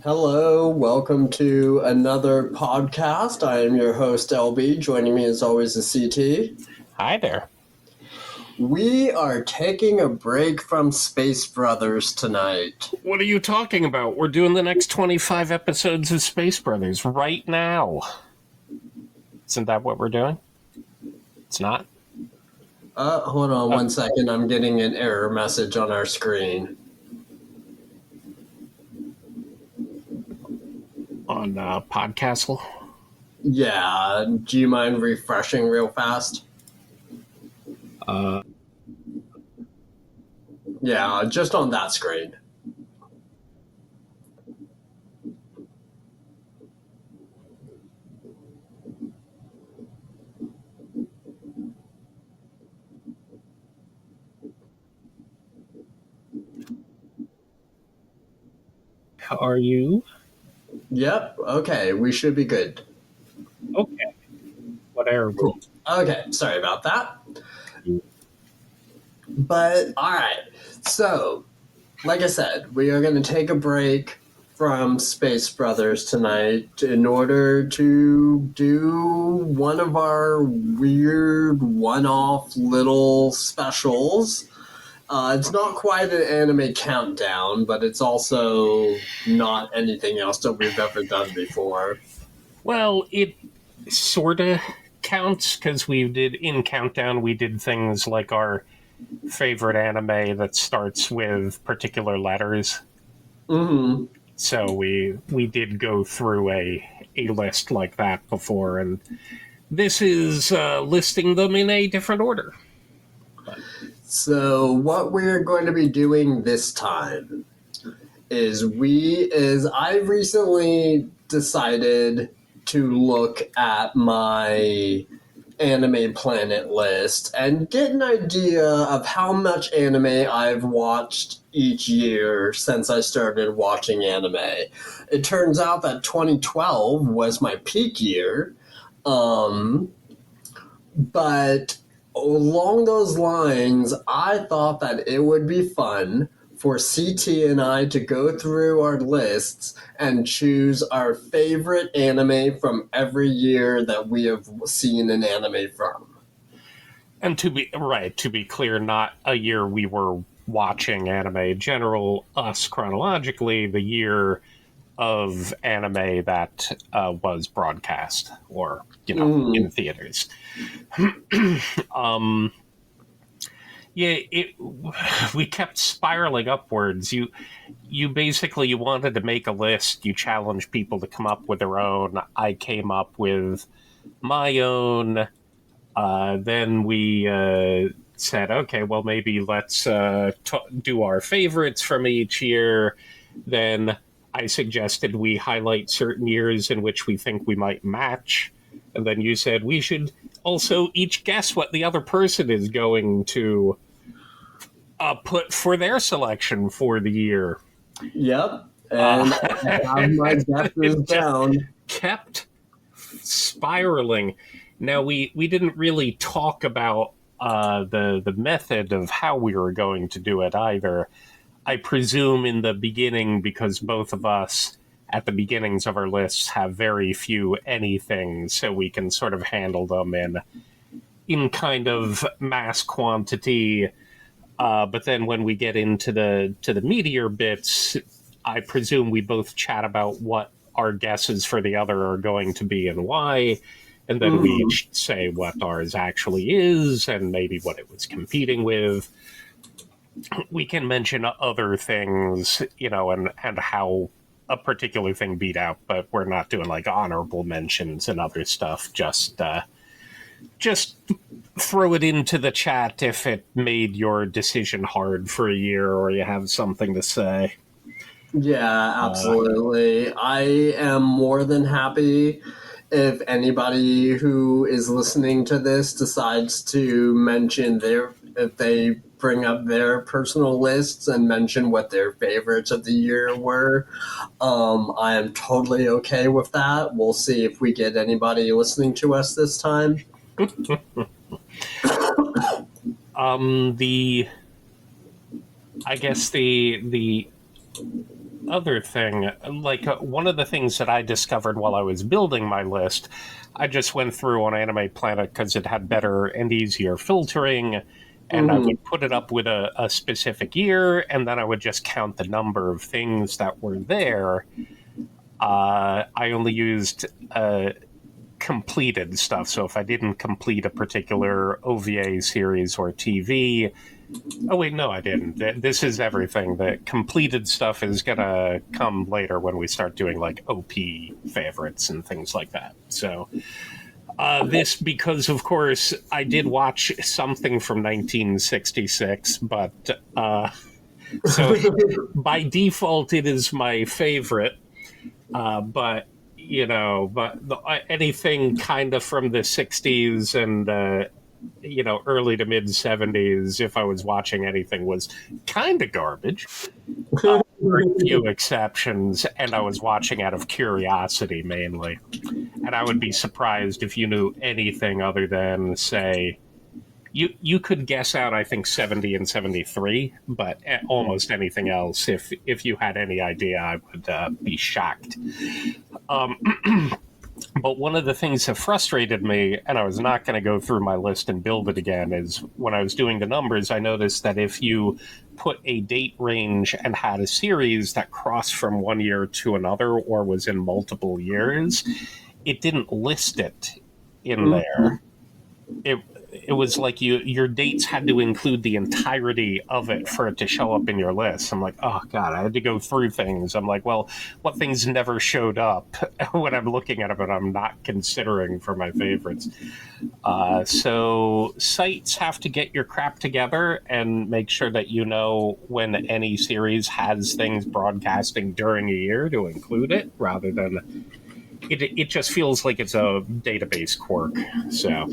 Hello, welcome to another podcast. I am your host, LB. Joining me as always is CT. Hi there. We are taking a break from Space Brothers tonight. What are you talking about? We're doing the next 25 episodes of Space Brothers right now. Isn't that what we're doing? It's not? Hold on 1 second. I'm getting an error message on our screen. On Podcastle? Yeah, do you mind refreshing real fast? Yeah, just on that screen. How are you? Yep, okay, we should be good. Okay. Whatever. Cool. Okay, sorry about that. But, alright, so, like I said, we are going to take a break from Space Brothers tonight in order to do one of our weird one-off little specials. It's not quite an anime countdown, but it's also not anything else that we've ever done before. Well, it sort of counts because in Countdown, we did things like our favorite anime that starts with particular letters. Mm-hmm. So we did go through a list like that before, and this is listing them in a different order. So what we're going to be doing this time is I've recently decided to look at my Anime Planet list and get an idea of how much anime I've watched each year since I started watching anime. It turns out that 2012 was my peak year, but along those lines, I thought that it would be fun for CT and I to go through our lists and choose our favorite anime from every year that we have seen an anime from. And to be clear, not a year we were watching anime. General us chronologically, the year of anime that was broadcast or in theaters. We kept spiraling upwards. You basically wanted to make a list. You challenged people to come up with their own. I came up with my own. Then we said, okay, well, maybe let's do our favorites from each year. Then I suggested we highlight certain years in which we think we might match. And then you said we should also each guess what the other person is going to put for their selection for the year. Yep. And I have my guesses down. Kept spiraling. Now, we didn't really talk about the method of how we were going to do it either. I presume in the beginning, because both of us at the beginnings of our lists have very few anythings, so we can sort of handle them in kind of mass quantity. But then when we get into the meatier bits, I presume we both chat about what our guesses for the other are going to be and why. And then we each say what ours actually is and maybe what it was competing with. We can mention other things, and how a particular thing beat out, but we're not doing like honorable mentions and other stuff. Just throw it into the chat if it made your decision hard for a year or you have something to say. Yeah, absolutely. I am more than happy if anybody who is listening to this decides to mention if they bring up their personal lists and mention what their favorites of the year were. I am totally okay with that. We'll see if we get anybody listening to us this time. I guess the other thing. Like, one of the things that I discovered while I was building my list, I just went through on Anime Planet because it had better and easier filtering, and I Mhm. would put it up with a specific year, and then I would just count the number of things that were there. I only used completed stuff. So if I didn't complete a particular OVA series or TV, oh wait, no, I didn't. This is everything. The completed stuff is gonna come later when we start doing like OP favorites and things like that. So this, because of course I did watch something from 1966, but so by default it is my favorite. But anything kind of from the 60s and early to mid 70s, if I was watching anything, was kind of garbage. Very few exceptions, and I was watching out of curiosity mainly. And I would be surprised if you knew anything other than, say, you could guess out, I think, 70 and 73, but almost anything else, if you had any idea, I would be shocked. But one of the things that frustrated me, and I was not going to go through my list and build it again, is when I was doing the numbers, I noticed that if you put a date range and had a series that crossed from one year to another or was in multiple years, it didn't list it in there. It was like your dates had to include the entirety of it for it to show up in your list. I'm like, oh god, I had to go through things. I'm like, well, what things never showed up when I'm looking at them and I'm not considering for my favorites. So sites have to get your crap together and make sure that you know when any series has things broadcasting during a year to include it, rather than it just feels like it's a database quirk. So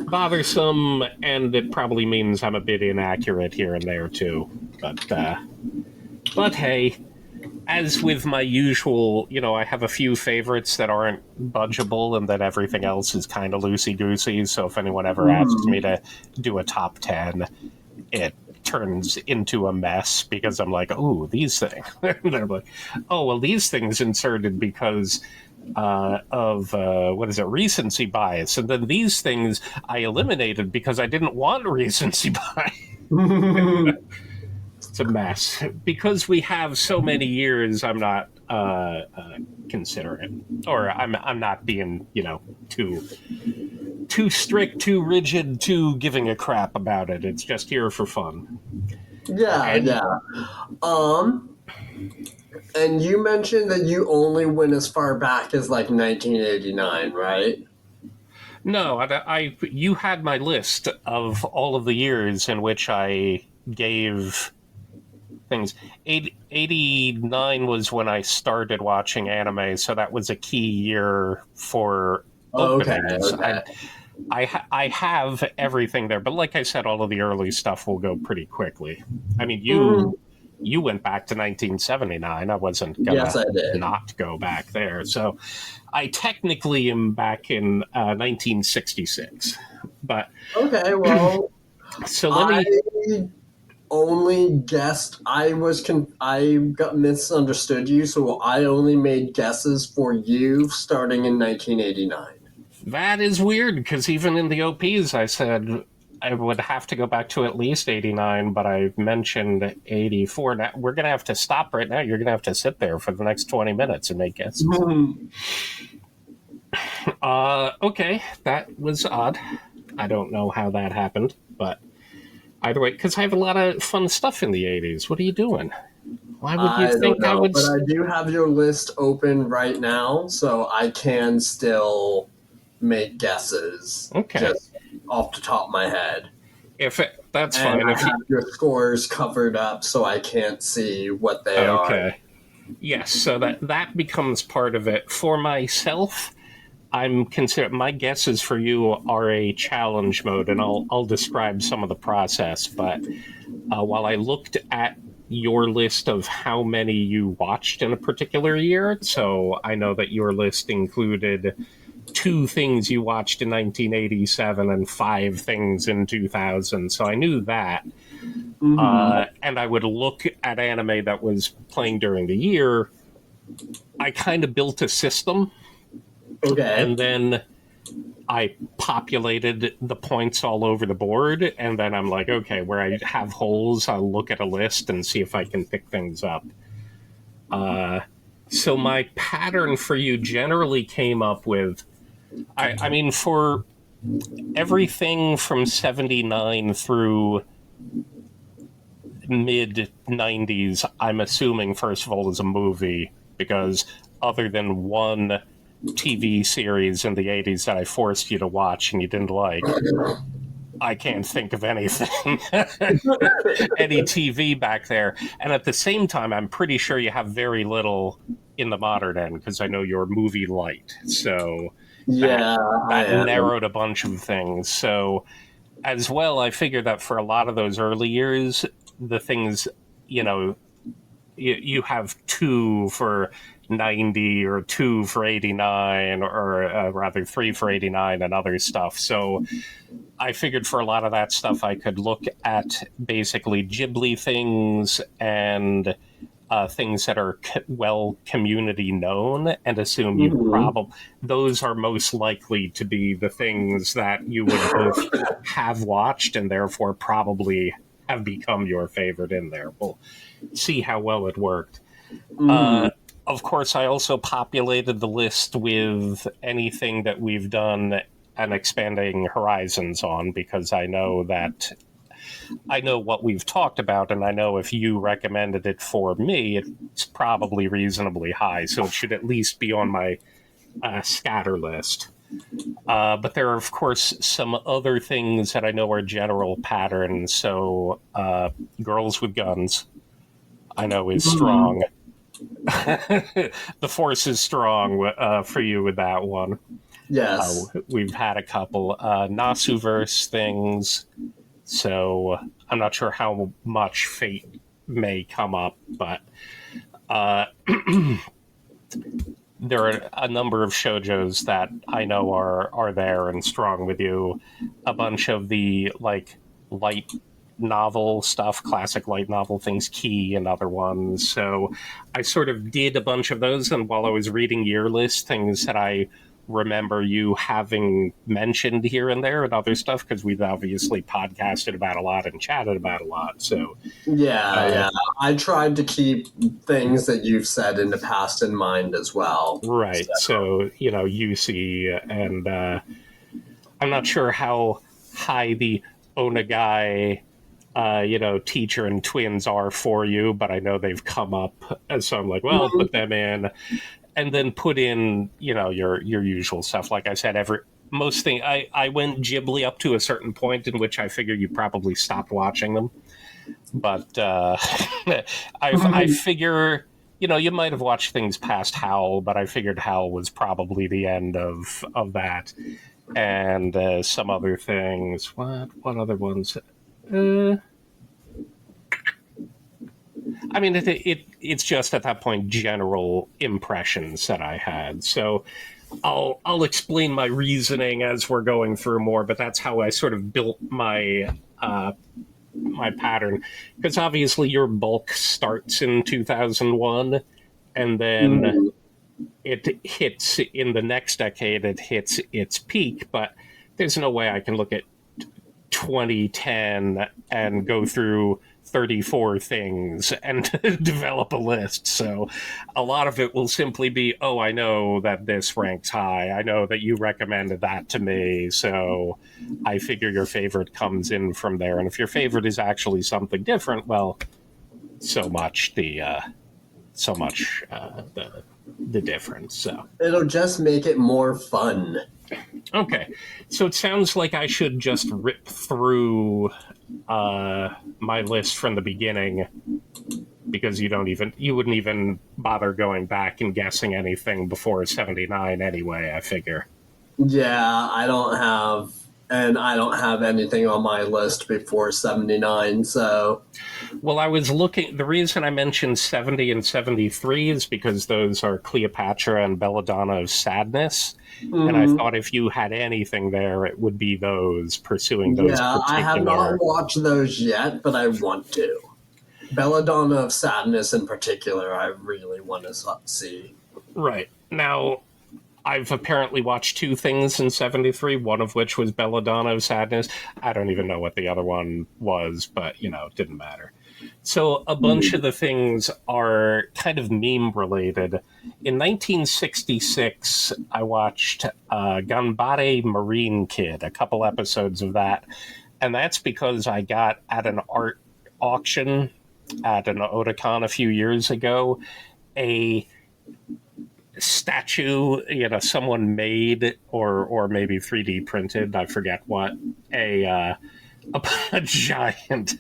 bothersome, and it probably means I'm a bit inaccurate here and there too. But hey, as with my usual, I have a few favorites that aren't budgeable, and then everything else is kind of loosey goosey. So if anyone ever asks me to do a top 10, it turns into a mess because I'm like, oh, these things. They're like, oh, well, these things inserted because of recency bias, and then these things I eliminated because I didn't want recency bias. It's a mess because we have so many years. I'm not considering, or I'm not being too strict, too rigid, too giving a crap about it. It's just here for fun. Yeah. And you mentioned that you only went as far back as like 1989, right? No, you had my list of all of the years in which I gave things. 89 was when I started watching anime, so that was a key year for openings. Okay. I have everything there, but like I said, all of the early stuff will go pretty quickly. I mean, you went back to 1979. I wasn't going to not go back there. So I technically am back in 1966. But okay, well, so let me. I only guessed. I got misunderstood you, so I only made guesses for you starting in 1989. That is weird because even in the OPs, I said I would have to go back to at least 89, but I mentioned 84. Now, we're going to have to stop right now. You're going to have to sit there for the next 20 minutes and make guesses. Okay, that was odd. I don't know how that happened, but either way, because I have a lot of fun stuff in the 80s. What are you doing? Why would you think I would? But I do have your list open right now, so I can still make guesses. Okay. Just off the top of my head. That's fine. I have your scores covered up, so I can't see what they are. Okay. Yes, so that becomes part of it. For myself, my guesses for you are a challenge mode, and I'll describe some of the process. But while I looked at your list of how many you watched in a particular year, so I know that your list included 2 things you watched in 1987 and 5 things in 2000. So I knew that. And I would look at anime that was playing during the year. I kind of built a system, Okay. and then I populated the points all over the board, and then I'm like, okay, where I have holes, I'll look at a list and see if I can pick things up. So my pattern for you generally came up with, I mean, for everything from 79 through mid 90s, I'm assuming, first of all, is a movie, because other than one TV series in the 80s that I forced you to watch and you didn't like, I can't think of anything, any TV back there. And at the same time, I'm pretty sure you have very little in the modern end, because I know you're movie light. So Yeah, I that am. narrowed a bunch of things. So as well, I figured that for a lot of those early years, the things, you have 2 for 90 or 2 for 89, or rather 3 for 89 and other stuff. So I figured for a lot of that stuff, I could look at basically Ghibli things and things that are well community known, and assume you probably, those are most likely to be the things that you would both have watched and therefore probably have become your favorite in there. We'll see how well it worked. Of course, I also populated the list with anything that we've done an Expanding Horizons on, because I know what we've talked about, and I know if you recommended it for me, it's probably reasonably high, so it should at least be on my scatter list. But there are, of course, some other things that I know are general patterns. So, Girls with Guns, I know, is strong. The Force is strong for you with that one. Yes. We've had a couple Nasuverse things, so I'm not sure how much Fate may come up, but there are a number of shoujos that I know are there and strong with you. A bunch of the light novel stuff, classic light novel things, Key and other ones. So I sort of did a bunch of those, and while I was reading year list, things that I remember you having mentioned here and there and other stuff, because we've obviously podcasted about a lot and chatted about a lot. So yeah, I tried to keep things that you've said in the past in mind as well. Right. So UC, and I'm not sure how high the Onagai Teacher and Twins are for you, but I know they've come up, so I'm like, well, put them in, and then put in your usual stuff. Like I said, most thing I went Ghibli up to a certain point in which I figured you probably stopped watching them, but I figure you might have watched things past Howl, but I figured Howl was probably the end of that, and some other things. What other ones? I mean, it's just at that point general impressions that I had. So I'll explain my reasoning as we're going through more, but that's how I sort of built my my pattern. Because obviously your bulk starts in 2001, and then it hits in the next decade. It hits its peak, but there's no way I can look at 2010 and go through 34 things and develop a list. So a lot of it will simply be, oh, I know that this ranks high. I know that you recommended that to me. So I figure your favorite comes in from there. And if your favorite is actually something different, well, so much the difference. So it'll just make it more fun. Okay, so it sounds like I should just rip through my list from the beginning, because you wouldn't even bother going back and guessing anything before 79 anyway, I figure. Yeah, I don't have and I don't have anything on my list before 79, so... Well, I was looking. The reason I mentioned 70 and 73 is because those are Cleopatra and Belladonna of Sadness. And I thought if you had anything there, it would be those, pursuing those Yeah, I have not particular. watched those yet, but I want to. Belladonna of Sadness in particular, I really want to see. Right. Now, I've apparently watched two things in 73, one of which was Belladonna of Sadness. I don't even know what the other one was, but, you know, it didn't matter. So a bunch of the things are kind of meme related. In 1966, I watched Ganbare Marine Kid, a couple episodes of that. And that's because I got at an art auction at an Otakon a few years ago a statue, you know, someone made or maybe 3D printed, I forget what, a giant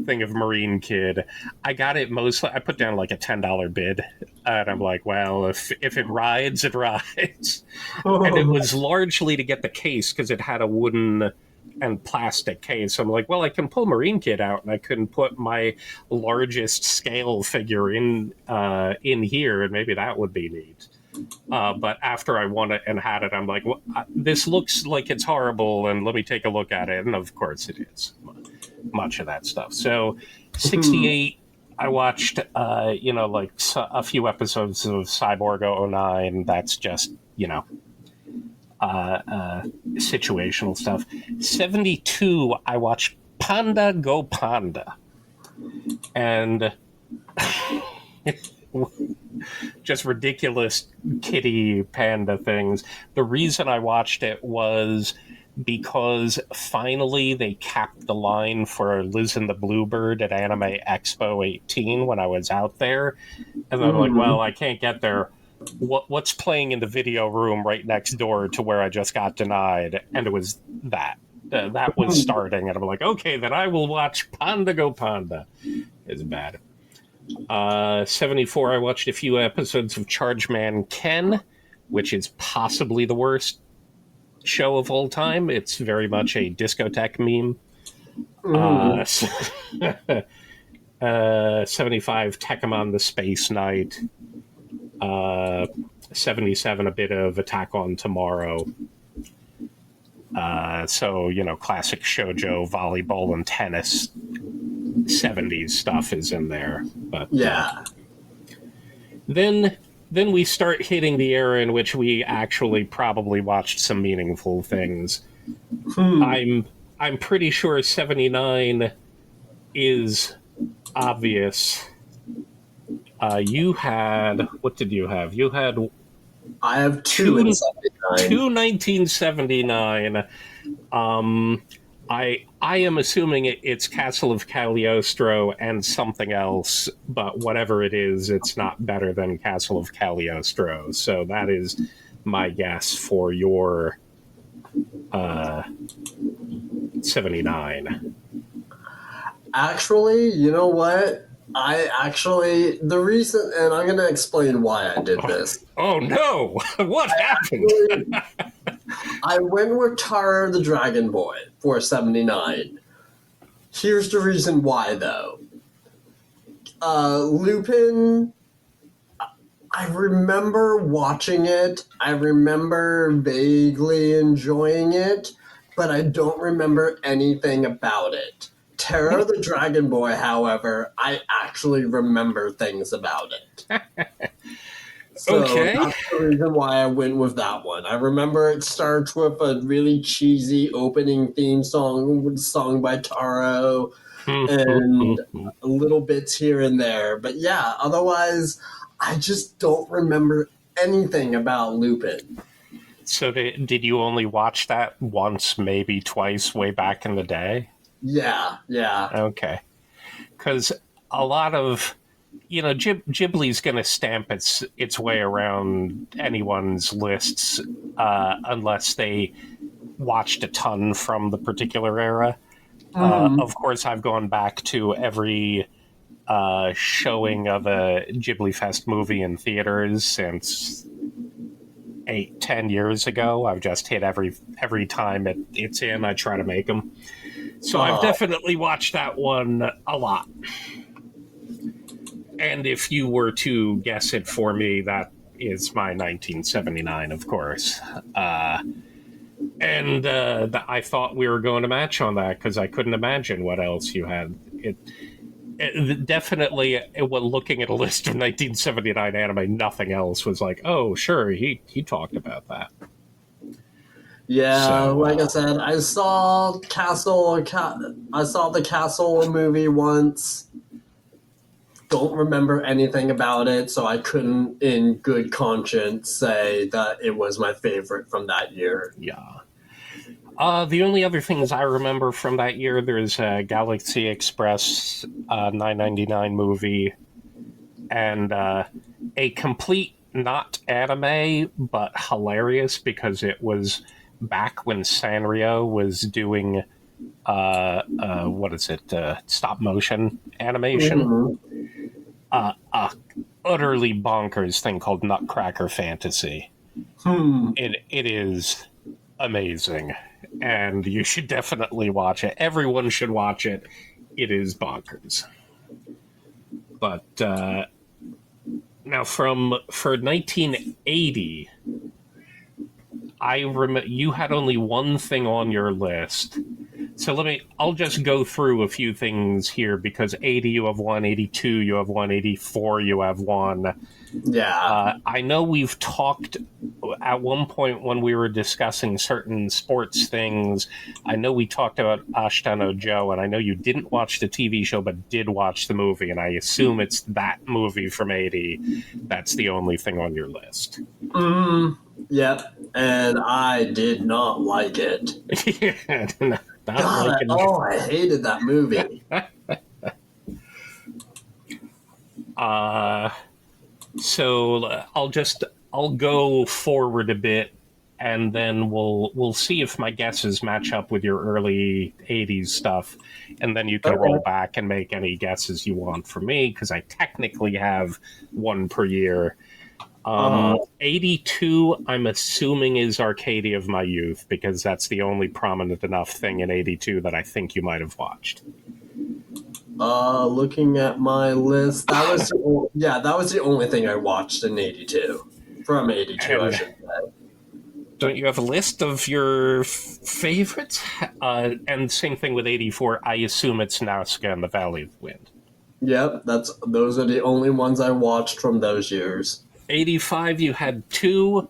thing of Marine Kid. I got it mostly, I put down like a $10 bid, and I'm like, well, if it rides, it rides. And it was largely to get the case because it had a wooden and plastic case. I'm like, well, I can pull Marine Kid out, and I can put my largest scale figure in here, and maybe that would be neat. But after I won it and had it, I'm like, well, this looks like it's horrible, and let me take a look at it. And of course it is. Much of that stuff. So 68, I watched, like a few episodes of Cyborg '09. That's just, situational stuff. 72, I watched Panda Go Panda. And just ridiculous kitty panda things. The reason I watched it was because finally they capped the line for Liz and the Bluebird at Anime Expo 18 when I was out there. And I'm like, well, I can't get there. What's playing in the video room right next door to where I just got denied? And it was that. That was starting. And I'm like, okay, then I will watch Panda Go Panda. It's bad. 74, I watched a few episodes of Chargeman Ken, which is possibly the worst show of all time. It's very much a discotheque meme. 75, Tekkamon the Space Knight. 77, a bit of Attack on Tomorrow. Classic shoujo, volleyball, and tennis 70s stuff is in there. But yeah. Then we start hitting the era in which we actually probably watched some meaningful things. I'm pretty sure 79 is obvious. You had, what did you have? You had, I have two in 79. 1979. I am assuming it's Castle of Cagliostro and something else, but whatever it is, it's not better than Castle of Cagliostro. So that is my guess for your 79. Actually, you know what? The reason, and I'm going to explain why I did this. Oh no! What happened? I went with Tara the Dragon Boy for 79. Here's the reason why, though. Lupin, I remember watching it. I remember vaguely enjoying it, but I don't remember anything about it. Terra the Dragon Boy, however, I actually remember things about it. So okay. That's the reason why I went with that one. I remember it starts with a really cheesy opening theme song sung by Taro and little bits here and there. But yeah, otherwise, I just don't remember anything about Lupin. So did you only watch that once, maybe twice, way back in the day? Yeah. Okay. Because a lot of, Ghibli's going to stamp its way around anyone's lists unless they watched a ton from the particular era. Of course, I've gone back to every showing of a Ghibli Fest movie in theaters since 8, 10 years ago. I've just hit every time it's in, I try to make them. So I've Oh, definitely watched that one a lot. And if you were to guess it for me, that is my 1979, of course. And I thought we were going to match on that because I couldn't imagine what else you had. Definitely, when looking at a list of 1979 anime, nothing else was like, oh, sure, he talked about that. yeah, So, like I said, I saw I saw the Castle movie once. Don't remember anything about it, so I couldn't, in good conscience, say that it was my favorite from that year. yeah. The only other things I remember from that year, there's a Galaxy Express 999 movie, and a complete not anime, but hilarious because it was back when Sanrio was doing what is it, stop motion animation. Mhm. A utterly bonkers thing called Nutcracker Fantasy. Hmm. It is amazing, and you should definitely watch it. Everyone should watch it. It is bonkers. But now, for 1980, you had only one thing on your list. So I'll just go through a few things here because 80 you have one, 82 you have one, 84 you have one. Yeah. I know we've talked at one point when we were discussing certain sports things. I know we talked about Ashtano Joe, and I know you didn't watch the TV show but did watch the movie, and I assume it's that movie from 80 that's the only thing on your list. Yep. And I did not like it. Yeah, not God, liking I hated that movie. So I'll go forward a bit, and then we'll see if my guesses match up with your early '80s stuff, and then you can Okay. roll back and make any guesses you want for me because I technically have one per year. 82, I'm assuming is Arcadia of My Youth because that's the only prominent enough thing in 82 that I think you might have watched. Looking at my list, that was the only thing I watched in '82. From '82, I And should say. don't you have a list of your favorites? And same thing with 84. I assume it's Nazca and the Valley of the Wind. Yep, those are the only ones I watched from those years. 85, you had two.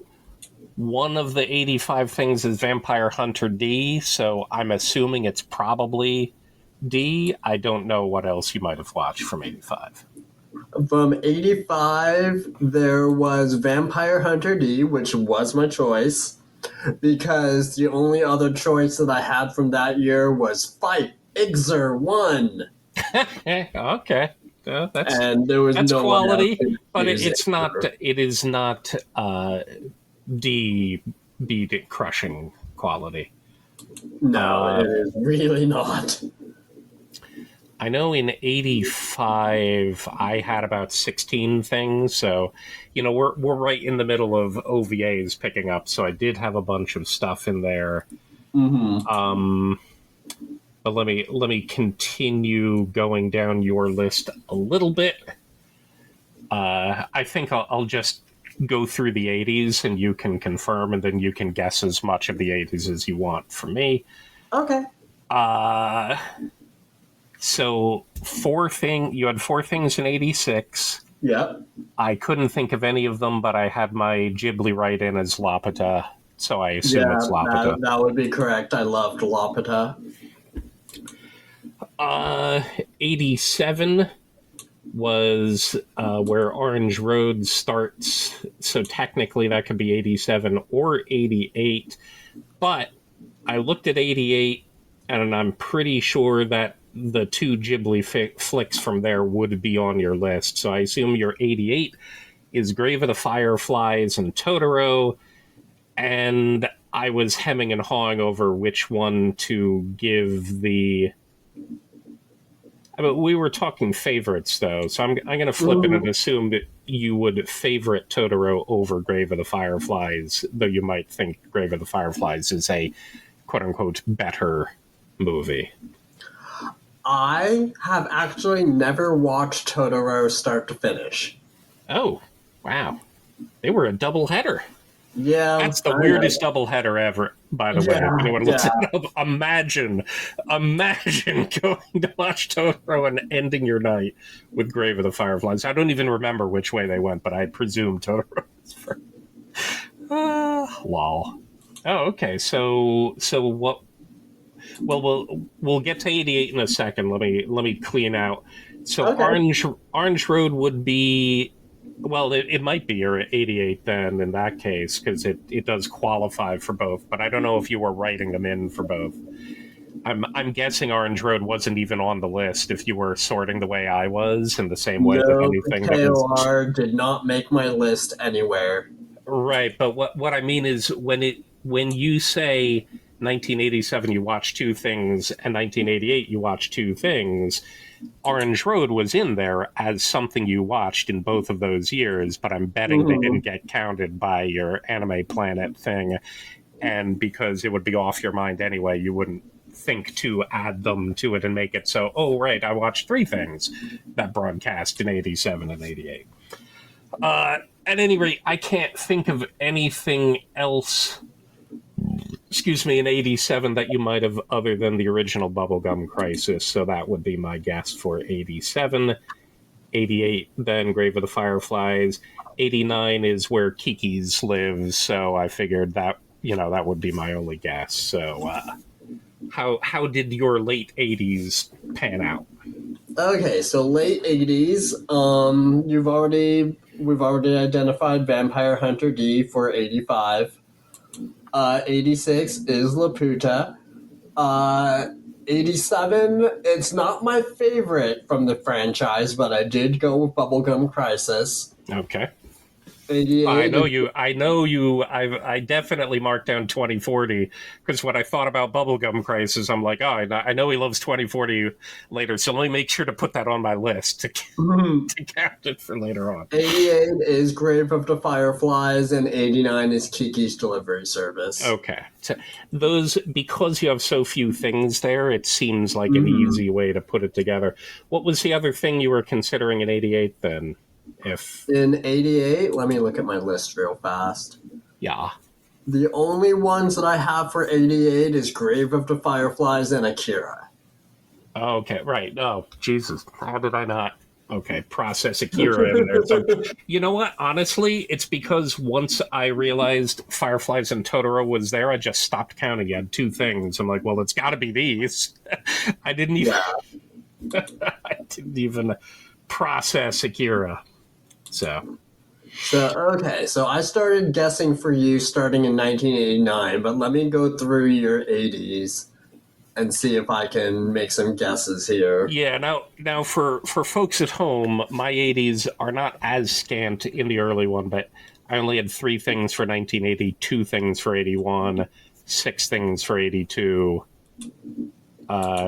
One of the 85 things is Vampire Hunter D, so I'm assuming it's probably D. I don't know what else you might have watched from 85. From '85, there was Vampire Hunter D, which was my choice, because the only other choice that I had from that year was Fight Ixer 1. Okay. That's And there was that's no one else quality, who but used it's not. Ixer. It is not D beat crushing quality. No, it is really not. I know in 85 I had about 16 things, so we're right in the middle of OVAs picking up, so I did have a bunch of stuff in there. But let me continue going down your list a little bit. I think I'll just go through the 80s and you can confirm, and then you can guess as much of the 80s as you want from me. Okay. So you had four things in 86. Yep. I couldn't think of any of them, but I had my Ghibli right in as Laputa, so I assume Yeah, it's Laputa. that would be correct. I loved Laputa. 87 was where Orange Road starts, so technically that could be 87 or 88. But I looked at 88, and I'm pretty sure that the two Ghibli flicks from there would be on your list. So I assume your 88 is Grave of the Fireflies and Totoro, and I was hemming and hawing over which one to give the... I mean, we were talking favorites, though, so I'm going to flip it and assume that you would favorite Totoro over Grave of the Fireflies, though you might think Grave of the Fireflies is a quote-unquote better movie. I have actually never watched Totoro start to finish. Oh, wow. They were a doubleheader. Yeah. That's the weirdest doubleheader ever, by the way. If anyone looks it up, imagine going to watch Totoro and ending your night with Grave of the Fireflies. I don't even remember which way they went, but I presume Totoro was first. Lol. Oh, okay. So what? Well, we'll get to 88 in a second. Let me clean out. So Okay. Orange Road would be. Well, it might be your 88 then in that case, because it does qualify for both, but I don't know if you were writing them in for both. I'm guessing Orange Road wasn't even on the list if you were sorting the way I was, in the same way that No, anything that was KOR did not make my list anywhere. right. But what I mean is when you say 1987 you watch two things and 1988 you watch two things, Orange Road was in there as something you watched in both of those years, but I'm betting they didn't get counted by your Anime Planet thing. And because it would be off your mind anyway, you wouldn't think to add them to it and make it so, oh, right, I watched three things that broadcast in 87 and 88. At any rate, I can't think of anything else in 87 that you might have other than the original Bubblegum Crisis, so that would be my guess for 87. 88, then Grave of the Fireflies. 89 is where Kiki's lives, so I figured that, that would be my only guess. So, how did your late 80s pan out? Okay, so late 80s, we've already identified Vampire Hunter D for 85. 86 is Laputa. 87, it's not my favorite from the franchise, but I did go with Bubblegum Crisis. Okay. 88. I know you. I definitely marked down 2040 because when I thought about Bubblegum Crisis, I'm like, oh, I know he loves 2040 later, so let me make sure to put that on my list to count it for later on. 88 is Grave of the Fireflies, and 89 is Kiki's Delivery Service. Okay. So those, because you have so few things there, it seems like an easy way to put it together. What was the other thing you were considering in 88 then? In 88, let me look at my list real fast. Yeah. The only ones that I have for 88 is Grave of the Fireflies and Akira. Okay, right. Oh, Jesus. How did I not? Okay, process Akira in there. So, you know what? Honestly, it's because once I realized Fireflies and Totoro was there, I just stopped counting. You had two things. I'm like, well, it's got to be these. I didn't even process Akira. So okay, so I started guessing for you starting in 1989, but let me go through your 80s and see if I can make some guesses here. Yeah, now for folks at home, my 80s are not as scant in the early one, but I only had 3 things for 1980, 2 things for 81, 6 things for 82.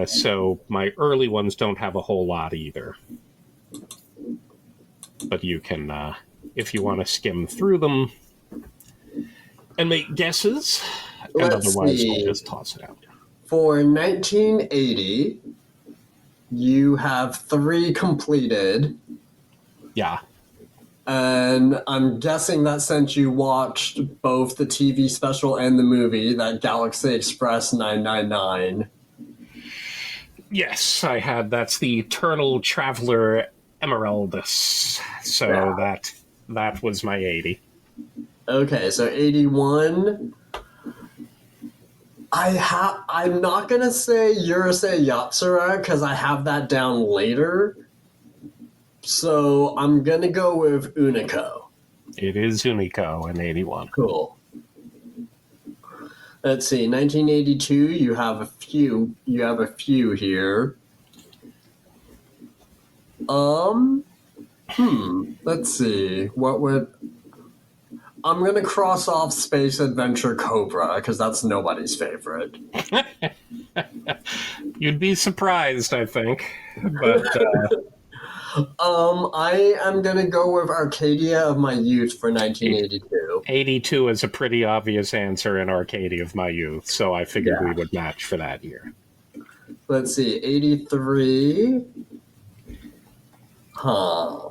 So my early ones don't have a whole lot either. But you can, if you want to skim through them and make guesses, and otherwise we'll just toss it out. For 1980, you have 3 completed. Yeah. And I'm guessing that since you watched both the TV special and the movie, that Galaxy Express 999. Yes, I had. That's the Eternal Traveler Emeraldus. So yeah. that was my 80. Okay, so 81. I'm not going to say Urusei Yatsura because I have that down later. So I'm going to go with Unico. It is Unico in 81. Cool. Let's see, 1982, you have a few here. Let's see. I'm going to cross off Space Adventure Cobra because that's nobody's favorite. You'd be surprised, I think. But I am gonna go with Arcadia of My Youth for 1982. 82 is a pretty obvious answer in Arcadia of My Youth, so I figured Yeah. we would match for that year. Let's see, 83. Huh.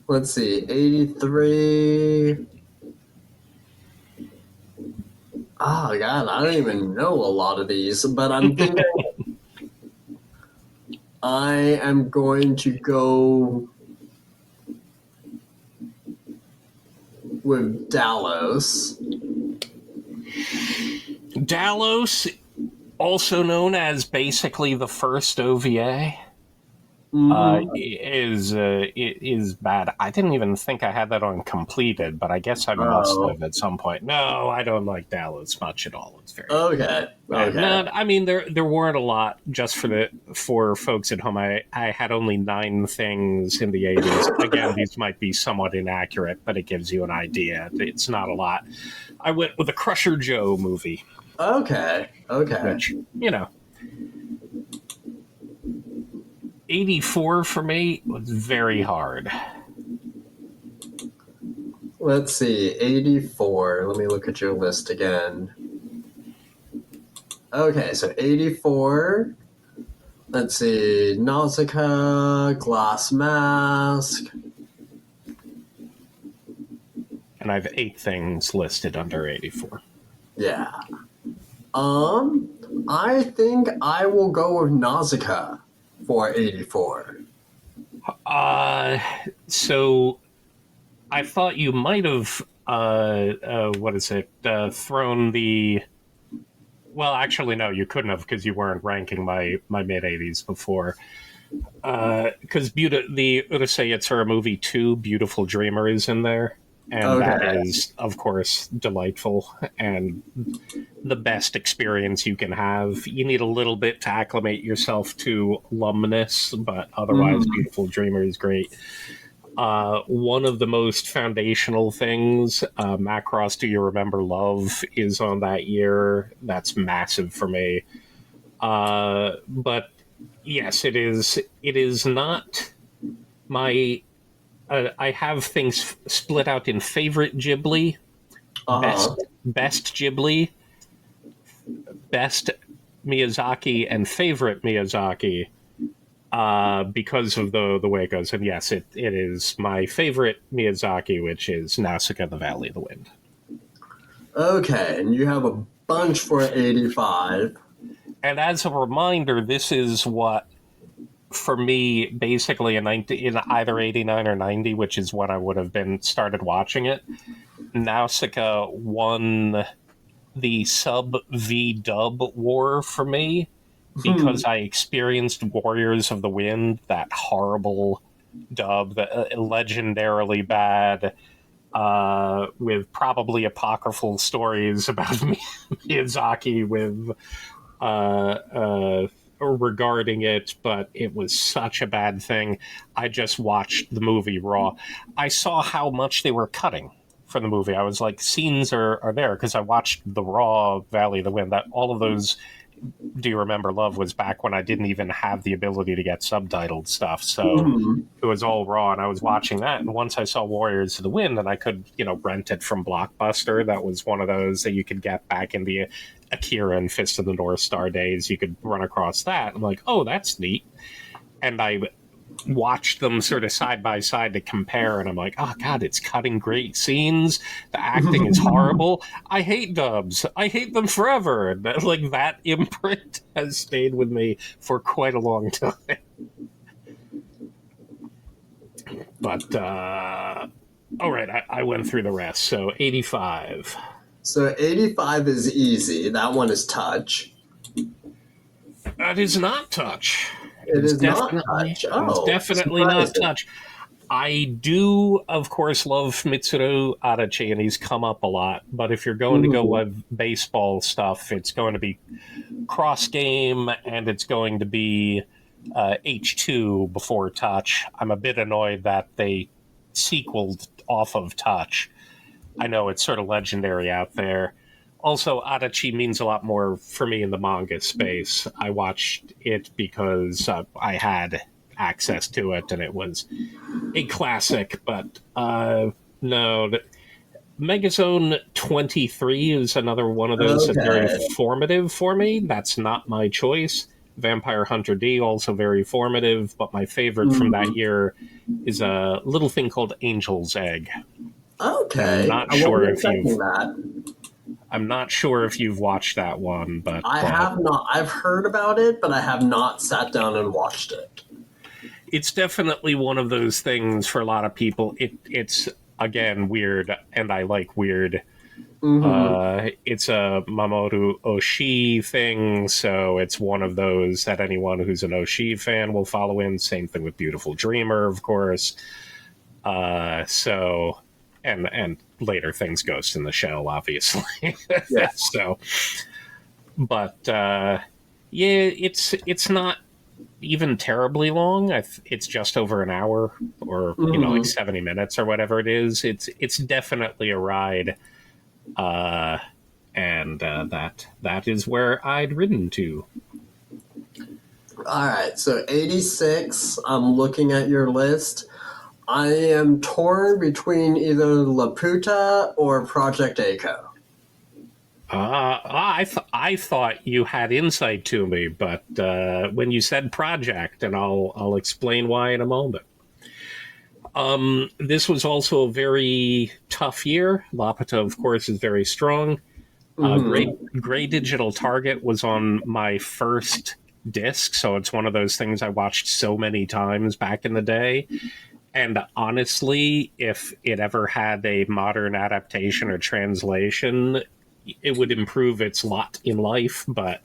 Let's see, 83. Oh, God, I don't even know a lot of these, but I'm thinking I am going to go with Dallas. Dallos, also known as basically the first OVA, Mhm. is bad. I didn't even think I had that on completed, but I guess I must Oh, have at some point. No, I don't like Dallas much at all. It's very okay, bad. okay. No, I mean there weren't a lot. Just for folks at home, I had only 9 things in the 80s. Again, these might be somewhat inaccurate, but it gives you an idea. It's not a lot. I went with the Crusher Joe movie, Okay, okay. which 84 for me was very hard. Let's see, 84. Let me look at your list again. Okay, so 84. Let's see, Nausicaa, Glass Mask. And I have 8 things listed under 84. Yeah. I think I will go with Nausicaa for 84. So I thought you might have, thrown the. Well, actually, no, you couldn't have because you weren't ranking my mid 80s before. Because the Urusei Yatsura movie 2, Beautiful Dreamer, is in there. And that Okay. is, of course, delightful and the best experience you can have. You need a little bit to acclimate yourself to luminous, but otherwise, Mhm. Beautiful Dreamer is great. One of the most foundational things, Macross Do You Remember Love, is on that year. That's massive for me. But yes, it is. It is not my. I have things split out in favorite Ghibli, Uh-huh. best Ghibli, best Miyazaki, and favorite Miyazaki. Because of the way it goes, and yes, it is my favorite Miyazaki, which is Nausicaa, the Valley of the Wind. Okay, and you have a bunch for 85. And as a reminder, this is what, for me, basically in either 89 or 90, which is when I would have been started watching it. Nausicaa won the sub V dub war for me Hmm. because I experienced Warriors of the Wind, that horrible dub, that legendarily bad, with probably apocryphal stories about Miyazaki with regarding it, but it was such a bad thing. I just watched the movie raw. I saw how much they were cutting for the movie. I was like, scenes are there because I watched the raw Valley of the Wind. That all of those Do You Remember Love was back when I didn't even have the ability to get subtitled stuff. So Hmm. it was all raw, and I was watching that. And once I saw Warriors of the Wind, and I could, rent it from Blockbuster, that was one of those that you could get back in the Akira and Fist of the North Star days. You could run across that. I'm like, oh, that's neat. And I watched them sort of side by side to compare, and I'm like, oh god, it's cutting great scenes. The acting is horrible. I hate dubs. I hate them forever. And like that imprint has stayed with me for quite a long time. But all right, I went through the rest. So 85. So 85 is easy. That one is touch. That is not touch. It is not touch. It was Oh, definitely not surprising. touch. I do, of course, love Mitsuru Adachi, and he's come up a lot. But if you're going to go Mhm. with baseball stuff, it's going to be Cross Game, and it's going to be H2 before Touch. I'm a bit annoyed that they sequeled off of Touch. I know it's sort of legendary out there. Also, Adachi means a lot more for me in the manga space. I watched it because I had access to it, and it was a classic. But no, Megazone 23 is another one of those that's very Okay. formative for me. That's not my choice. Vampire Hunter D, also very formative, but my favorite from that year is a little thing called Angel's Egg. I'm Okay. not I wasn't sure if expecting you've that. I'm not sure if you've watched that one, but I have not. I've heard about it, but I have not sat down and watched it. it's definitely one of those things for a lot of people. It's again weird, and I like weird. It's a Mamoru Oshii thing, so it's one of those that anyone who's an Oshii fan will follow in. Same thing with Beautiful Dreamer, of course. So, and later things Ghost in the Shell, obviously. Yeah. So, but yeah, it's not even terribly long. It's just over an hour, or like 70 minutes or whatever it is. It's definitely a ride. And that is where I'd ridden to. All right. So 86. I'm looking at your list. I am torn between either Laputa or Project A-ko. I thought you had insight to me, but when you said project, and I'll explain why in a moment. This was also a very tough year. Laputa, of course, is very strong. Gray Digital Target was on my first disc, so it's one of those things I watched so many times back in the day. And honestly, if it ever had a modern adaptation or translation, it would improve its lot in life. But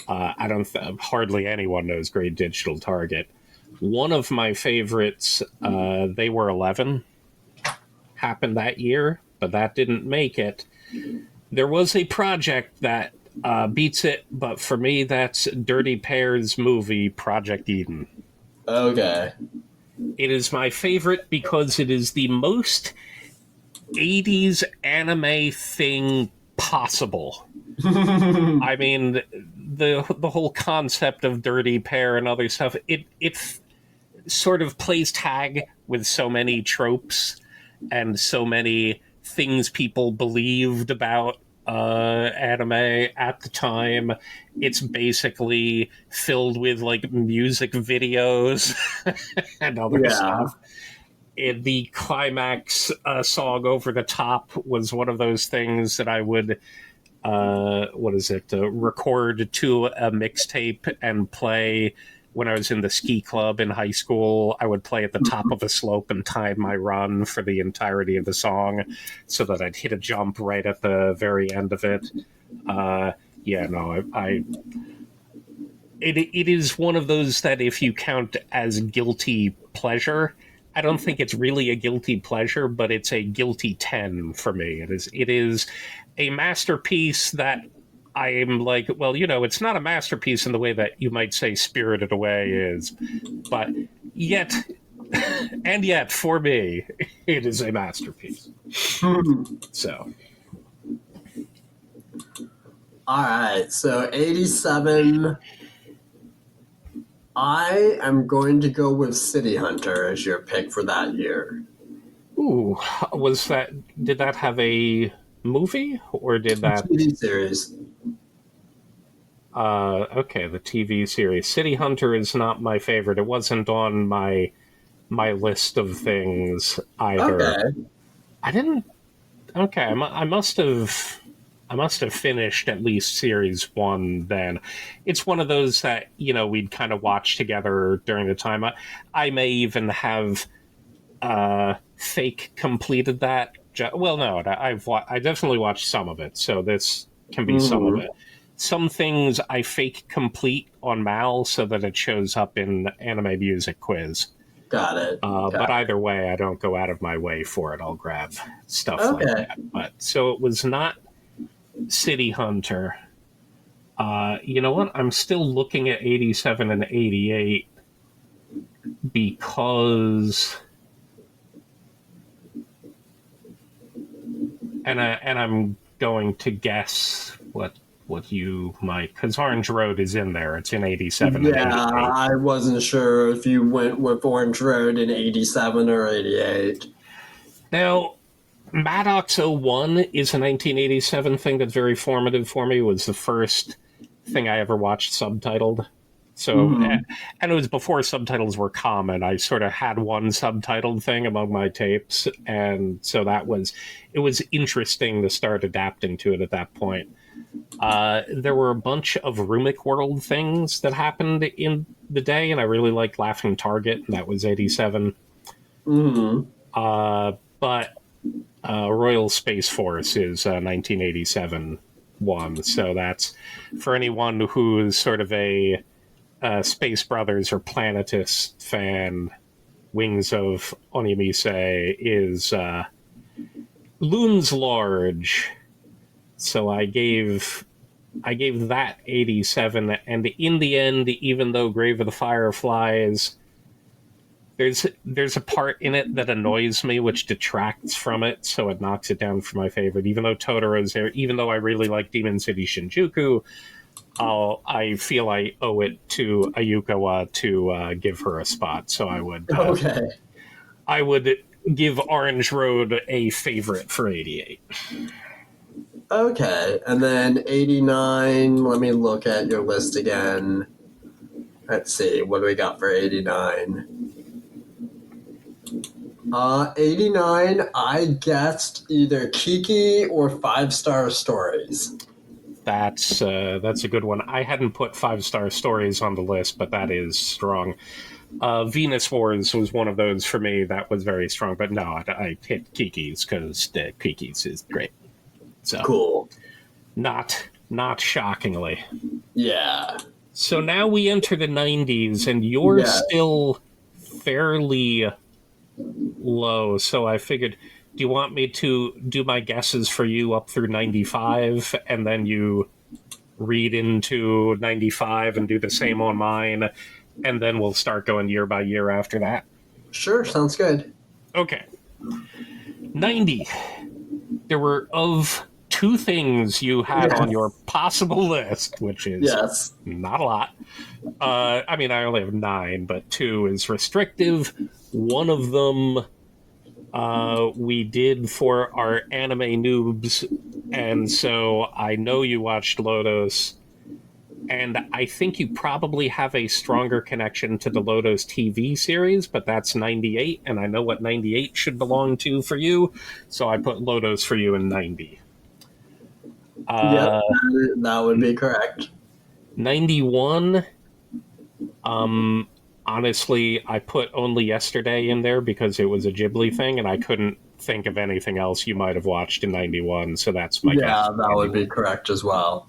I don't. Hardly anyone knows Gray Digital Target. One of my favorites, They Were 11, happened that year, but that didn't make it. There was a project that beats it, but for me, that's Dirty Pear's movie, Project Eden. Okay. It is my favorite because it is the most 80s anime thing possible. I mean, the whole concept of Dirty Pair and other stuff, it sort of plays tag with so many tropes and so many things people believed about anime at the time. It's basically filled with like music videos and other stuff. The climax song Over the Top was one of those things that I would record to a mixtape and play when I was in the ski club in high school. I would play at the top of a slope and time my run for the entirety of the song so that I'd hit a jump right at the very end of it. It is one of those that if you count as guilty pleasure, I don't think it's really a guilty pleasure, but it's a guilty 10 for me. It is a masterpiece that I am like, well, it's not a masterpiece in the way that you might say Spirited Away is, but yet, and yet, for me, it is a masterpiece. So. All right. So 87. I am going to go with City Hunter as your pick for that year. Ooh, did that have a movie, or did that... TV series. Okay, the TV series. City Hunter is not my favorite. It wasn't on my list of things either. Okay. I didn't... Okay, I must have finished at least series 1 then. It's one of those that, we'd kind of watch together during the time. I may even have fake completed that. Well, no, I definitely watched some of it, so this can be some of it. Some things I fake complete on Mal so that it shows up in Anime Music Quiz. Got it. But either way, I don't go out of my way for it. I'll grab stuff like that. But so it was not City Hunter. You know what? I'm still looking at 87 and 88 because, and I'm going to guess what what you might, because Orange Road is in there. It's in 87 and Yeah, 88. I wasn't sure if you went with Orange Road in 87 or 88. Now, Maddox 01 is a 1987 thing that's very formative for me. It was the first thing I ever watched subtitled. So, Mhm. and it was before subtitles were common. I sort of had one subtitled thing among my tapes, and so it was interesting to start adapting to it at that point. There were a bunch of Rumic World things that happened in the day, and I really liked Laughing Target, and that was 87. Mhm. But Royal Space Force is a 1987 one, so that's for anyone who's sort of a Space Brothers or Planetus fan. Wings of Onimise is looms large, so I gave that 87, and in the end, even though Grave of the Fireflies, there's a part in it that annoys me, which detracts from it, so it knocks it down for my favorite. Even though Totoro's there, even though I really like Demon City Shinjuku, I feel I owe it to Ayukawa to give her a spot. So Okay. I would give Orange Road a favorite for 88. Okay. And then 89, let me look at your list again. Let's see, what do we got for 89? 89, I guessed either Kiki or Five Star Stories. That's a good one. I hadn't put 5-star stories on the list, but that is strong. Venus Wars was one of those for me that was very strong, but no, I hit Kiki's because Kiki's is great. So Cool. not shockingly. Yeah. So now we enter the 90s, and you're Yeah. still fairly low. So I figured, do you want me to do my guesses for you up through 95, and then you read into 95 and do the same on mine, and then we'll start going year by year after that? Sure, sounds good. Okay. 90. There were of two things you had on your Yes. possible list, which is Yes. not a lot. I mean, I only have 9, but 2 is restrictive. One of them we did for our anime noobs, and so I know you watched Lotus, and I think you probably have a stronger connection to the Lotus TV series, but that's 98, and I know what 98 should belong to for you, so I put Lotus for you in 90. Yep, Uh, that would be correct. 91, honestly, I put Only Yesterday in there because it was a Ghibli thing, and I couldn't think of anything else you might have watched in 91, so that's my guess. Yeah, that would be correct as well.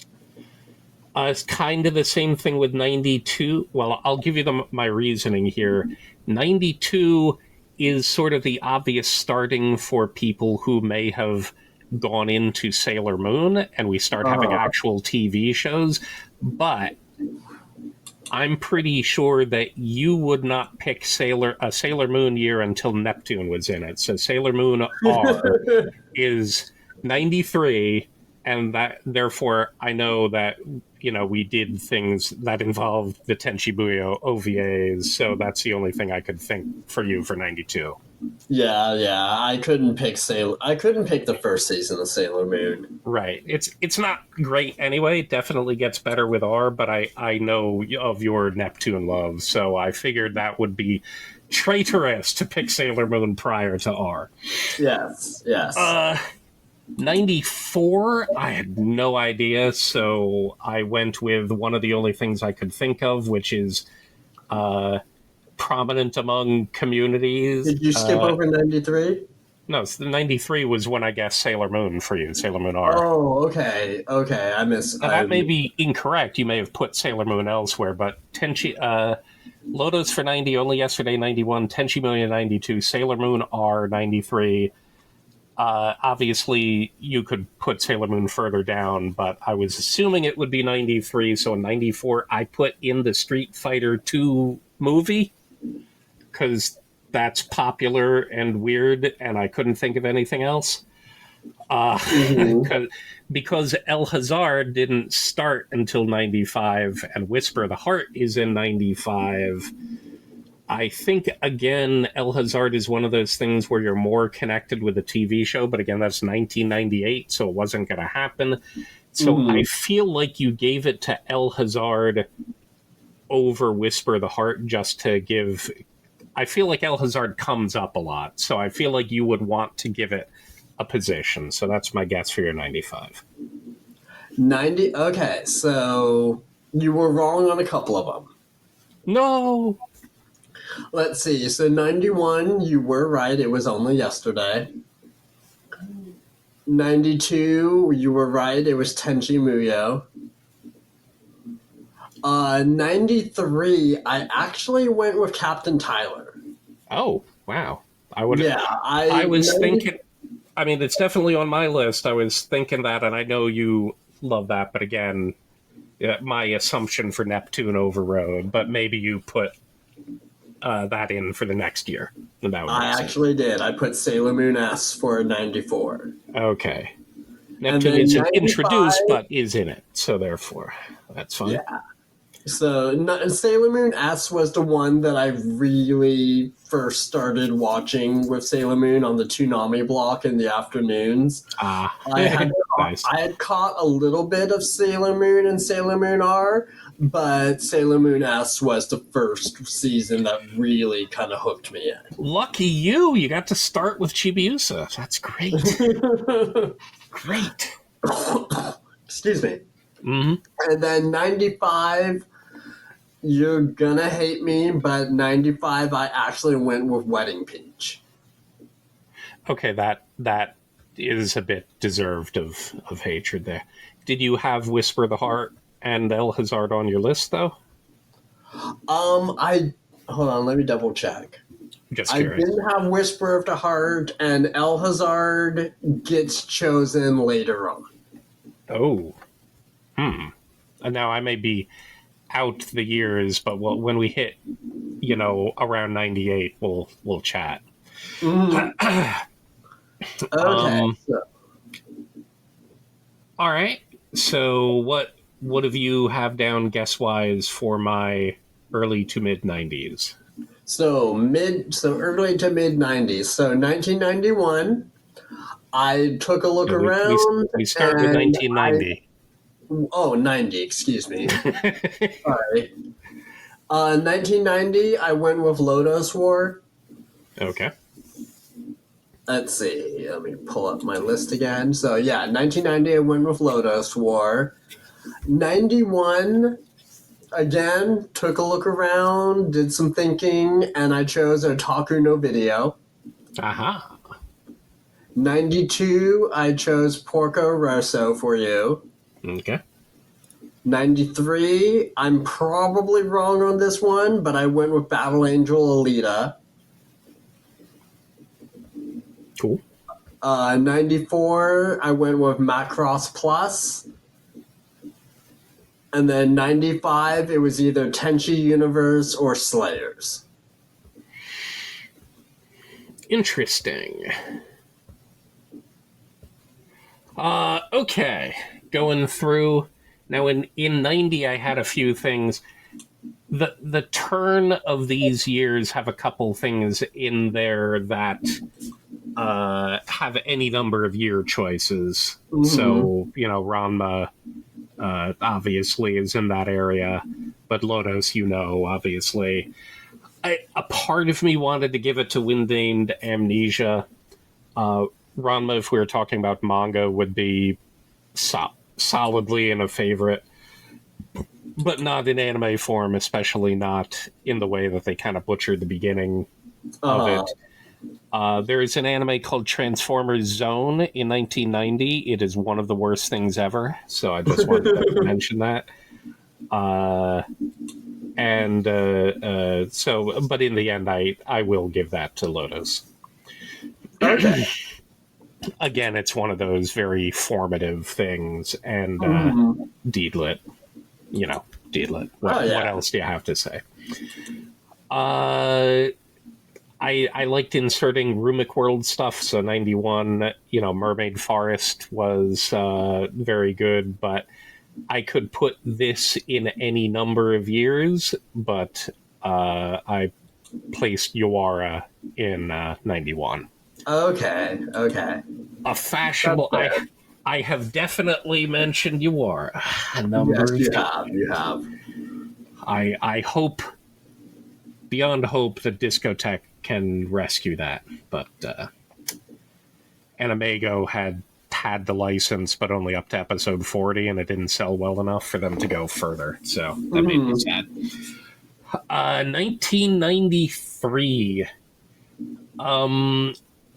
It's kind of the same thing with 92. Well, I'll give you my reasoning here. 92 is sort of the obvious starting for people who may have gone into Sailor Moon, and we start having actual TV shows, but I'm pretty sure that you would not pick a Sailor Moon year until Neptune was in it. So Sailor Moon R is 93, and that therefore I know that we did things that involved the Tenchibuyo OVAs, so that's the only thing I could think for you for 92. Yeah, I couldn't pick the first season of Sailor Moon. Right. It's not great anyway. It definitely gets better with R, but I know of your Neptune love, so I figured that would be traitorous to pick Sailor Moon prior to R. Yes. 94, I had no idea, so I went with one of the only things I could think of, which is prominent among communities. Did you skip over 93? No, 93 was when I guessed Sailor Moon for you, Sailor Moon R. Oh, okay. Now, that may be incorrect. You may have put Sailor Moon elsewhere, but Lotus for 90, Only Yesterday 91, Tenchi Muyo 92, Sailor Moon R 93. Obviously, you could put Sailor Moon further down, but I was assuming it would be 93, so in 94, I put in the Street Fighter 2 movie, because that's popular and weird, and I couldn't think of anything else. Uh, Mhm. because El Hazard didn't start until 95 and Whisper of the Heart is in 95. I think, again, El Hazard is one of those things where you're more connected with a TV show, but again, that's 1998, so it wasn't going to happen. So I Mhm. feel like you gave it to El Hazard over Whisper of the Heart just to give. I feel like El Hazard comes up a lot, so I feel like you would want to give it a position. So that's my guess for your 95. 90. Okay, so you were wrong on a couple of them. No! Let's see. So 91, you were right. It was only yesterday. 92, you were right. It was Tenchi Muyo. 93, I actually went with Captain Tyler. Oh, wow. I would. Yeah, I was 90, thinking. I mean, it's definitely on my list. I was thinking that, and I know you love that, but again, my assumption for Neptune overrode. But maybe you put that in for the next year, and that would I make sense. actually did. I put Sailor Moon S for 94. Okay. And Neptune then isn't 95, introduced, but is in it, so therefore, that's fine. yeah. So Sailor Moon S was the one that I really first started watching with Sailor Moon on the Toonami block in the afternoons. Ah, I had nice. I had caught a little bit of Sailor Moon and Sailor Moon R, but Sailor Moon S was the first season that really kind of hooked me Lucky you! You got to start with Chibiusa. That's great. in. Great. Excuse me. Mm-hmm. And then 95, you're gonna hate me, but 95, I actually went with Wedding Peach. Okay, that is a bit deserved of hatred there. Did you have Whisper of the Heart and El Hazard on your list though? I hold on, let me double check. Just I curious. didn't have Whisper of the Heart, and El Hazard gets chosen later on. Oh, and now I may be out the years, but when we hit, around 98, we'll chat. Mm, okay, Um, so, all right. So what have you have down guess wise for my early to mid 90s? so early to mid 90s. So 1991, I took a look Yeah, we around we start with and 1990. 90, excuse me. Sorry. 1990, I went with Lodos War. Okay. Let's see. Let me pull up my list again. So yeah, 1990, I went with Lodos War. 91, again, took a look around, did some thinking, and I chose Otaku no Video. Aha. 92, I chose Porco Rosso for you. Okay. 93, I'm probably wrong on this one, but I went with Battle Angel Alita. Cool. 94, I went with Macross Plus. And then 95, it was either Tenchi Universe or Slayers. Interesting. Okay. Going through now in 90 I had a few things. The turn of these years have a couple things in there that have any number of year choices. Mhm. So, Ranma obviously is in that area, but Lotus, obviously. A part of me wanted to give it to Wind Amnesia. Ranma, if we were talking about manga, would be solidly in a favorite, but not in anime form, especially not in the way that they kind of butchered the beginning of it. There is an anime called Transformers Zone in 1990. It is one of the worst things ever, so I just wanted to mention that. But in the end, I will give that to Lotus. Okay. Again, it's one of those very formative things, and Mhm. Deedlit, Deedlit. Oh, yeah. What else do you have to say? I I liked inserting Rumic World stuff. So 91, Mermaid Forest was very good, but I could put this in any number of years, but I placed Yawara in 91. Okay. A fashionable. That's fair. I have definitely mentioned Yawara a number Yes, of you times. have. You have. I hope, beyond hope, that Discotheque can rescue that, but Animego had the license, but only up to episode 40, and it didn't sell well enough for them to go further. So that made me sad. 1993.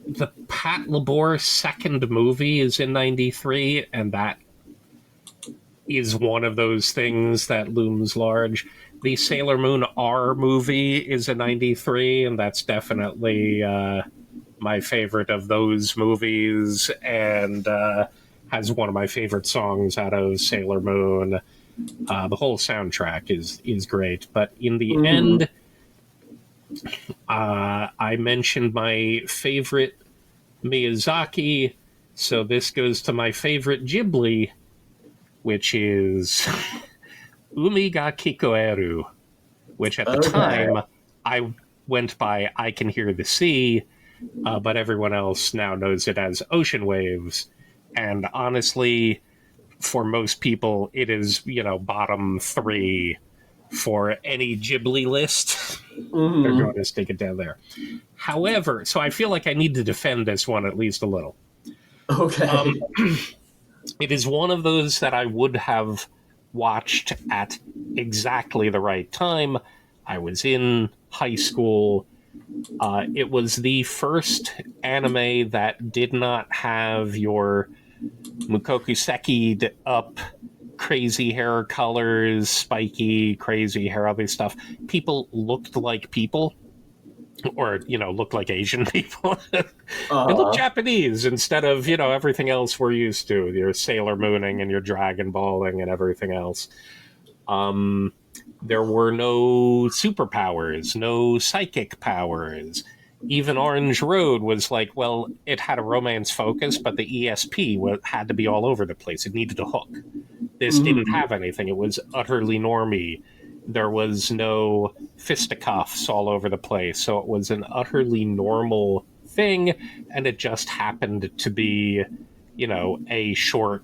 The Pat Labor second movie is in 93, and that is one of those things that looms large. The Sailor Moon R movie is in 93, and that's definitely my favorite of those movies, and has one of my favorite songs out of Sailor Moon. The whole soundtrack is great, but in the end, I mentioned my favorite Miyazaki, so this goes to my favorite Ghibli, which is Umi ga Kikoeru, which at the time I went by I Can Hear the Sea, but everyone else now knows it as Ocean Waves. And honestly, for most people, it is, bottom 3 for any Ghibli list. They're going to stick it down there. However, so I feel like I need to defend this one at least a little. Okay. It is one of those that I would have watched at exactly the right time. I was in high school. It was the first anime that did not have your Mukoku Seki'd up crazy hair colors, spiky, crazy hair, other stuff. People looked like people, or, looked like Asian people. They look Japanese instead of, everything else we're used to, your Sailor Mooning and your Dragon Balling and everything else. There were no superpowers, no psychic powers. Even Orange Road was like, well, it had a romance focus, but the ESP had to be all over the place. It needed a hook. This didn't have anything. It was utterly normie. There was no fisticuffs all over the place. So it was an utterly normal thing, and it just happened to be, a short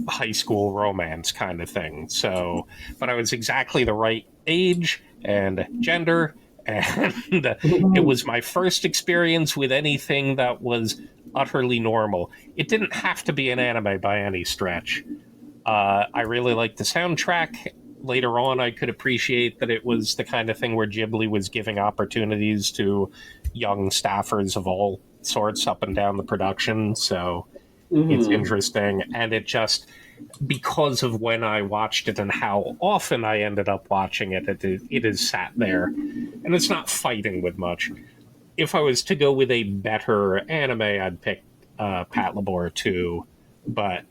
high school romance kind of thing. So, but I was exactly the right age and gender, and it was my first experience with anything that was utterly normal. It didn't have to be an anime by any stretch. I really liked the soundtrack. Later on, I could appreciate that it was the kind of thing where Ghibli was giving opportunities to young staffers of all sorts up and down the production. So it's interesting. And it just, because of when I watched it and how often I ended up watching it, it is sat there. And it's not fighting with much. If I was to go with a better anime, I'd pick Pat Labor 2. But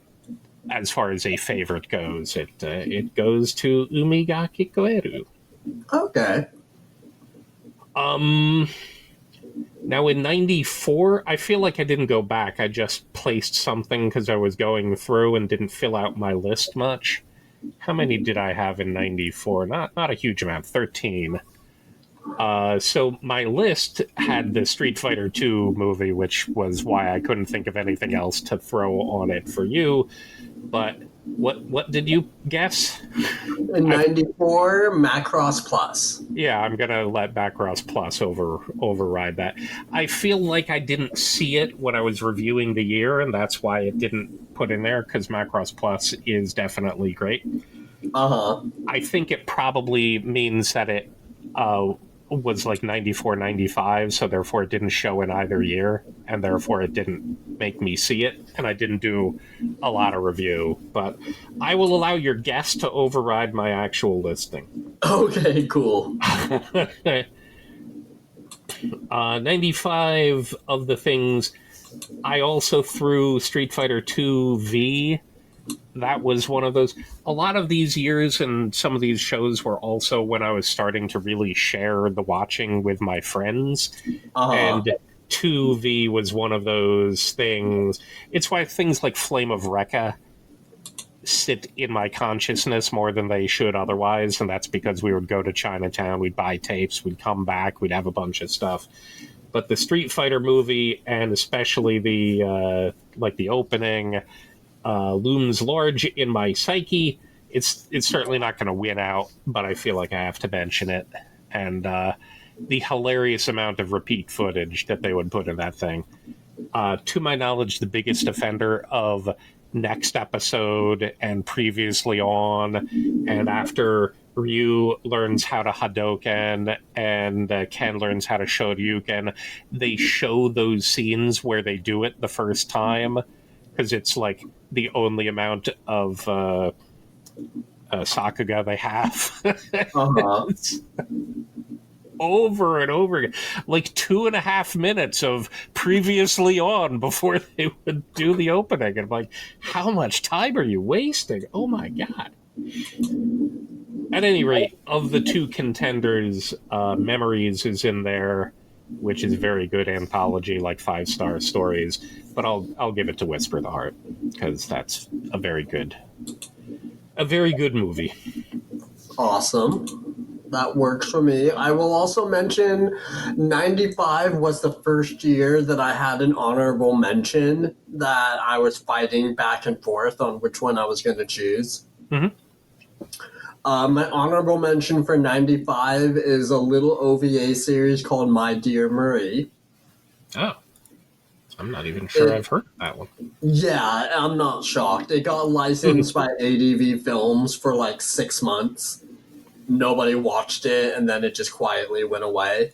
as far as a favorite goes, it goes to Umi ga Kikoeru. Okay. Now in 94, I feel like I didn't go back. I just placed something because I was going through and didn't fill out my list much. How many did I have in 94? Not a huge amount, 13. So my list had the Street Fighter 2 movie, which was why I couldn't think of anything else to throw on it for you. But what did you guess? In 94, Macross Plus. Yeah, I'm going to let Macross Plus override that. I feel like I didn't see it when I was reviewing the year, and that's why it didn't put in there, because Macross Plus is definitely great. I think it probably means that it was like 94, 95, so therefore it didn't show in either year, and therefore it didn't make me see it, and I didn't do a lot of review. But I will allow your guess to override my actual listing. Okay, cool. 95 of the things, I also threw Street Fighter 2 V that was one of those. A lot of these years and some of these shows were also when I was starting to really share the watching with my friends. Uh-huh. And 2V was one of those things. It's why things like Flame of Recca sit in my consciousness more than they should otherwise, and that's because we would go to Chinatown, we'd buy tapes, we'd come back, we'd have a bunch of stuff. But the Street Fighter movie, and especially the like the opening, looms large in my psyche. It's certainly not going to win out, but I feel like I have to mention it. And the hilarious amount of repeat footage that they would put in that thing. To my knowledge, the biggest offender of next episode and previously on, and after Ryu learns how to Hadoken and Ken learns how to Shoryuken, they show those scenes where they do it the first time because it's like the only amount of Sakuga they have. Uh-huh. Over and over again, like 2.5 minutes of previously on before they would do the opening. And I'm like, how much time are you wasting? Oh my god. At any rate, of the two contenders, Memories is in there, which is very good anthology, like 5-star stories. But I'll give it to Whisper the Heart because that's a very good movie. Awesome. That works for me. I will also mention 95 was the first year that I had an honorable mention that I was fighting back and forth on which one I was going to choose. Mm-hmm. My honorable mention for 95 is a little OVA series called My Dear Marie. Oh. I'm not even sure I've heard that one. Yeah, I'm not shocked. It got licensed by ADV Films for like 6 months. Nobody watched it, and then it just quietly went away.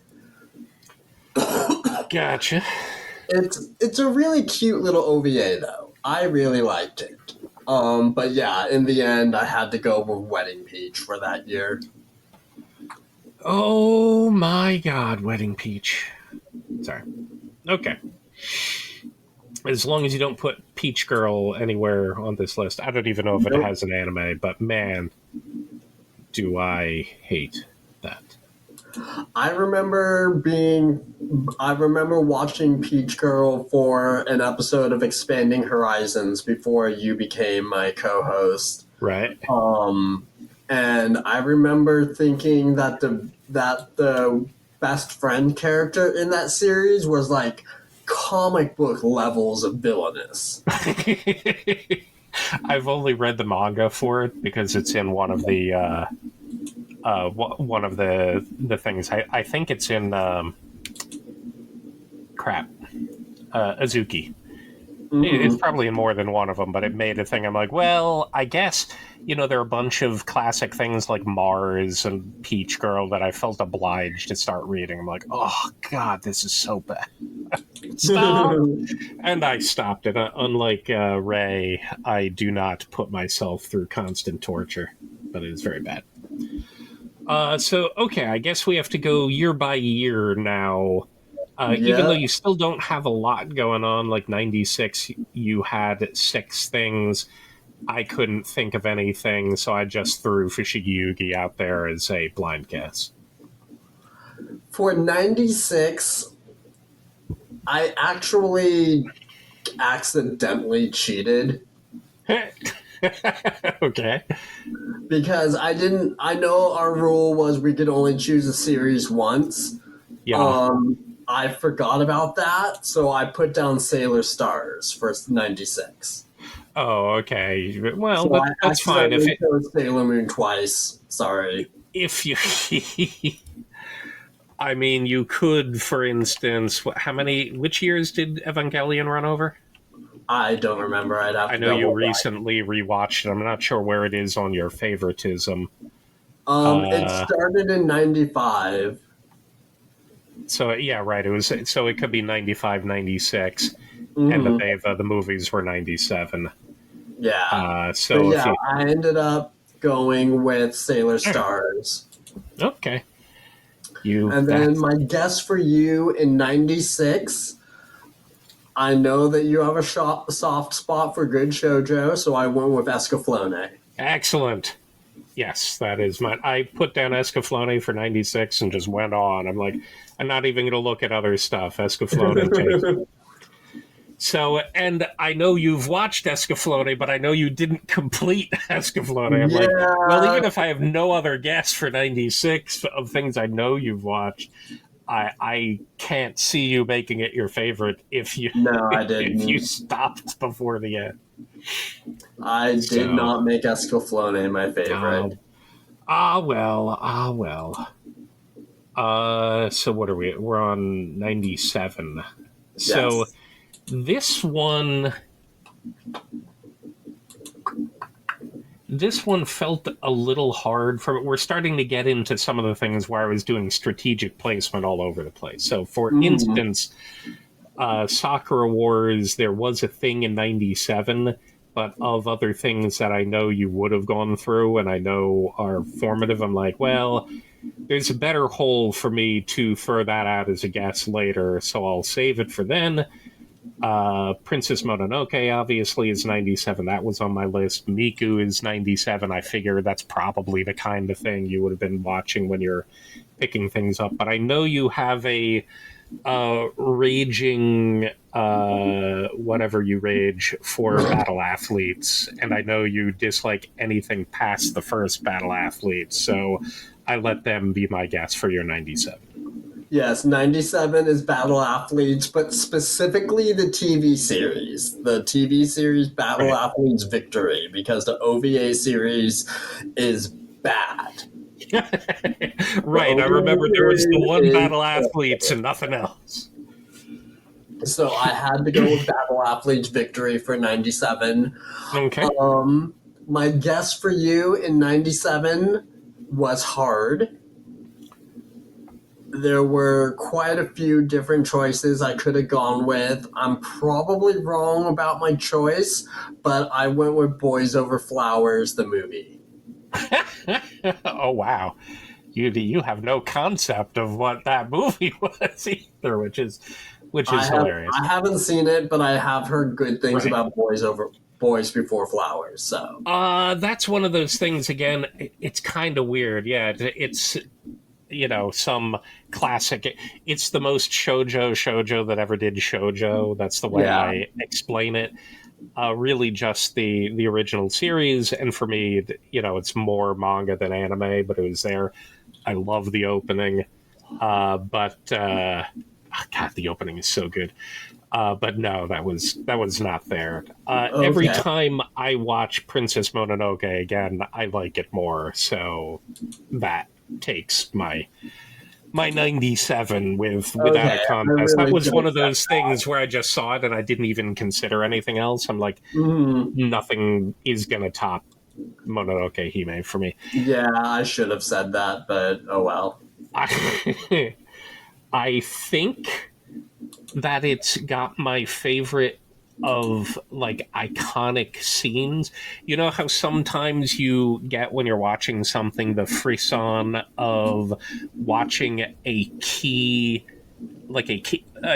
Gotcha. It's a really cute little OVA, though. I really liked it. But yeah, in the end, I had to go with Wedding Peach for that year. Oh my god, Wedding Peach. Sorry. Okay. As long as you don't put Peach Girl anywhere on this list. I don't even know if it has an anime, but man, do I hate that. I remember watching Peach Girl for an episode of Expanding Horizons before you became my co-host. Right. And I remember thinking that the best friend character in that series was like comic book levels of villainous. I've only read the manga for it because it's in one of the things. I think it's in Azuki. Mm-hmm. It's probably in more than one of them, but it made a thing. I'm like, well, I guess, there are a bunch of classic things like Mars and Peach Girl that I felt obliged to start reading. I'm like, oh, God, this is so bad. Stop! And I stopped it. Unlike Ray, I do not put myself through constant torture, but it is very bad. Okay, I guess we have to go year by year now. Even though you still don't have a lot going on, like 96, you had 6 things. I couldn't think of anything, so I just threw Fushigi Yugi out there as a blind guess. For 96, I actually accidentally cheated. Okay. Because I know our rule was we could only choose a series once. Yeah. I forgot about that, so I put down Sailor Stars for 96. Oh, okay. Well, So that's fine. If it chose Sailor Moon twice. Sorry. if you I mean, you could, for instance, which years did Evangelion run over? I don't remember. I'd have to I know you double check. recently rewatched it. I'm not sure where it is on your favoritism. It started in 95. So, yeah, right. It could be 95, 96, Mm-hmm. and the movies were 97. Yeah. So yeah, I ended up going with Sailor Stars. Okay. And then my guess for you in 96, I know that you have a soft spot for good shoujo, so I went with Escaflowne. Excellent. Yes, that is mine. I put down Escaflowne for 96 and just went on. I'm like, I'm not even going to look at other stuff. Escaflowne takes. So, and I know you've watched Escaflowne, but I know you didn't complete Escaflowne. I'm like, well, Yeah. even if I have no other guess for 96 of things I know you've watched, I can't see you making it your favorite if you No, I if you didn't. stopped before the end. I did So, not make Escaflowne my favorite. ah well. So what are we? We're on 97. So Yes. this one this one felt a little hard for we're starting to get into some of the things where I was doing strategic placement all over the place. So for Mm. instance, Sakura Wars, there was a thing in 97, but of other things that I know you would have gone through and I know are formative, I'm like, well, there's a better hole for me to throw that out as a guess later, so I'll save it for then. Princess Mononoke obviously is 97. That was on my list. Miku is 97. I figure that's probably the kind of thing you would have been watching when you're picking things up. But I know you have a raging whatever you rage for battle athletes, and I know you dislike anything past the first battle athlete, so I let them be my guess for your 97. Yes, 97 is Battle Athletes, but specifically the TV series. The TV series Battle Right. Athletes Victory, because the OVA series is bad. The Right, I OVA remember there was the series one is battle athletes and nothing else. so I had to go with Battle Athletes Victory for 97. Okay. My guess for you in 97 was hard. There were quite a few different choices I could have gone with. I'm probably wrong about my choice, but I went with Boys Over Flowers, the movie. Oh wow. You have no concept of what that movie was either, which is hilarious. I haven't seen it, but I have heard good things Right. about Boys Before Flowers. So That's one of those things again, it's kind of weird. Yeah, it's some classic. It's the most shojo that ever did shojo. That's the way yeah, I explain it. Really, just the original series, and for me, it's more manga than anime, but it was there. I love the opening, but God, the opening is so good. But no, that was not there. Every okay. time I watch Princess Mononoke again, I like it more. So that takes my 97 without Okay, a I contest. That really was one don't of those things where I just saw it and I didn't even consider anything else. I'm like, Mhm. nothing is gonna top Mononoke Hime for me. Yeah, I should have said that, but oh well. I, I think that it's got my favorite of like iconic scenes. You know how sometimes you get when you're watching something the frisson of watching a key like a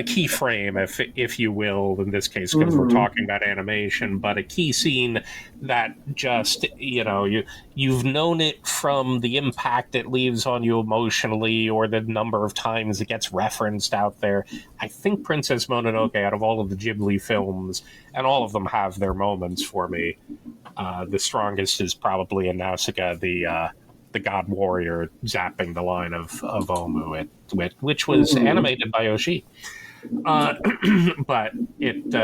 key frame, if you will, in this case, because we're Mhm. talking about animation, but a key scene that just you've known it from the impact it leaves on you emotionally, or the number of times it gets referenced out there. I think Princess Mononoke, out of all of the Ghibli films, and all of them have their moments for me. The strongest is probably in Nausicaa, the God Warrior zapping the line of Omu, which was Mhm. animated by Oshii. Uh, but it,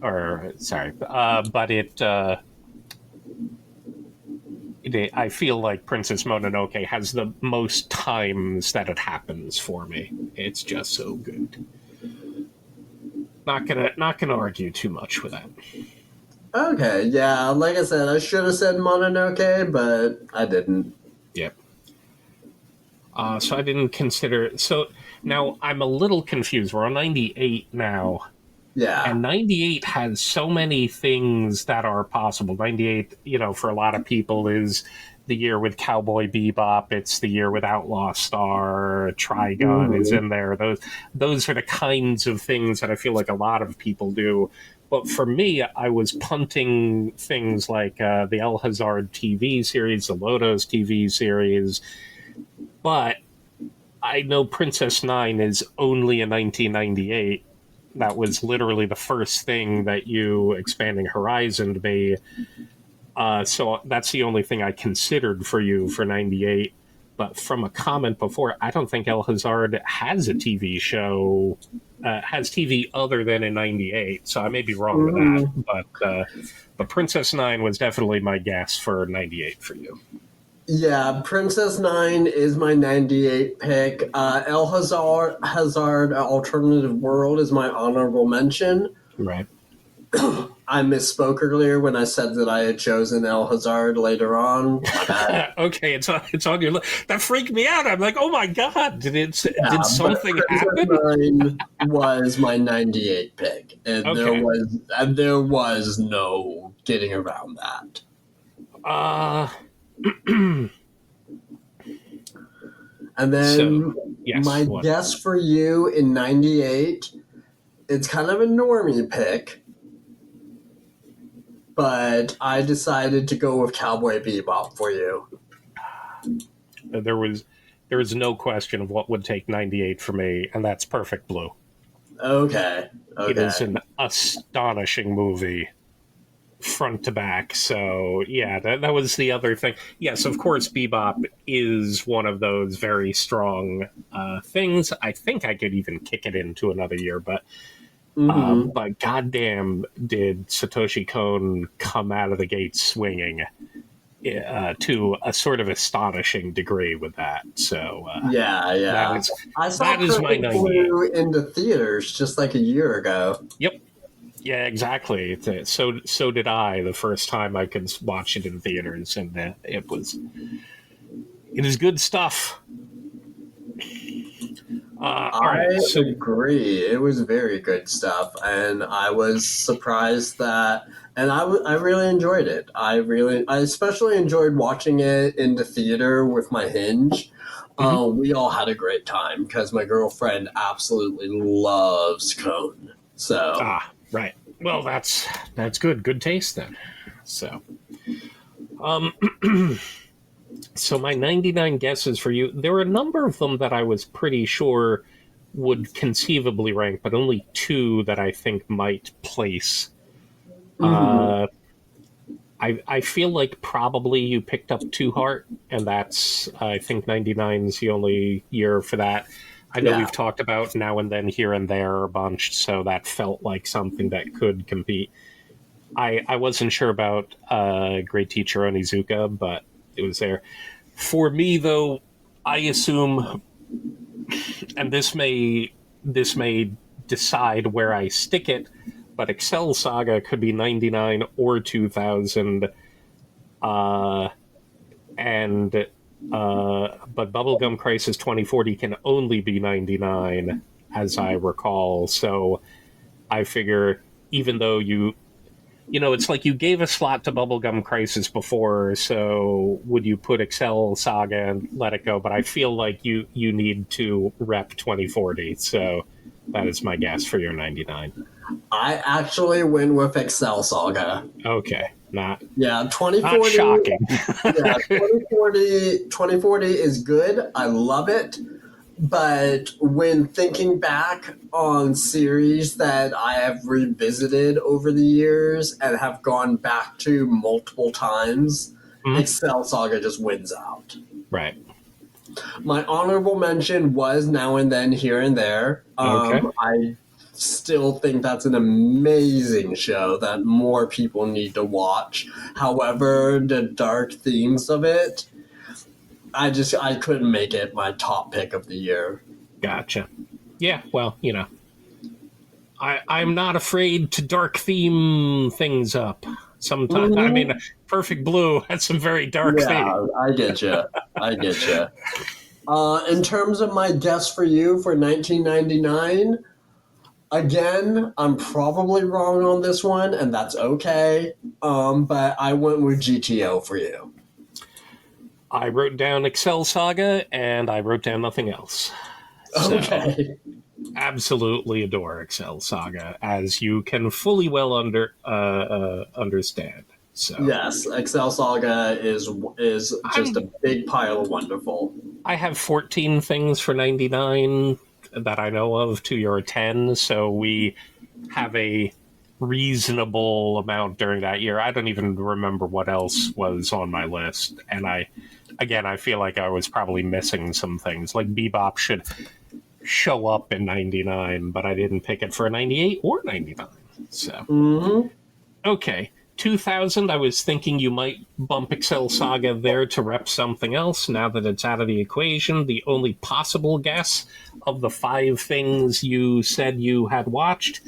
or sorry, but I feel like Princess Mononoke has the most times that it happens for me. It's just so good. Not gonna argue too much with that. Okay, yeah, like I said, I should have said Mononoke, but I didn't. Yep. So I didn't consider. So now I'm a little confused. We're on 98 now. Yeah. And 98 has so many things that are possible. 98, for a lot of people is the year with Cowboy Bebop. It's the year with Outlaw Star. Trigun is in there. Those are the kinds of things that I feel like a lot of people do. But for me, I was punting things like the El Hazard TV series, the Lotos TV series. But I know Princess Nine is only a 1998. That was literally the first thing that you Expanding Horizon to be. So that's the only thing I considered for you for 98. But from a comment before, I don't think El Hazard has a TV show, has TV other than in 98. So I may be wrong with that. But Princess Nine was definitely my guess for 98 for you. Yeah, Princess Nine is my 98 pick. El Hazard Alternative World is my honorable mention. Right. I misspoke earlier when I said that I had chosen El Hazard later on. My bad. Okay, it's on your list. That freaked me out. I'm like, oh my god, did something happen? Princess Nine was my 98 pick, and Okay. there was no getting around that. And then yes, my what? guess for you in 98, it's kind of a normie pick, but I decided to go with Cowboy Bebop for you. There was no question of what would take 98 for me, and that's Perfect Blue. Okay. It is an astonishing movie, front to back. So, yeah, that was the other thing. Yes, of course, Bebop is one of those very strong things. I think I could even kick it into another year, but goddamn, did Satoshi Kon come out of the gate swinging to a sort of astonishing degree with that. So yeah. I saw my Perfect Blue in the theaters just like a year ago. Yep. Yeah, exactly. So did I the first time I could watch it in theaters, and it is good stuff. I agree. It was very good stuff, and I was surprised that, and I really enjoyed it. I especially enjoyed watching it in the theater with my Hinge. We all had a great time because my girlfriend absolutely loves Cone. So right. Well, that's good. Good taste then. So, so my 99 guesses for you, there were a number of them that I was pretty sure would conceivably rank, but only two that I think might place. I feel like probably you picked up Two Heart, and that's, I think 99 is the only year for that. I know we've talked about Now and Then, Here and There a bunch, so that felt like something that could compete. I wasn't sure about Great Teacher Onizuka, but it was there. For me, though, I assume, and this may decide where I stick it, but Excel Saga could be 99 or 2000, but Bubblegum Crisis 2040 can only be 99, as I recall. So I figure, even though it's like you gave a slot to Bubblegum Crisis before, so would you put Excel Saga and let it go? But I feel like you need to rep 2040, so that is my guess for your 99. I actually went with Excel Saga. Okay, not 2040. Not shocking. 2040 is good. I love it. But when thinking back on series that I have revisited over the years and have gone back to multiple times, Excel Saga just wins out. Right. My honorable mention was Now and Then, Here and There. Okay. I still think that's an amazing show that more people need to watch. However, the dark themes of it, I couldn't make it my top pick of the year. Gotcha. Yeah, well, I'm not afraid to dark theme things up. Sometimes, I mean, Perfect Blue has some very dark themes. Yeah, I get you. In terms of my guess for you for 1999, again, I'm probably wrong on this one, and that's okay. But I went with GTO for you. I wrote down Excel Saga, and I wrote down nothing else. So, Okay. absolutely adore Excel Saga, as you can fully well understand. So, Yes, Excel Saga is just I'm a big pile of wonderful. I have 14 things for 99 that I know of to your 10, so we have a reasonable amount during that year. I don't even remember what else was on my list, and I feel like I was probably missing some things. Like Bebop should show up in 99, but I didn't pick it for 98 or 99. So, Hmm. okay. 2000, I was thinking you might bump Excel Saga there to rep something else. Now that it's out of the equation, the only possible guess of the 5 things you said you had watched,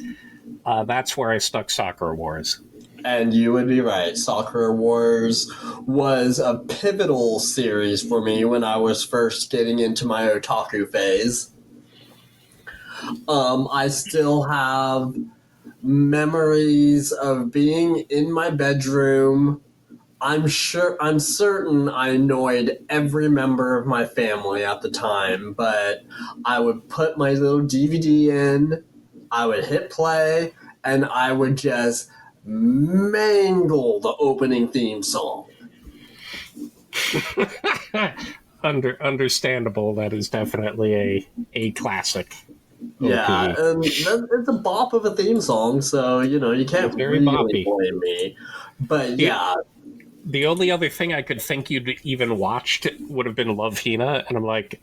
that's where I stuck Sakura Wars. And you would be right. Sakura Wars was a pivotal series for me when I was first getting into my otaku phase. I still have memories of being in my bedroom. I'm certain I annoyed every member of my family at the time, but I would put my little DVD in, I would hit play, and I would just mangle the opening theme song. Understandable. That is definitely a classic. Yeah, OP. and it's a bop of a theme song, so you can't It's very really boppy. blame me. But The, yeah, the only other thing I could think you'd even watched would have been Love Hina, and I'm like,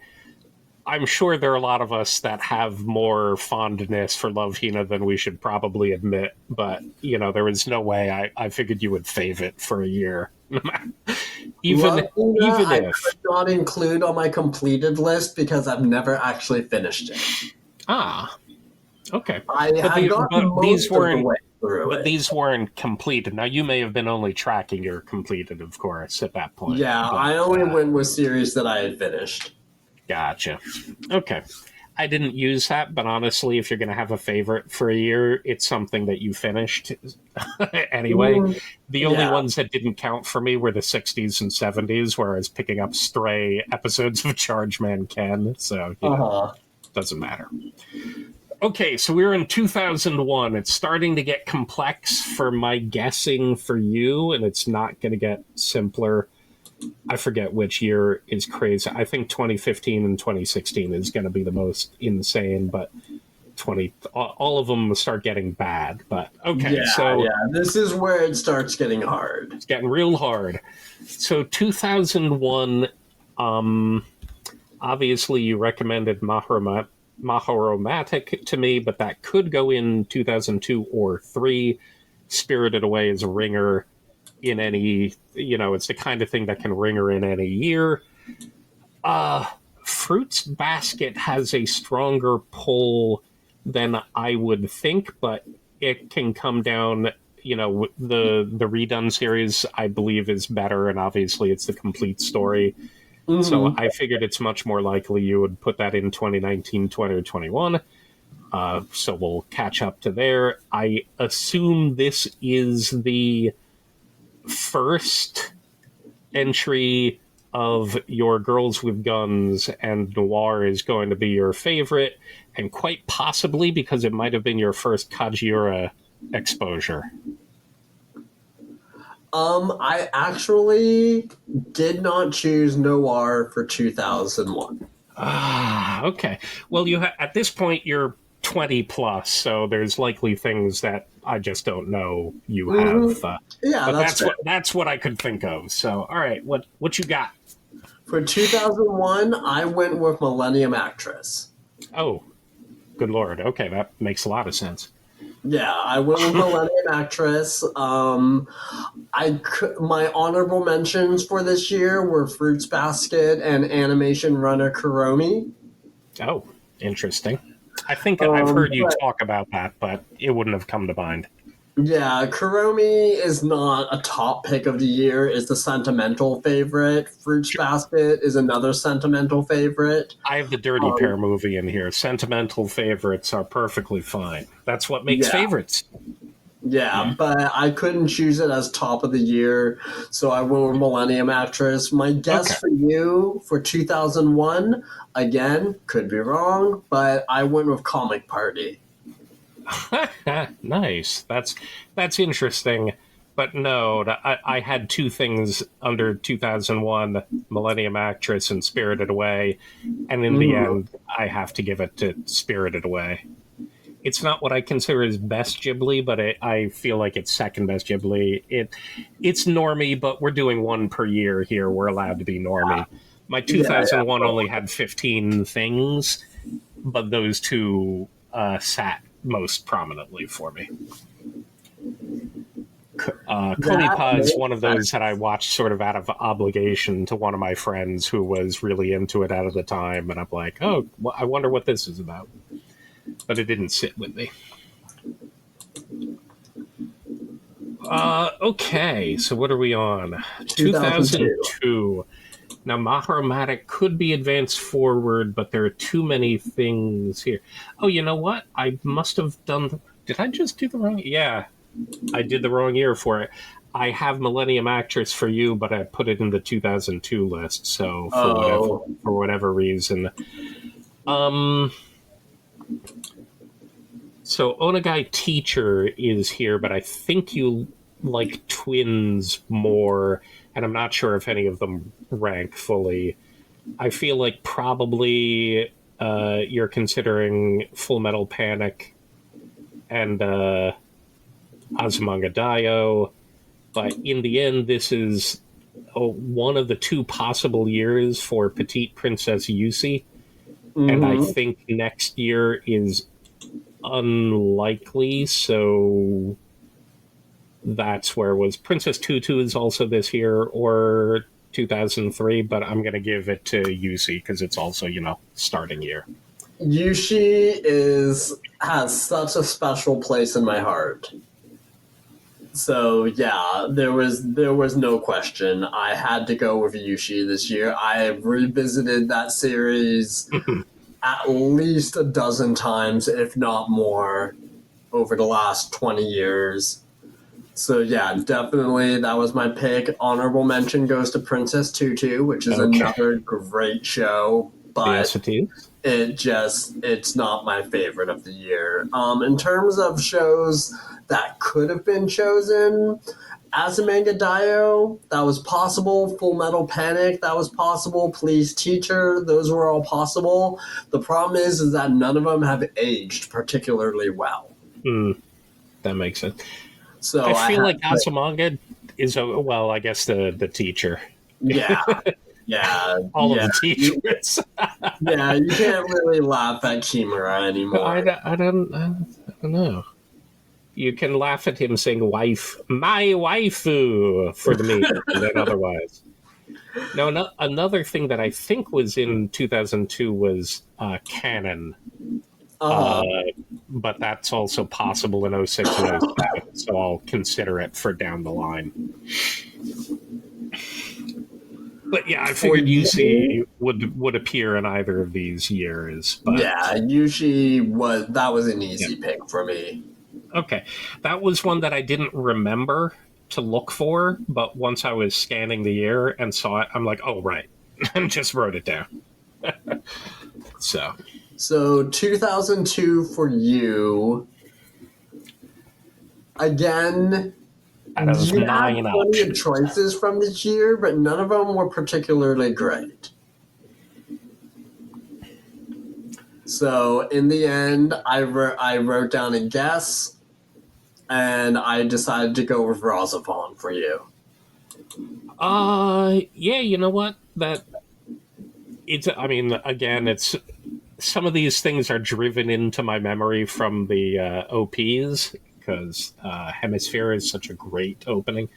I'm sure there are a lot of us that have more fondness for Love Hina than we should probably admit, but there was no way I figured you would fave it for a year. even Love Hina, even I if could not include on my completed list because I've never actually finished it. ah okay, I had gotten but most of the way through but it. these weren't completed. Now you may have been only tracking your completed, of course, at that point. Yeah, But, I only went with series that I had finished. gotcha. Okay. I didn't use that, but honestly, if you're going to have a favorite for a year, it's something that you finished anyway. Mm, The only yeah. ones that didn't count for me were the 60s and 70s, where I was picking up stray episodes of Charge Man Ken, so, Uh-huh. doesn't matter. Okay, so we're in 2001. It's starting to get complex for my guessing for you, and it's not going to get simpler. I forget which year is crazy. I think 2015 and 2016 is going to be the most insane, but all of them start getting bad. But okay, Yeah. This is where it starts getting hard. it's getting real hard. So 2001, obviously you recommended Mahoromatic to me, but that could go in 2002 or 3. Spirited Away is a ringer in any, it's the kind of thing that can ring her in any year. Fruits Basket has a stronger pull than I would think, but it can come down. The redone series I believe is better, and obviously it's the complete story. Mhm. So I figured it's much more likely you would put that in 2019, 20, or 21. So we'll catch up to there. I assume this is the first entry of your Girls with Guns, and Noir is going to be your favorite, and quite possibly because it might have been your first Kajiura exposure. I actually did not choose Noir for 2001. Okay. Well, at this point you're 20 plus, so there's likely things that I just don't know you have. Yeah, But that's fair. that's what I could think of. So, all right, what you got? For 2001, I went with Millennium Actress. Oh, good lord. Okay, that makes a lot of sense. Yeah, I went with Millennium Actress. My honorable mentions for this year were Fruits Basket and Animation Runner Kuromi. Oh, interesting. I think I've heard you but- talk about that, but it wouldn't have come to mind. Yeah, Kuromi is not a top pick of the year. It's a sentimental favorite. Fruits Basket is another sentimental favorite. I have the Dirty Pair movie in here. Sentimental favorites are perfectly fine. That's what makes Yeah. favorites. Yeah, but I couldn't choose it as top of the year, so I went with Millennium Actress. My guess Okay. for you for 2001, again, could be wrong, but I went with Comic Party. Nice. That's interesting. But no, I had two things under 2001: Millennium Actress and Spirited Away, and in the Mhm. end, I have to give it to Spirited Away. It's not what I consider as best Ghibli, but I feel like it's second best Ghibli. It's normie, but we're doing one per year here. We're allowed to be normie. My Yeah, yeah. 2001 only had 15 things, but those two sat most prominently for me. That Konipa is makes one of those sense. that I watched sort of out of obligation to one of my friends who was really into it at the time, and I'm like, oh, well, I wonder what this is about. But it didn't sit with me. Okay, so what are we on? 2002. 2002. Now, Maharomatic could be advanced forward, but there are too many things here. Oh, you know what? I must have done. Did I just do the wrong? Yeah, I did the wrong year for it. I have Millennium Actress for you, but I put it in the 2002 list. So Oh, for whatever reason, um, so Onagai Teacher is here, but I think you like twins more, and I'm not sure if any of them rank fully. I feel like probably you're considering Full Metal Panic and Azumanga Daioh, but in the end, this is one of the two possible years for Petite Princess Yusi, and I mm-hmm. think next year is unlikely, so that's where it was. Princess Tutu is also this year, or 2003, but I'm going to give it to Yusi because it's also, starting year. Yushi is has such a special place in my heart. So yeah, there was no question. I had to go with Yushi this year. I have revisited that series at least a dozen times, if not more, over the last 20 years. So yeah, definitely that was my pick. Honorable mention goes to Princess Tutu, which is Okay. another great show, Yes, but it is. it's not my favorite of the year. In terms of shows that could have been chosen, Azumanga Daioh, that was possible. Full Metal Panic, that was possible. Police Teacher, those were all possible. The problem is that none of them have aged particularly well. Mm, that makes sense. I So I feel had like Azumanga is well, I guess the teacher. yeah, yeah, All of yeah. the teachers. Yeah, you can't really laugh at Kimura anymore. I don't know. You can laugh at him saying "wife, my waifu" for the meme, and then otherwise. Now, another thing that I think was in 2002 was canon, uh, Uh, but that's also possible in '06 and '07, so I'll consider it for down the line. But yeah, I for figured you, UC would appear in either of these years. But yeah, Yushi was an yeah, easy pick for me. okay, that was one that I didn't remember to look for, but once I was scanning the year and saw it, I'm like, oh right, and just wrote it down. So So 2002 for you again. out of You had nine plenty of options, choices from this year, but none of them were particularly great. So in the end, I wrote down a guess, and I decided to go with Razafon for you. yeah, you know what? That it's. I mean, again, it's some of these things are driven into my memory from the OPs because Hemisphere is such a great opening.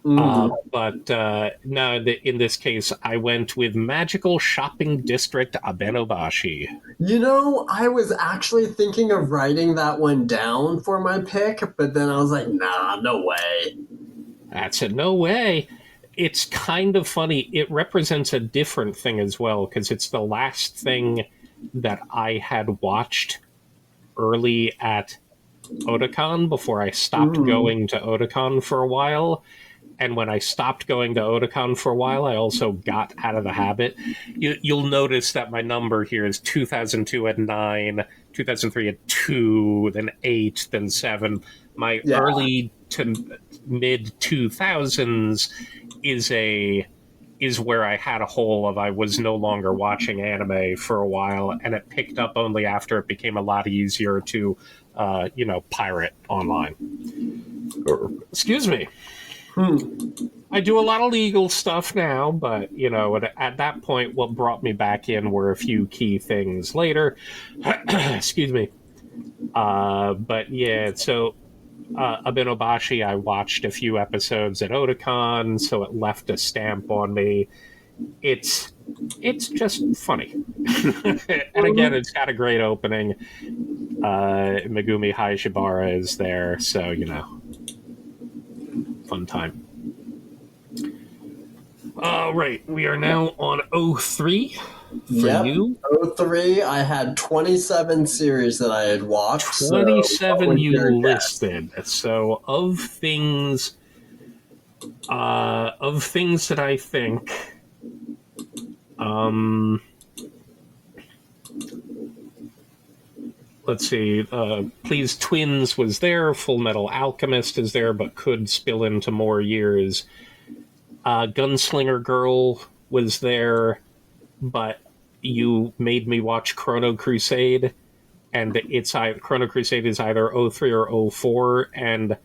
Mm-hmm. But no, in this case, I went with Magical Shopping District Abenobashi. I was actually thinking of writing that one down for my pick, but then I was like, nah, no way. That's a no way. It's kind of funny. It represents a different thing as well because it's the last thing that I had watched early at Otakon before I stopped going to Otakon for a while. And when I stopped going to Otakon for a while, I also got out of the habit. You'll notice that my number here is 2002 at 9, 2003 at 2, then 8, then 7. My early to mid 2000s is where I had a hole of I was no longer watching anime for a while, and it picked up only after it became a lot easier to, pirate online. Excuse me. I do a lot of legal stuff now, but, at that point, what brought me back in were a few key things later. Excuse me. But yeah, so Abenobashi, I watched a few episodes at Otakon, so it left a stamp on me. It's just funny. And again, it's got a great opening. Megumi Hayashibara is there, so, fun time. All right, we are now on 03 for you. 03, I had 27 series that I had watched. 27 so you listed. So of things that I think, let's see, Please Twins was there, Full Metal Alchemist is there, but could spill into more years. Gunslinger Girl was there, but you made me watch Chrono Crusade, and Chrono Crusade is either 03 or 04, and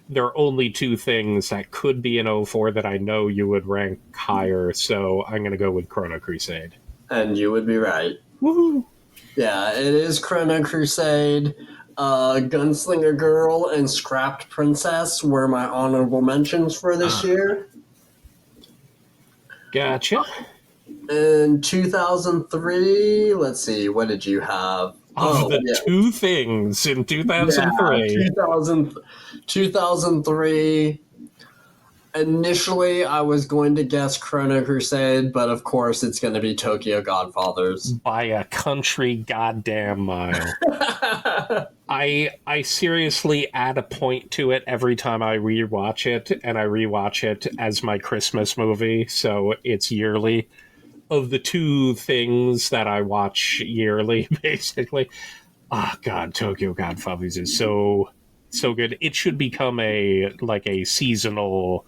there are only two things that could be in 04 that I know you would rank higher, so I'm going to go with Chrono Crusade. And you would be right. Woohoo! Yeah, it is Chrono Crusade. Gunslinger Girl and Scrapped Princess were my honorable mentions for this year. Gotcha. In 2003, let's see, what did you have? Two things in 2003. Yeah, 2003. Initially, I was going to guess Chrono Crusade, but of course it's going to be Tokyo Godfathers. By a country goddamn mile. I seriously add a point to it every time I rewatch it, and I rewatch it as my Christmas movie, so it's yearly. Of the two things that I watch yearly, basically, God, Tokyo Godfathers is so good. It should become a seasonal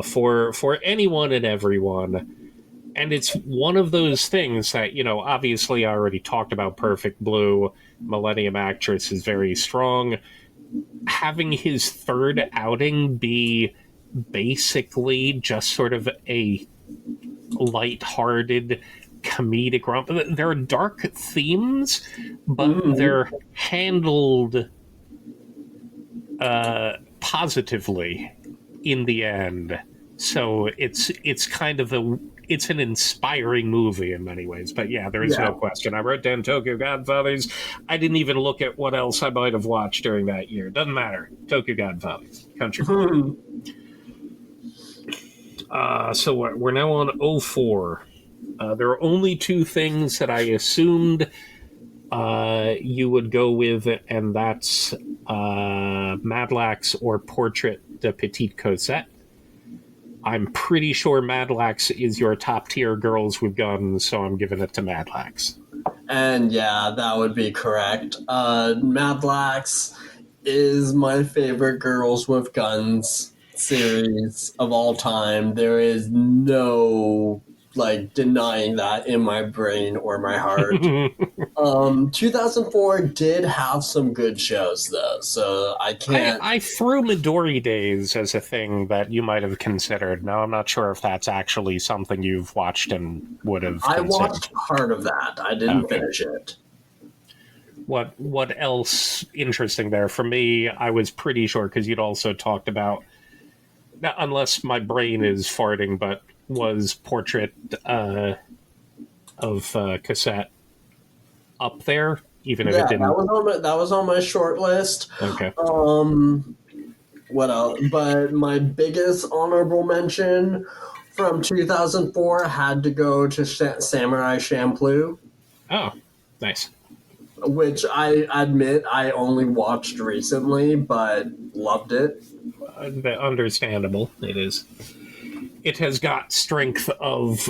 for anyone and everyone. And it's one of those things that, obviously I already talked about Perfect Blue. Millennium Actress is very strong. Having his third outing be basically just sort of a lighthearted comedic romp. There are dark themes, but they're handled positively in the end. So it's kind of it's an inspiring movie in many ways. But yeah, there is no question. I wrote down Tokyo Godfathers. I didn't even look at what else I might have watched during that year. Doesn't matter. Tokyo Godfathers. Country. So we're now on 04. There are only two things that I assumed you would go with, and that's Madlax or Portrait de Petite Cosette. I'm pretty sure Madlax is your top tier girls with guns, so I'm giving it to Madlax. And yeah, that would be correct. Madlax is my favorite girls with guns series of all time. There is no denying that in my brain or my heart. 2004 did have some good shows though, so I can't. I threw Midori Days as a thing that you might have considered. Now I'm not sure if that's actually something you've watched and would have considered. I watched part of that. I didn't finish it. What else interesting there? For me, I was pretty sure because you'd also talked about, unless my brain is farting, but was Portrait of Cassette up there, even if it didn't? That was on my short list. Okay. What else? But my biggest honorable mention from 2004 had to go to Samurai Champloo. Oh, nice. which I admit I only watched recently, but loved it. Understandable. It is. It has got strength of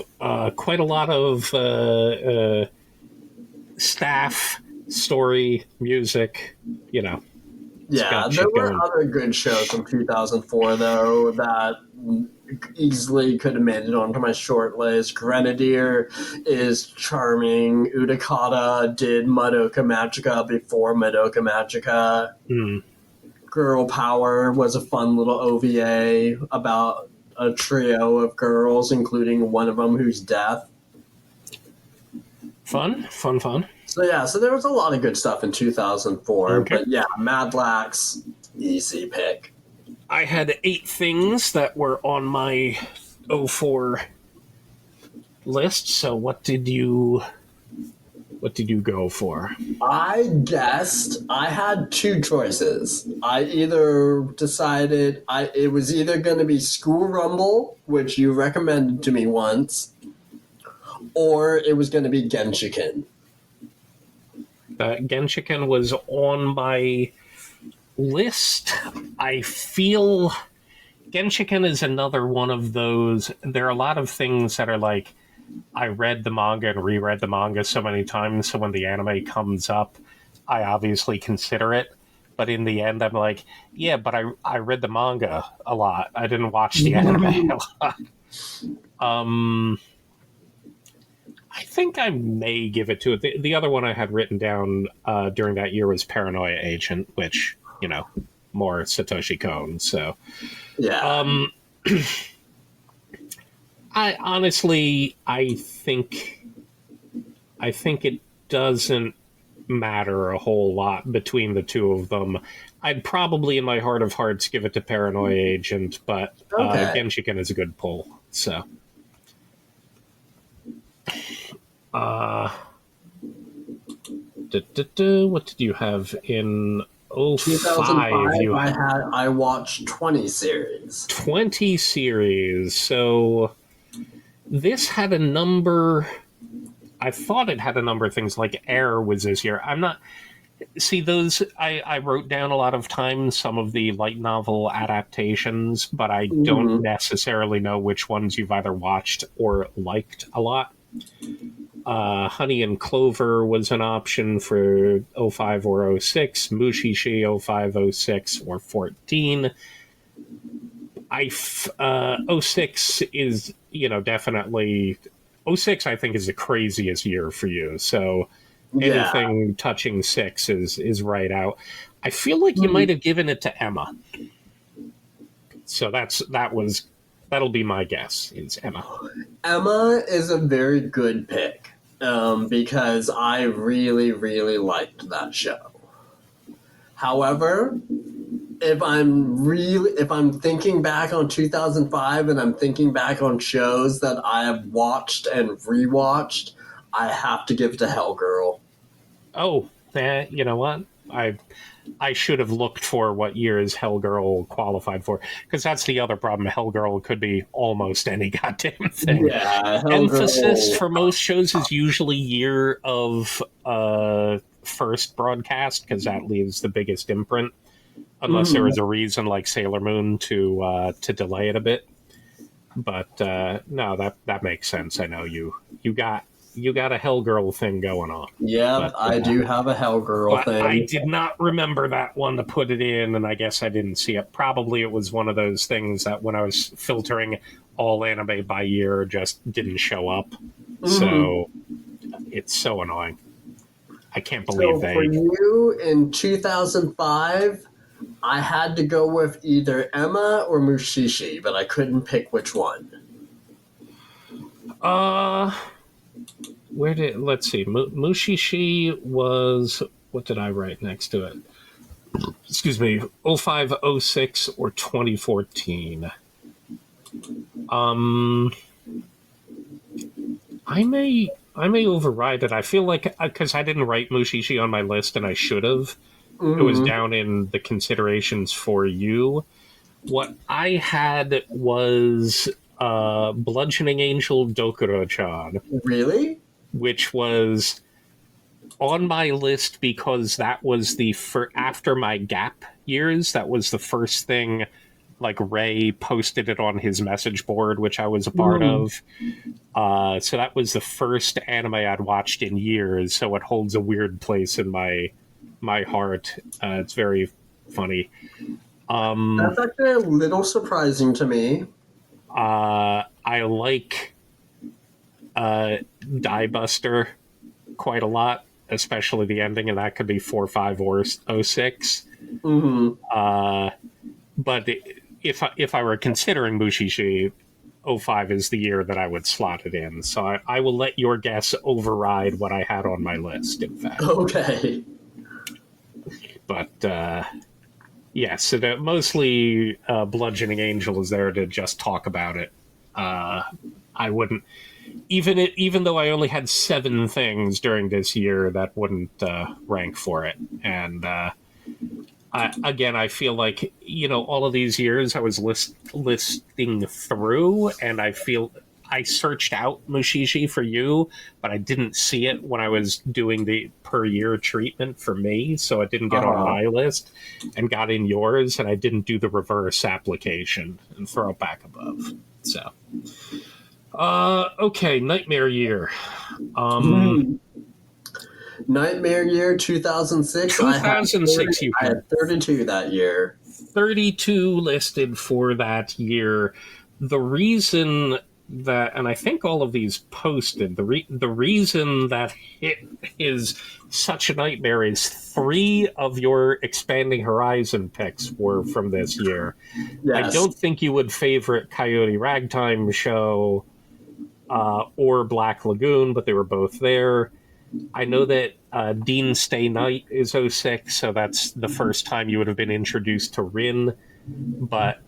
quite a lot of staff, story, music. You know, it's Yeah, got there shit were going. other good shows from 2004 though that easily could have made it onto my short list. Grenadier is charming. Utakata did Madoka Magica before Madoka Magica. Mm. Girl Power was a fun little OVA about a trio of girls, including one of them who's deaf. Fun, fun, fun. So yeah, so there was a lot of good stuff in 2004, Okay. but yeah, Mad Lax, easy pick. I had 8 things that were on my '04 list. So what did you go for? I guessed I had two choices. I either decided it was either going to be School Rumble, which you recommended to me once, or it was going to be Genshiken. Genshiken was on my list. I feel Genshiken is another one of those. There are a lot of things that are like, I read the manga and reread the manga so many times, so when the anime comes up, I obviously consider it. But in the end, I'm like, yeah, but I read the manga a lot. I didn't watch the anime a lot. Um, I think I may give it to it. The other one I had written down during that year was Paranoia Agent, which, more Satoshi Kon. So, Yeah. I honestly, I think it doesn't matter a whole lot between the two of them. I'd probably, in my heart of hearts, give it to Paranoia Agent, but Okay. Genshiken is a good pull. So, what did you have in 05? 2005, I watched 20 series. 20 series. So this had a number. I thought it had a number of things like Air was this year. I'm not. See, those. I wrote down a lot of times some of the light novel adaptations, but I don't necessarily know which ones you've either watched or liked a lot. Honey and Clover was an option for 05 or 06. Mushishi 05, 06, or 14. 06 is, definitely. 06, I think, is the craziest year for you. So Yeah. anything touching 6 is right out. I feel like you might have given it to Emma. So that'll be my guess, is Emma. Emma is a very good pick because I really, really liked that show. However, if I'm thinking back on 2005 and I'm thinking back on shows that I have watched and rewatched, I have to give it to Hellgirl. Oh, you know what? I should have looked for what years Hellgirl qualified for, because that's the other problem. Hellgirl could be almost any goddamn thing. Yeah, Hellgirl. Emphasis for most shows is usually year of first broadcast, because that leaves the biggest imprint. Unless there was a reason like Sailor Moon to delay it a bit. But no, that makes sense. I know you got a Hellgirl thing going on. Yeah, I do have a Hellgirl thing. I did not remember that one to put it in, and I guess I didn't see it. Probably it was one of those things that when I was filtering all anime by year, just didn't show up. So it's so annoying. I can't believe for you in 2005, I had to go with either Emma or Mushishi, but I couldn't pick which one. Let's see. Mushishi was, what did I write next to it? Excuse me, 05, 06, or 2014. I may override it. I feel like, because I didn't write Mushishi on my list and I should have. It was down in the considerations for you. What I had was Bludgeoning Angel Dokuro-chan. Really? Which was on my list because that was after my gap years. That was the first thing. Like Ray posted it on his message board, which I was a part of. So that was the first anime I'd watched in years. So it holds a weird place in my heart. It's very funny. That's actually a little surprising to me. I like Die Buster quite a lot, especially the ending, and that could be 4, 5, or 06. But if I were considering Mushishi, 05 is the year that I would slot it in. So I will let your guess override what I had on my list, in fact. Okay. But yeah, so that mostly Bludgeoning Angel is there to just talk about it. I wouldn't, even though I only had 7 things during this year, that wouldn't rank for it. And again, I feel like, all of these years I was listing through, and I feel I searched out Mushishi for you, but I didn't see it when I was doing the per year treatment for me, so it didn't get on my list and got in yours, and I didn't do the reverse application and throw it back above. So, okay, Nightmare Year. Nightmare Year 2006. 2006, I had 32 that year. 32 listed for that year. The reason that, and I think all of these posted, the reason that it is such a nightmare is 3 of your Expanding Horizon picks were from this year. Yes. I don't think you would favorite Coyote Ragtime Show or Black Lagoon, but they were both there. I know that Dean Stay Night is 06, so that's the first time you would have been introduced to Rin, but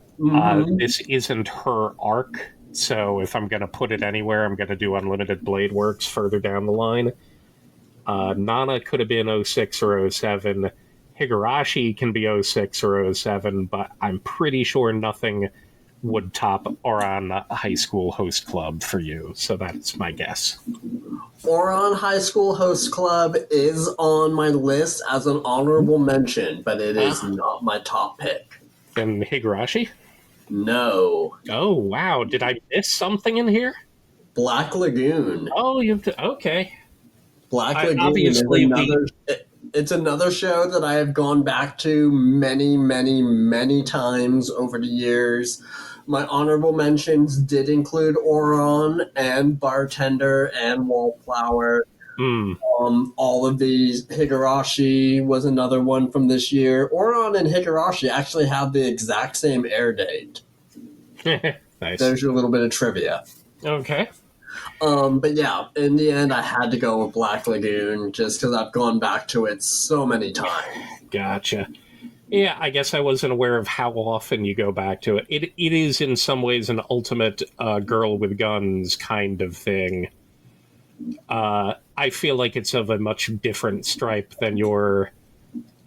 this isn't her arc, so if I'm going to put it anywhere, I'm going to do Unlimited Blade Works further down the line. Nana could have been 06 or 07. Higurashi can be 06 or 07, but I'm pretty sure nothing would top Ouran High School Host Club for you, so that's my guess. Ouran High School Host Club is on my list as an honorable mention, but it is not my top pick. Then Higurashi? No. Oh, wow. Did I miss something in here? Black Lagoon. Oh, okay. Black Lagoon it's another show that I have gone back to many, many, many times over the years. My honorable mentions did include Ouran and Bartender and Wallflower. All of these. Higurashi was another one from this year. Ouran and Higurashi actually have the exact same air date. Nice. There's your little bit of trivia. Okay. But yeah, in the end, I had to go with Black Lagoon just because I've gone back to it so many times. Gotcha. Yeah, I guess I wasn't aware of how often you go back to it. It is in some ways an ultimate girl with guns kind of thing. I feel like it's of a much different stripe than your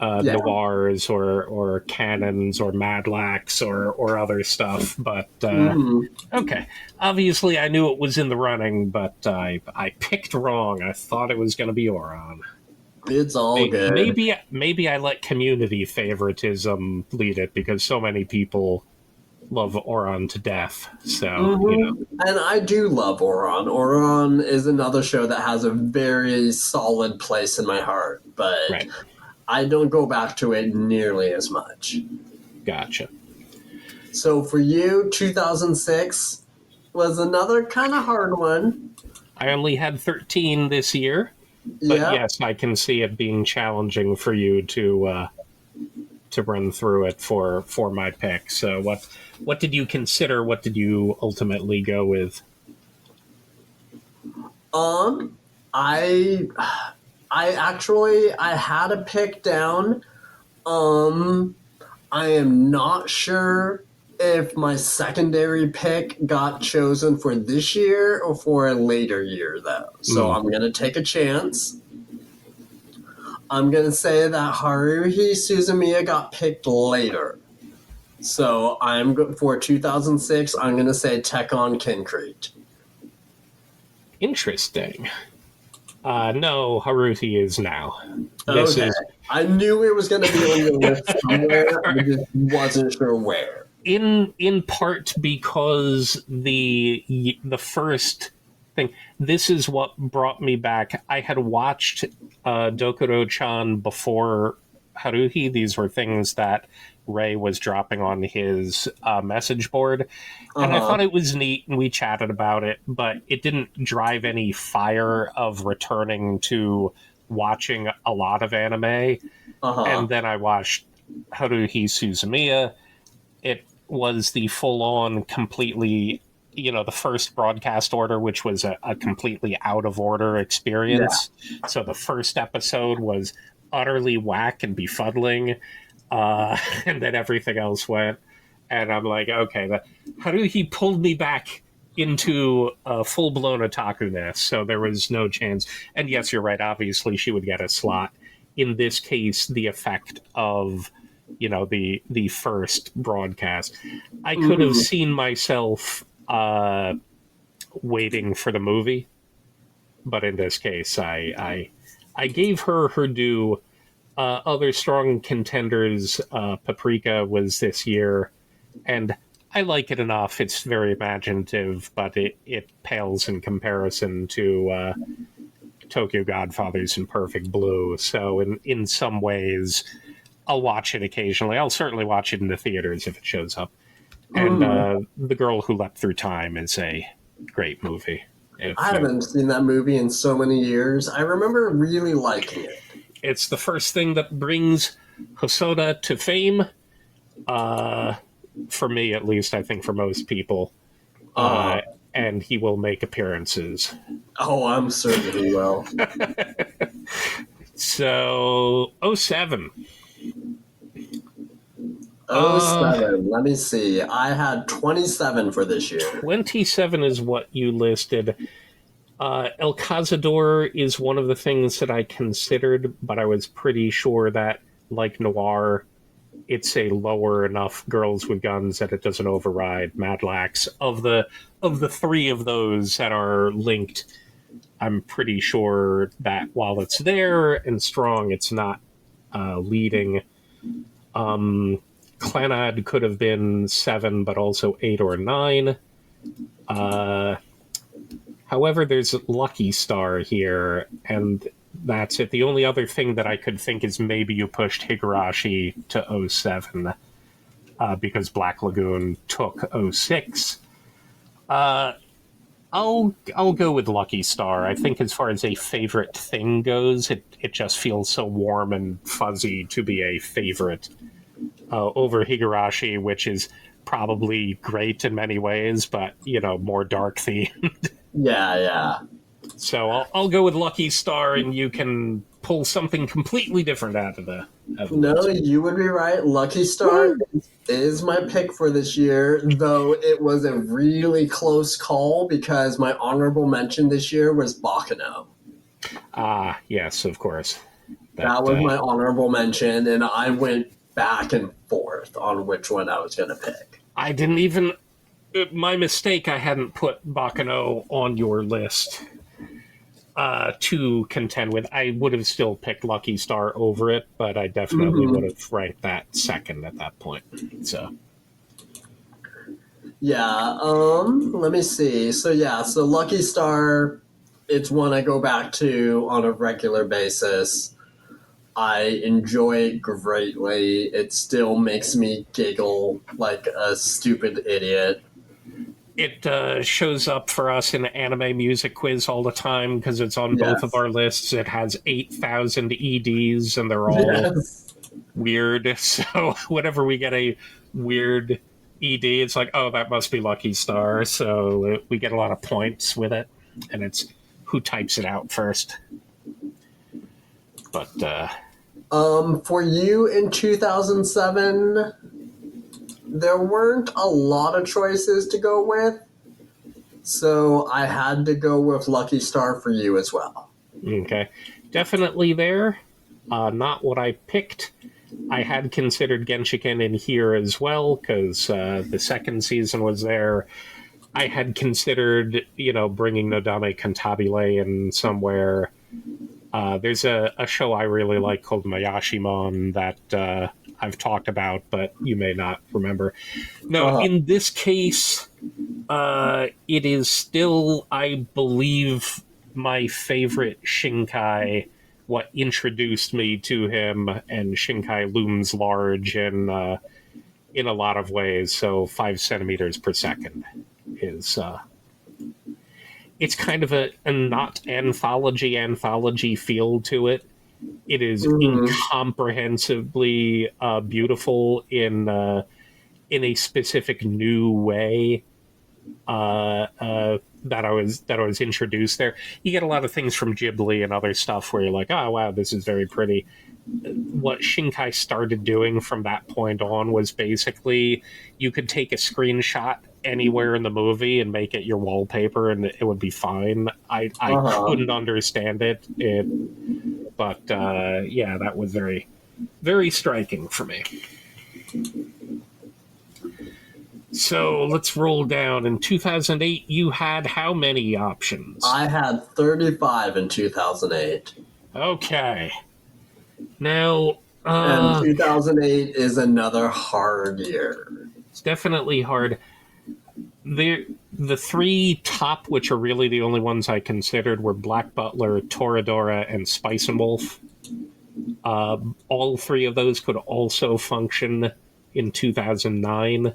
noirs or cannons or madlax or other stuff, but okay. Obviously I knew it was in the running, but I picked wrong. I thought it was going to be Ouran. It's all good. Maybe I let community favoritism lead it because so many people love Ouran to death. So and I do love Ouran. Ouran is another show that has a very solid place in my heart, but I don't go back to it nearly as much. Gotcha. So for you, 2006 was another kind of hard one. I only had 13 this year, but yes, I can see it being challenging for you to run through it for my pick. So what did you consider? What did you ultimately go with? I had a pick down. I am not sure if my secondary pick got chosen for this year or for a later year, though. So I'm going to take a chance. I'm going to say that Haruhi Suzumiya got picked later. So for 2006, I'm going to say Tekkon Kincrete. Interesting. No, Haruhi is now. This Okay. is I knew it was going to be on your list somewhere. I just wasn't sure where. in part because the first thing. This is what brought me back. I had watched Dokuro-chan before Haruhi. These were things that Ray was dropping on his message board, and I Uh-huh. thought it was neat, and we chatted about it. But it didn't drive any fire of returning to watching a lot of anime. Uh-huh. And then I watched Haruhi Suzumiya. It was the full on, completely, the first broadcast order, which was a completely out of order Yeah. experience. So the first episode was utterly whack and befuddling, and then everything else went. And I'm like, okay, Haruhi pulled me back into a full blown otaku-ness, so there was no chance. And yes, you're right, obviously she would get a slot. In this case, the effect of the first broadcast, I could have Hmm. seen myself waiting for the movie, but in this case, I gave her due. Other strong contenders, Paprika was this year, and I like it enough. It's very imaginative, but it pales in comparison to Tokyo Godfathers and Perfect Blue. So in some ways, I'll watch it occasionally. I'll certainly watch it in the theaters if it shows up. And Hmm. The Girl Who Leapt Through Time is a great movie. I If you, haven't seen that movie in so many years. I remember really liking it. it's the first thing that brings Hosoda to fame. Uh, for me, at least, I think for most people. Uh, Uh, and he will make appearances. oh, I'm certain he will. So, '07. Oh seven. Let me see. I had 27 for this year. 27 is what you listed. El Cazador is one of the things that I considered, but I was pretty sure that, like Noir, it's a lower enough Girls with Guns that it doesn't override Madlax. Of the three of those that are linked, I'm pretty sure that while it's there and strong, it's not leading. Clannad could have been 7, but also 8 or 9. Uh, However, there's Lucky Star here, and that's it. The only other thing that I could think is maybe you pushed Higurashi to '07 because Black Lagoon took '06. I'll go with Lucky Star. I think as far as a favorite thing goes, it just feels so warm and fuzzy to be a favorite over Higurashi, which is probably great in many ways, but more dark themed. Yeah, yeah. So I'll go with Lucky Star, and you can pull something completely different out of the No, list. you would be right. Lucky Star Woo! is my pick for this year, though it was a really close call because my honorable mention this year was Bakano. Ah, yes, of course. That That was my honorable mention, and I went back and forth on which one I was going to pick. I didn't even. My mistake. I hadn't put Bakano on your list to contend with. I would have still picked Lucky Star over it, but I definitely would Hmm. have ranked that second at that point. So Yeah, let me see. So, yeah, so Lucky Star, it's one I go back to on a regular basis. I enjoy it greatly. It still makes me giggle like a stupid idiot. it shows up for us in the anime music quiz all the time because it's on both of Yes. our lists. It has 8,000 EDs, and they're all Yes. weird. So whenever we get a weird ED, it's like, oh, that must be Lucky Star. So we get a lot of points with it, and it's who types it out first. But For you in 2007, there weren't a lot of choices to go with, so I had to go with Lucky Star for you as well. okay, definitely there. Not what I picked. I had considered Genshiken in here as well because the second season was there. I had considered, bringing Nodame Cantabile in somewhere. There's a show I really like called Mayashimon that I've talked about, but you may not remember. No, Uh-huh. in this case, it is still, I believe, my favorite Shinkai. What introduced me to him, and Shinkai looms large in a lot of ways. So 5 centimeters per second is it's kind of a not anthology feel to it. It is Mhm. incomprehensibly beautiful in a specific new way that I was introduced there. You get a lot of things from Ghibli and other stuff where you're like, oh wow, this is very pretty. What Shinkai started doing from that point on was basically you could take a screenshot anywhere in the movie and make it your wallpaper and it would be fine. I Uh-huh. couldn't understand it, but yeah, that was very, very striking for me. So let's roll down. In 2008, you had how many options? I had 35 in 2008. Okay. Now, And 2008 is another hard year. it's definitely hard. The three top, which are really the only ones I considered, were Black Butler, Toradora, and Spice and Wolf. All three of those could also function in 2009.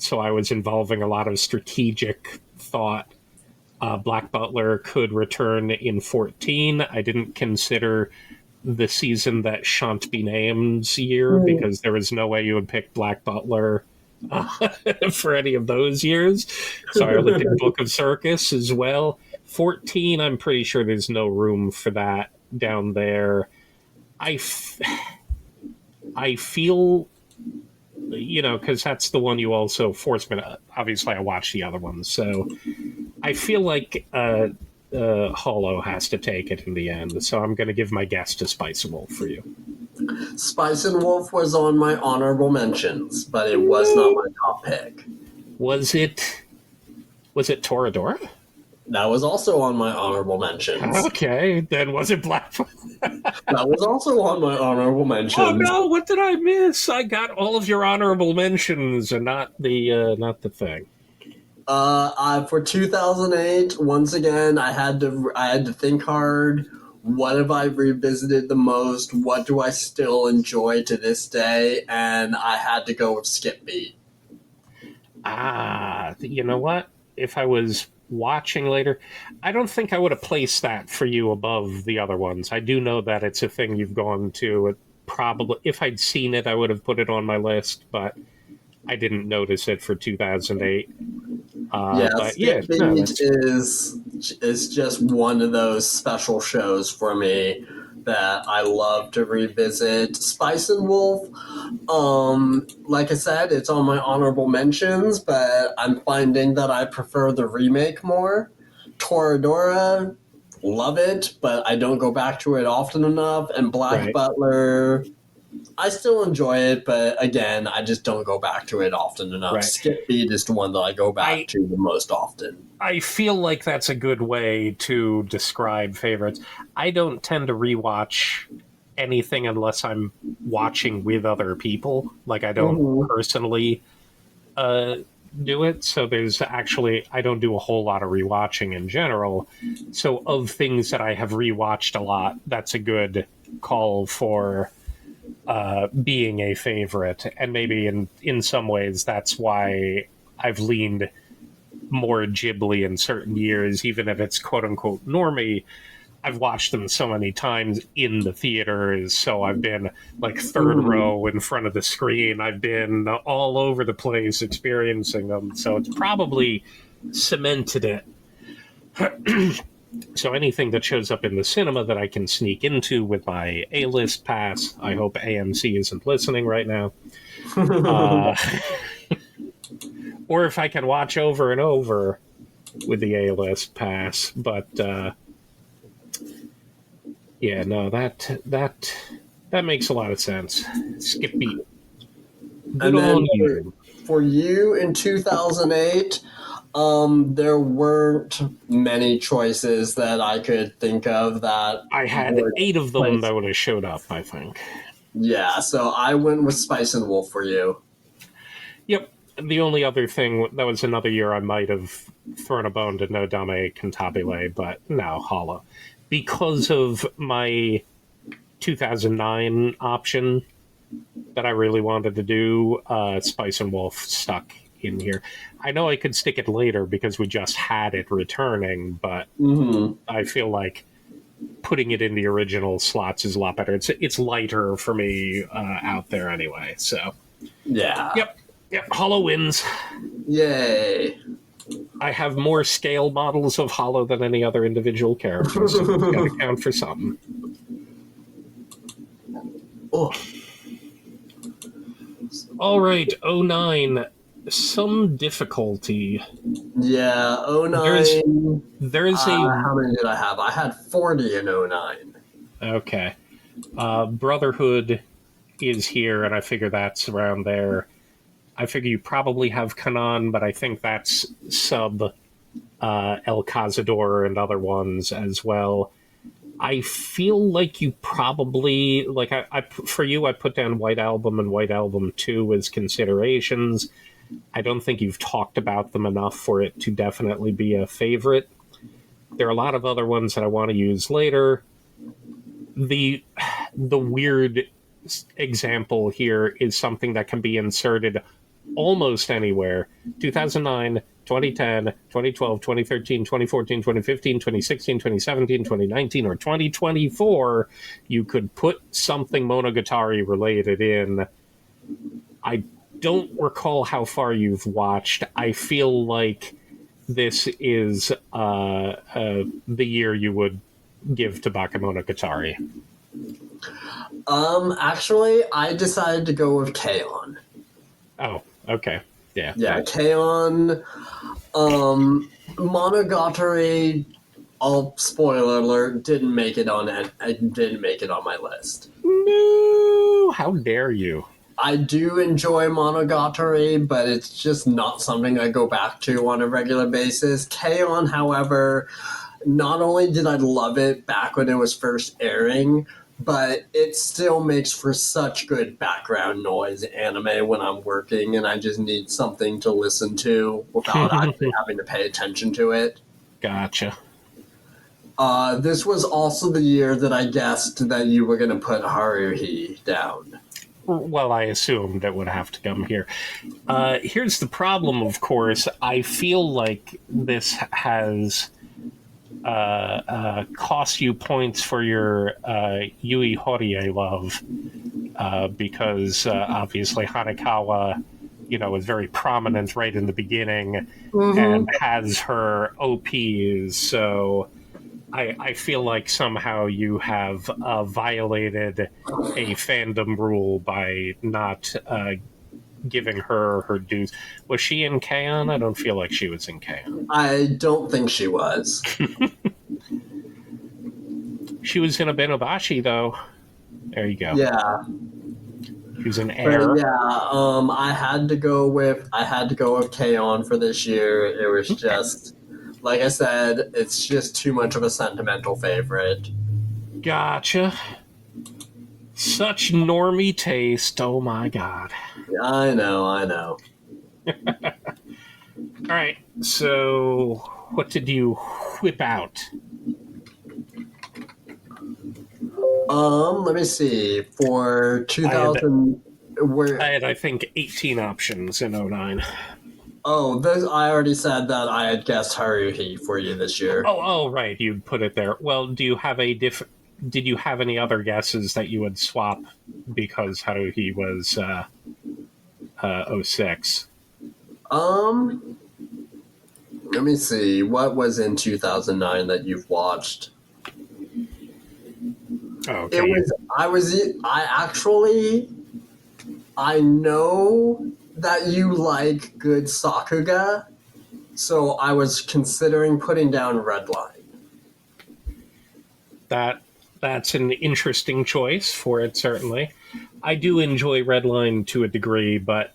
So I was involving a lot of strategic thought. Black Butler could return in 14. I didn't consider the season that shan't be named's year Mm. because there was no way you would pick Black Butler for any of those years. So I looked at Book of Circus as well. 14, I'm pretty sure there's no room for that down there. I feel, because that's the one you also forced me to. Obviously, I watched the other ones, so I feel like Hollow has to take it in the end. So I'm going to give my guess to Spice and Wolf for you. Spice and Wolf was on my honorable mentions, but it was not my top pick. Was it? Was it Toradora? That was also on my honorable mentions. Okay, then was it Black? That was also on my honorable Oh mentions. no! What did I miss? I got all of your honorable mentions and not the thing. For 2008, once again, I had to think hard. What have I revisited the most? What do I still enjoy to this day? And I had to go with Skip Beat. You know what? If I was watching later, I don't think I would have placed that for you above the other ones. I do know that it's a thing you've gone to. It probably, if I'd seen it, I would have put it on my list, but I didn't notice it for 2008. Yeah, But yeah, Skip no, Beat that's is just one of those special shows for me that I love to revisit. Spice and Wolf, like I said, it's on my honorable mentions, but I'm finding that I prefer the remake more. Toradora, love it, but I don't go back to it often enough. And Black right, Butler, I still enjoy it, but again, I just don't go back to it often enough. right. Skip Beat is the one that I go back I to the most often. I feel like that's a good way to describe favorites. I don't tend to rewatch anything unless I'm watching with other people. Like I don't Mm-hmm. personally uh, do it. So there's actually I don't do a whole lot of rewatching in general. So of things that I have rewatched a lot, that's a good call for being a favorite. And maybe in some ways that's why I've leaned more Ghibli in certain years, even if it's quote unquote normie. I've watched them so many times in the theaters, so I've been like third Mm-hmm. row in front of the screen. I've been all over the place experiencing them, so it's probably cemented it. So anything that shows up in the cinema that I can sneak into with my A-list pass, I hope AMC isn't listening right now. Uh, or if I can watch over and over with the A-list pass, but yeah, no, that makes a lot of sense. Skip Beat, good And then on you. for you in 2008, There weren't many choices that I could think of that I had would 8 of them place. that would have showed up, I think. Yeah, so I went with Spice and Wolf for you. Yep. The only other thing, that was another year I might have thrown a bone to Nodame Cantabile, but no, Hollow. Because of my 2009 option that I really wanted to do, Spice and Wolf stuck in here. I know I could stick it later because we just had it returning, but Hmm. I feel like putting it in the original slots is a lot better. It's lighter for me out there anyway. So, Yeah. yep, Hollow wins. Yay. I have more scale models of Hollow than any other individual character, so it's got to count for something. Oh, All right, '09. Some difficulty. yeah, There's 09. there's a How many did I have? I had 40 in 09. okay. Brotherhood is here, and I figure that's around there. I figure you probably have Kanan, but I think that's sub El Cazador and other ones as well. I feel like you probably like for you. I put down White Album and White Album 2 as considerations. I don't think you've talked about them enough for it to definitely be a favorite. There are a lot of other ones that I want to use later. The weird example here is something that can be inserted almost anywhere. 2009, 2010, 2012, 2013, 2014, 2015, 2016, 2017, 2019, or 2024. You could put something Monogatari related in. I don't recall how far you've watched. I feel like this is the year you would give to Bakemonogatari. Actually, I decided to go with Kaon. Oh, okay. Yeah. Yeah, Kaon. Monogatari. All spoiler alert, didn't make it on it. I didn't make it on my list. No, how dare you? I do enjoy Monogatari, but it's just not something I go back to on a regular basis. K-On!, however, not only did I love it back when it was first airing, but it still makes for such good background noise anime when I'm working and I just need something to listen to without actually having to pay attention to it. Gotcha. This was also the year that I guessed that you were going to put Haruhi down. Well, I assumed it would have to come here. Here's the problem, of course. I feel like this has cost you points for your Yui Horie love, because obviously Hanekawa, is very prominent right in the beginning and has her OPs. So I feel like somehow you have violated a fandom rule by not giving her dues. Was she in K-On! I don't feel like she was in K-On! I don't think she was. She was in Abenobashi, though. There you go. Yeah. She was in Air. But yeah, I had to go with K-On! For this year. It was just, like I said, it's just too much of a sentimental favorite. Gotcha. Such normie taste. Oh my god. I know. All right. So, what did you whip out? Let me see. For 2000, I had, I think, 18 options in 09. Oh, I already said that I had guessed Haruhi for you this year. Oh, right. You'd put it there. Well, do you have did you have any other guesses that you would swap because Haruhi was 06? Let me see. What was in 2009 that you've watched? Okay. I know that you like good Sakuga, so I was considering putting down Redline. That's an interesting choice for it, certainly. I do enjoy Redline to a degree, but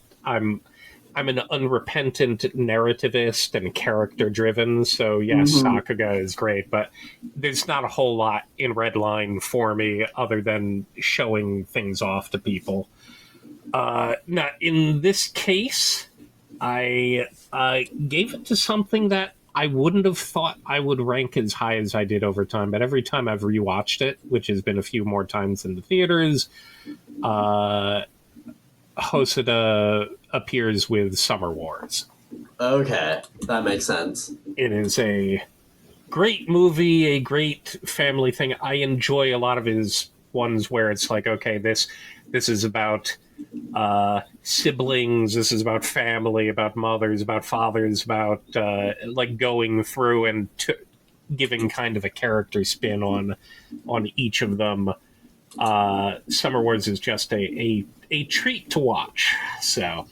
I'm an unrepentant narrativist and character driven, so yes, Mhm. Sakuga is great, but there's not a whole lot in Redline for me other than showing things off to people. Now, in this case, I gave it to something that I wouldn't have thought I would rank as high as I did over time, but every time I've rewatched it, which has been a few more times in the theaters, uh, Hosoda appears with Summer Wars. Okay, that makes sense. It is a great movie, a great family thing. I enjoy a lot of his ones where it's like, okay, this is about siblings, this is about family, about mothers, about fathers, about like going through and giving kind of a character spin on each of them. Summer Wars is just a treat to watch. So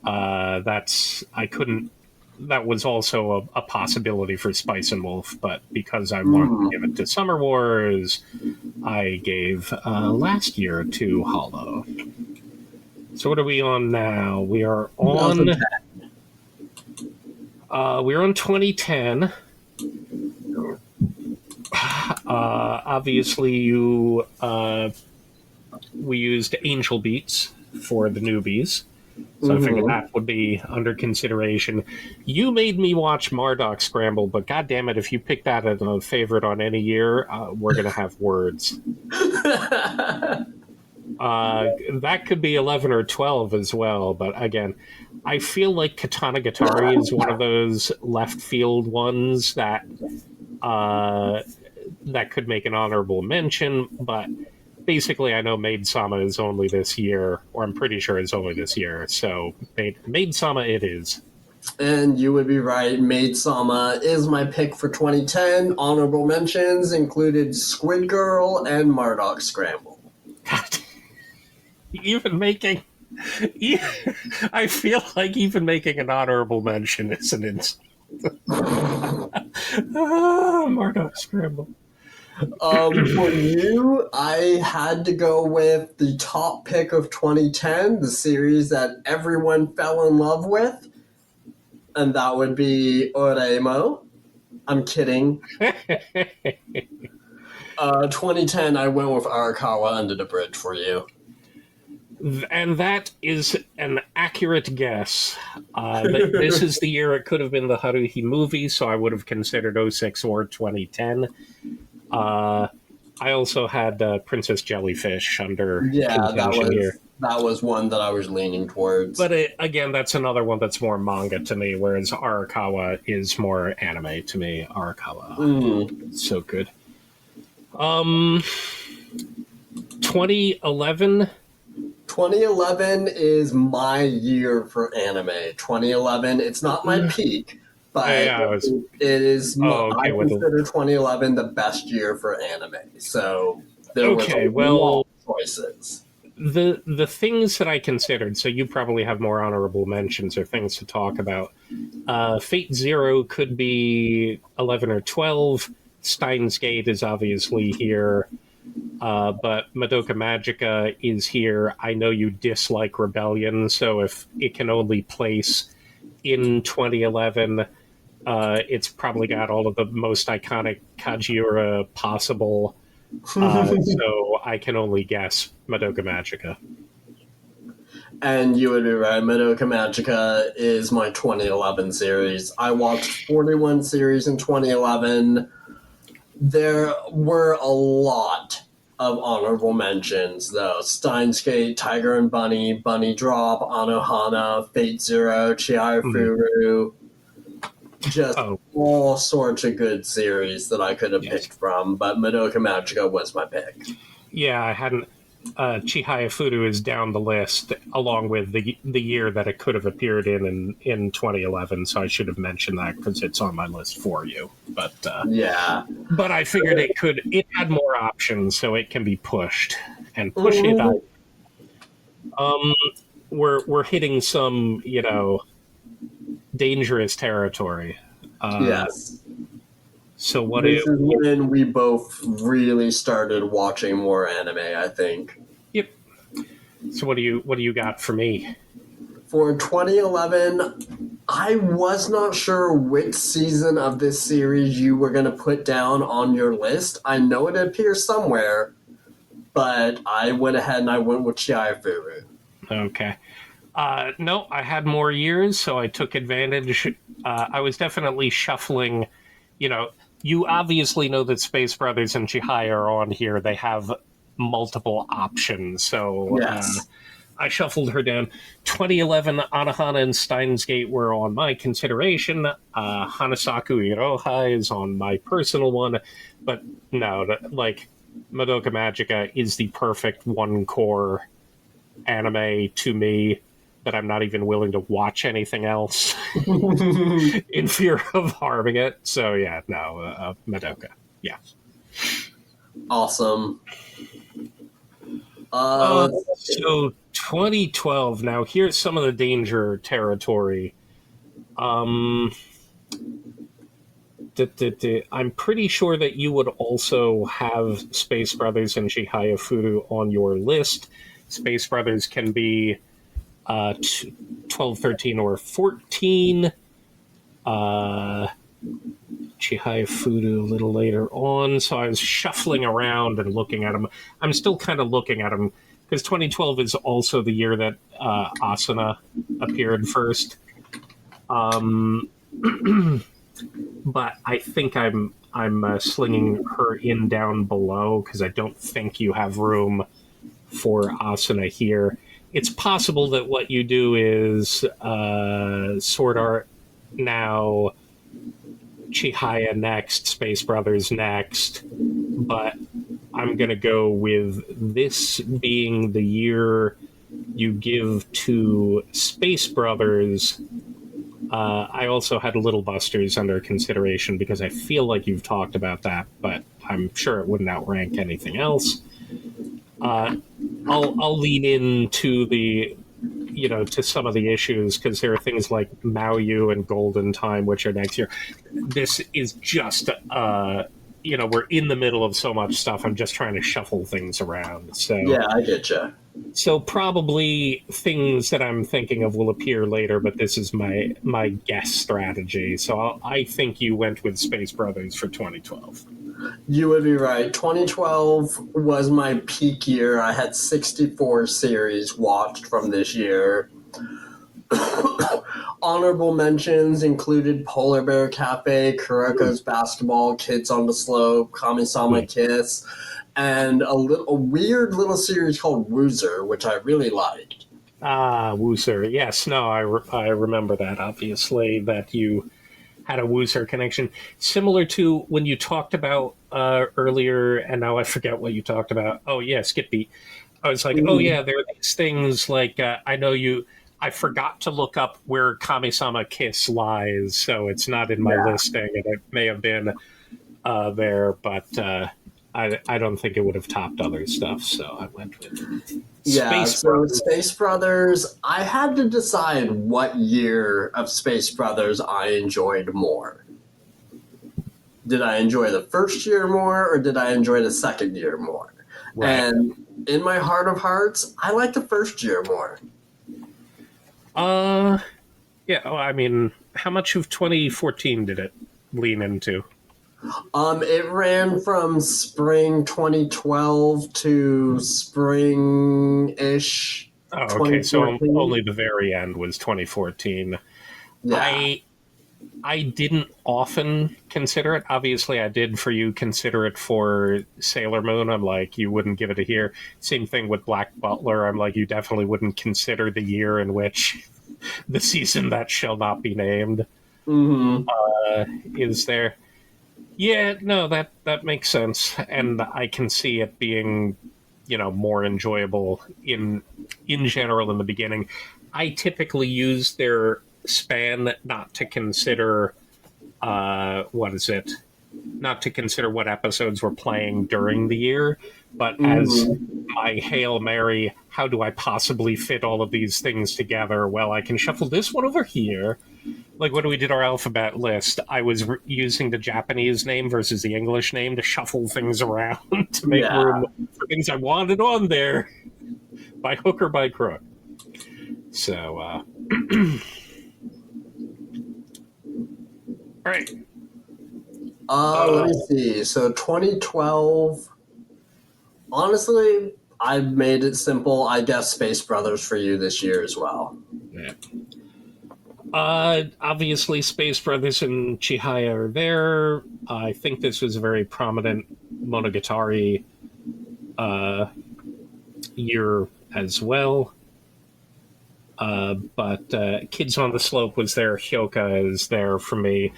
that's I couldn't. That was also a possibility for Spice and Wolf, but because I wanted to give it to Summer Wars, I gave last year to Hollow. So what are we on now? We are on. We're on 2010. Obviously, we used Angel Beats for the newbies, so I figured that would be under consideration. You made me watch Marduk Scramble, but god damn it, if you pick that as a favorite on any year, we're gonna have words. That could be 11 or 12 as well, but again, I feel like Katana Gatari is one of those left field ones that that could make an honorable mention, but basically I know Maid Sama is only this year, or I'm pretty sure it's only this year, so Maid Sama it is. And you would be right. Maid Sama is my pick for 2010. Honorable mentions included Squid Girl and Marduk Scramble. God. Even making... I feel like even making an honorable mention is an insult. Marduk Scramble. For you, I had to go with the top pick of 2010, the series that everyone fell in love with, and that would be Oremo. I'm kidding. 2010, I went with Arakawa Under the Bridge for you. And that is an accurate guess. This is the year it could have been the Haruhi movie, so I would have considered 06 or 2010. I also had Princess Jellyfish under contention here. That was one that I was leaning towards. But again, that's another one that's more manga to me, whereas Arakawa is more anime to me. Arakawa, so good. 2011. 2011 is my year for anime. 2011, it's not my peak, but it is. I consider 2011 the best year for anime. So there was a lot of choices. The things that I considered, so you probably have more honorable mentions or things to talk about. Fate Zero could be 11 or 12. Steins Gate is obviously here. But Madoka Magica is here. I know you dislike Rebellion, so if it can only place in 2011, it's probably got all of the most iconic Kajiura possible. So I can only guess Madoka Magica. And you would be right. Madoka Magica is my 2011 series. I watched 41 series in 2011. There were a lot of honorable mentions, though. Steins Gate, Tiger and Bunny, Bunny Drop, Anohana, Fate Zero, Chihayafuru. Just all sorts of good series that I could have picked from, but Madoka Magica was my pick. Yeah, I hadn't... Chihayafuru is down the list, along with the year that it could have appeared in 2011, so I should have mentioned that because it's on my list for you. But yeah, but I figured it had more options, so it can be pushed and push it out. We're hitting some dangerous territory. Yes. So this is when we both really started watching more anime, I think. Yep. So what do you got for me? For 2011, I was not sure which season of this series you were going to put down on your list. I know it appears somewhere, but I went ahead and I went with Chiaifuru. Okay. No, I had more years, so I took advantage. I was definitely shuffling. You know, you obviously know that Space Brothers and Chihaya are on here. They have multiple options, so Yes. I shuffled her down. 2011, Anohana and Steins Gate were on my consideration. Hanasaku Iroha is on my personal one, but no, like Madoka Magica is the perfect one core anime to me that I'm not even willing to watch anything else in fear of harming it. So yeah, no, Madoka. Yeah. Awesome. So 2012. Now here's some of the danger territory. I'm pretty sure that you would also have Space Brothers and Chihaya Furu on your list. Space Brothers can be 12, 13, or 14. Chihaya Furu a little later on. So I was shuffling around and looking at them. I'm still kind of looking at them because 2012 is also the year that Asuna appeared first. But I think I'm slinging her in down below because I don't think you have room for Asuna here. It's possible that what you do is Sword Art now, Chihaya next, Space Brothers next, but I'm going to go with this being the year you give to Space Brothers. I also had Little Busters under consideration because I feel like you've talked about that, but I'm sure it wouldn't outrank anything else. I'll lean into to some of the issues because there are things like Maoyu and Golden Time, which are next year. This is just, we're in the middle of so much stuff. I'm just trying to shuffle things around. So yeah, I get you. So probably things that I'm thinking of will appear later, but this is my guess strategy. So I think you went with Space Brothers for 2012. You would be right. 2012 was my peak year. I had 64 series watched from this year. Honorable mentions included Polar Bear Cafe, Kuroko's Basketball, Kids on the Slope, Kami-sama Kiss, and a weird little series called Woozer, which I really liked. Woozer. Yes, no, I remember that, obviously, that you had a Woozer connection. Similar to when you talked about earlier, and now I forget what you talked about. Oh, yeah, Skip Beat. I was like, oh, yeah, there are these things like, I forgot to look up where Kami-sama Kiss lies, so it's not in my listing, and it may have been there, but I don't think it would have topped other stuff, so I went with Space Brothers, I had to decide what year of Space Brothers I enjoyed more. Did I enjoy the first year more, or did I enjoy the second year more? Right. And in my heart of hearts, I like the first year more. Yeah, well, I mean, how much of 2014 did it lean into? It ran from spring 2012 to spring-ish. Oh, okay, so only the very end was 2014. Yeah. I didn't often consider it. Obviously, I did for you consider it for Sailor Moon. I'm like, you wouldn't give it a year. Same thing with Black Butler. I'm like, you definitely wouldn't consider the year in which the season that shall not be named is there. Yeah, no, that makes sense. And I can see it being, more enjoyable in general in the beginning. I typically use their span not to consider not to consider what episodes we're playing during the year, but as my Hail Mary, how do I possibly fit all of these things together? Well, I can shuffle this one over here. Like when we did our alphabet list, I was using the Japanese name versus the English name to shuffle things around to make room for things I wanted on there by hook or by crook. So, all right. Let me see. So 2012. Honestly, I made it simple. I guess Space Brothers for you this year as well. Yeah. Obviously, Space Brothers and Chihaya are there. I think this was a very prominent Monogatari year as well. But Kids on the Slope was there. Hyoka is there for me.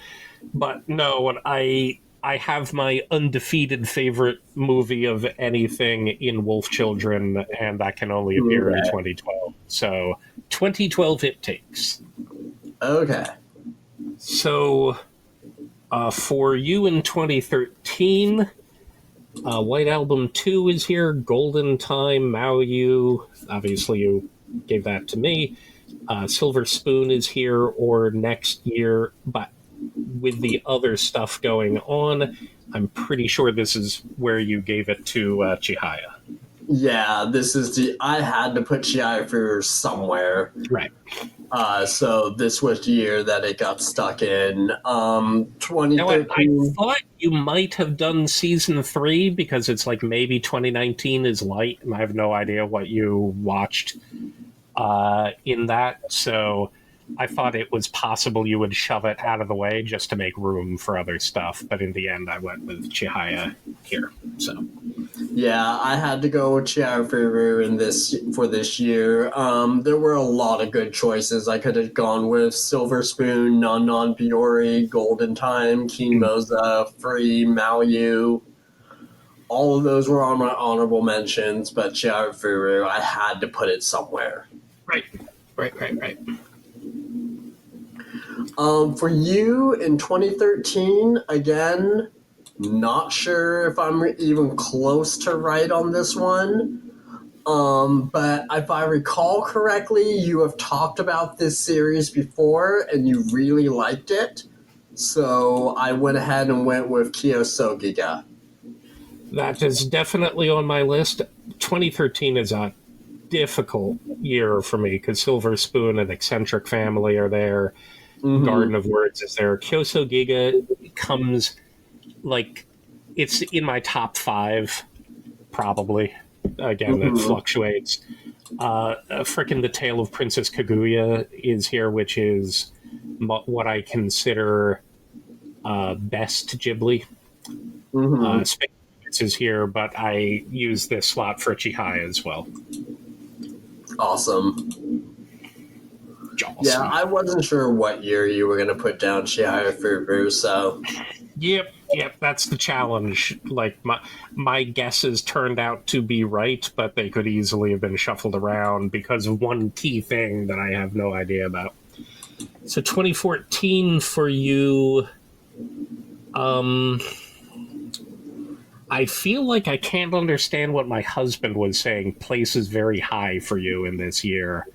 But no, I have my undefeated favorite movie of anything in Wolf Children, and that can only appear in 2012. So 2012 it takes. Okay. So for you in 2013, White Album 2 is here, Golden Time, Mao Yu, obviously you gave that to me. Silver Spoon is here or next year, but with the other stuff going on, I'm pretty sure this is where you gave it to Chihaya. Yeah, this is I had to put Chihaya for somewhere. Right. So this was the year that it got stuck in. 2013. Now, I thought you might have done season 3 because it's like maybe 2019 is light, and I have no idea what you watched in that. So I thought it was possible you would shove it out of the way just to make room for other stuff. But in the end, I went with Chihaya here. So yeah, I had to go with Chihaya for this year. There were a lot of good choices. I could have gone with Silver Spoon, Non Non Biori, Golden Time, King Moza, Free, Mao Yu. All of those were on my honorable mentions, but Chihaya I had to put it somewhere. Right. For you in 2013, again, not sure if I'm even close to right on this one. But if I recall correctly, you have talked about this series before and you really liked it. So I went ahead and went with Kyosogiga. That is definitely on my list. 2013 is a difficult year for me because Silver Spoon and Eccentric Family are there. Mm-hmm. Garden of Words is there. Kyosogiga comes like it's in my top 5, probably. Again, that fluctuates. Frickin' The Tale of Princess Kaguya is here, which is what I consider best Ghibli. Space is here, but I use this slot for Chihaya as well. Awesome. Yeah, I wasn't sure what year you were going to put down Chihaya Fubu, so... Yep, that's the challenge. Like, my guesses turned out to be right, but they could easily have been shuffled around because of one key thing that I have no idea about. So 2014 for you... I feel like I can't understand what my husband was saying. Place is very high for you in this year.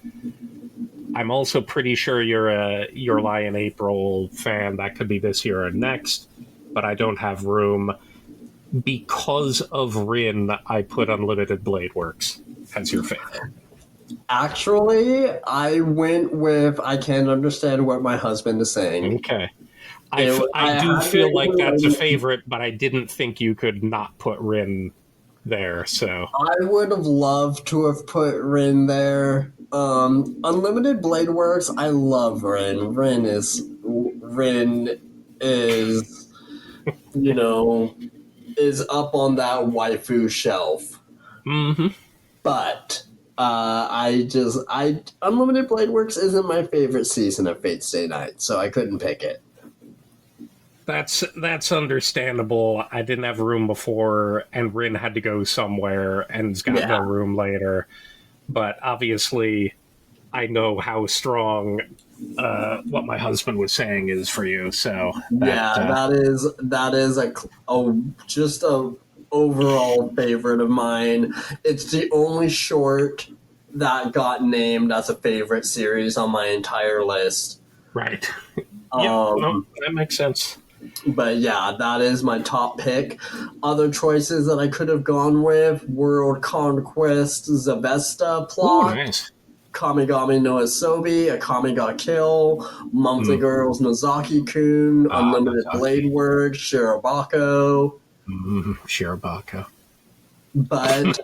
I'm also pretty sure you're a Your Lie in April fan. That could be this year or next, but I don't have room. Because of Rin, I put Unlimited Blade Works as your favorite. Actually, I went with I can't understand what my husband is saying. Okay. I do feel like that's a favorite, but I didn't think you could not put Rin there, so... I would have loved to have put Rin there. Unlimited Blade Works, I love Rin. Rin is, you know, is up on that waifu shelf. Mm-hmm. But Unlimited Blade Works isn't my favorite season of Fate Stay Night, so I couldn't pick it. That's understandable. I didn't have room before, and Rin had to go somewhere, and's got no room later. But obviously, I know how strong what my husband was saying is for you. So that is just a overall favorite of mine. It's the only short that got named as a favorite series on my entire list. Right. No, that makes sense. But yeah, that is my top pick. Other choices that I could have gone with: World Conquest, Zvezda plot. Ooh, nice. Kamigami no Asobi, Akame ga Kill, Monthly Girls Nozaki-kun, Unlimited Nozaki. Blade Work, Shirobako. Shirobako. But,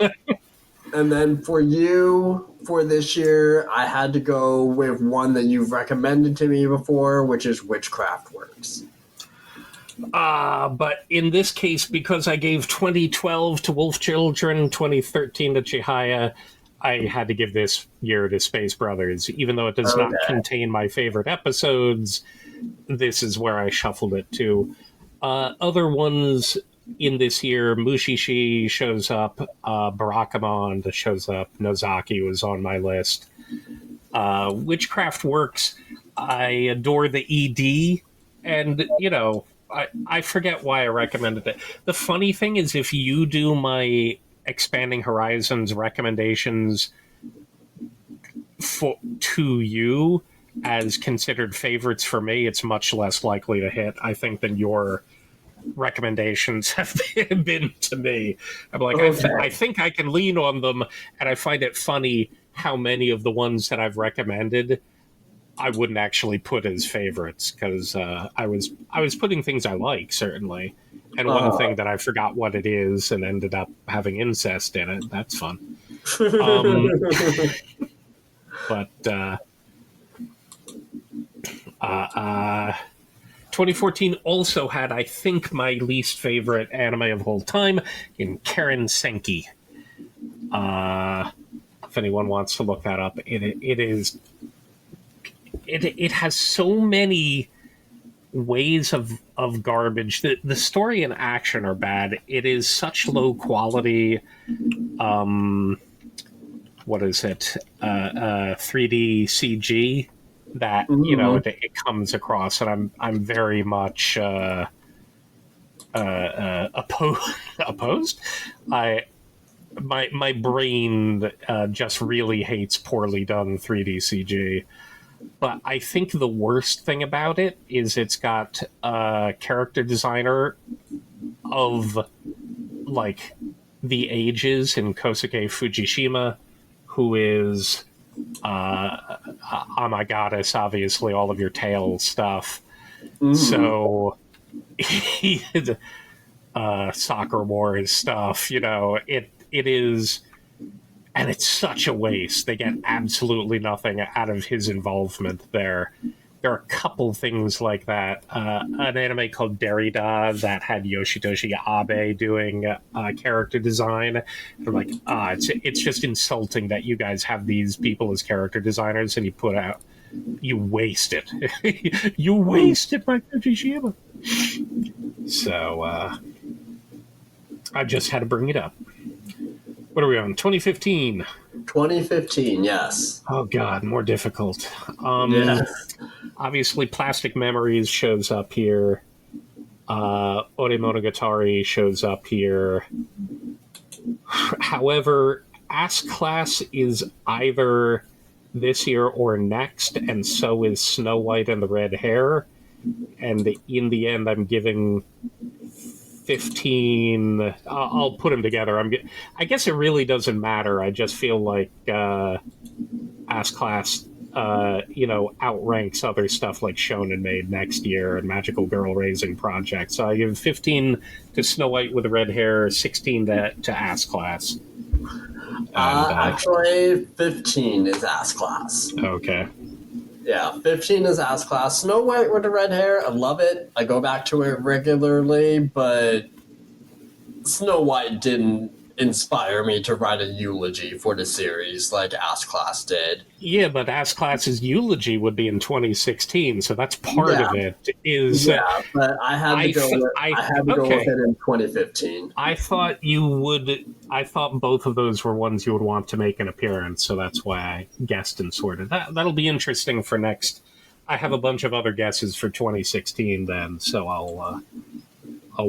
and then for you, for this year, I had to go with one that you've recommended to me before, which is Witchcraft Works. But in this case, because I gave 2012 to Wolf Children, 2013 to Chihaya, I had to give this year to Space Brothers. Even though it does not contain my favorite episodes, this is where I shuffled it to. Other ones in this year, Mushishi shows up, Barakamon shows up, Nozaki was on my list. Witchcraft Works, I adore the ED, and, you know, I forget why I recommended it. The funny thing is, if you do my Expanding Horizons recommendations to you as considered favorites for me, it's much less likely to hit, I think, than your recommendations have been to me. I'm like, okay. I think I can lean on them, and I find it funny how many of the ones that I've recommended I wouldn't actually put as favorites, because I was putting things I like, certainly, and one thing that I forgot what it is and ended up having incest in it. That's fun. But 2014 also had, I think, my least favorite anime of all time in Karen Senki. If anyone wants to look that up, it has so many ways of garbage. The story and action are bad. It is such low quality. What is it? 3D CG that you know it comes across, and I'm very much opposed. My brain just really hates poorly done 3D CG. But I think the worst thing about it is it's got a character designer of, like, the ages in Kosuke Fujishima, who is I'm a Goddess, obviously, all of your Tales stuff. So, Soccer Wars stuff, you know, it is... And it's such a waste. They get absolutely nothing out of his involvement there. There are a couple things like that. An anime called Derrida that had Yoshitoshi Abe doing character design. They're like, it's just insulting that you guys have these people as character designers, and you waste it. You wasted my Fujishima. So, I just had to bring it up. What are we on? 2015. 2015, yes. Oh God, more difficult. Yes. Obviously, Plastic Memories shows up here. Ore Monogatari shows up here. However, Ass Class is either this year or next, and so is Snow White and the Red Hair. And in the end, I'm giving 15. I'll put them together. I guess it really doesn't matter. I just feel like Ass Class, outranks other stuff like Shonen Maid next year and Magical Girl Raising Project. So I give 15 to Snow White with the Red Hair, 16 to Ass Class. Actually, 15 is Ass Class. Okay. Yeah, 15 is Ass Class. Snow White with the Red Hair, I love it. I go back to it regularly, but Snow White didn't inspire me to write a eulogy for the series like Ass Class did. Yeah, but Ass Class's eulogy would be in 2016, so that's part of it. But I had to go with it in 2015. I thought both of those were ones you would want to make an appearance, so that's why I guessed and sorted. That'll be interesting for next. I have a bunch of other guesses for 2016 then, so I'll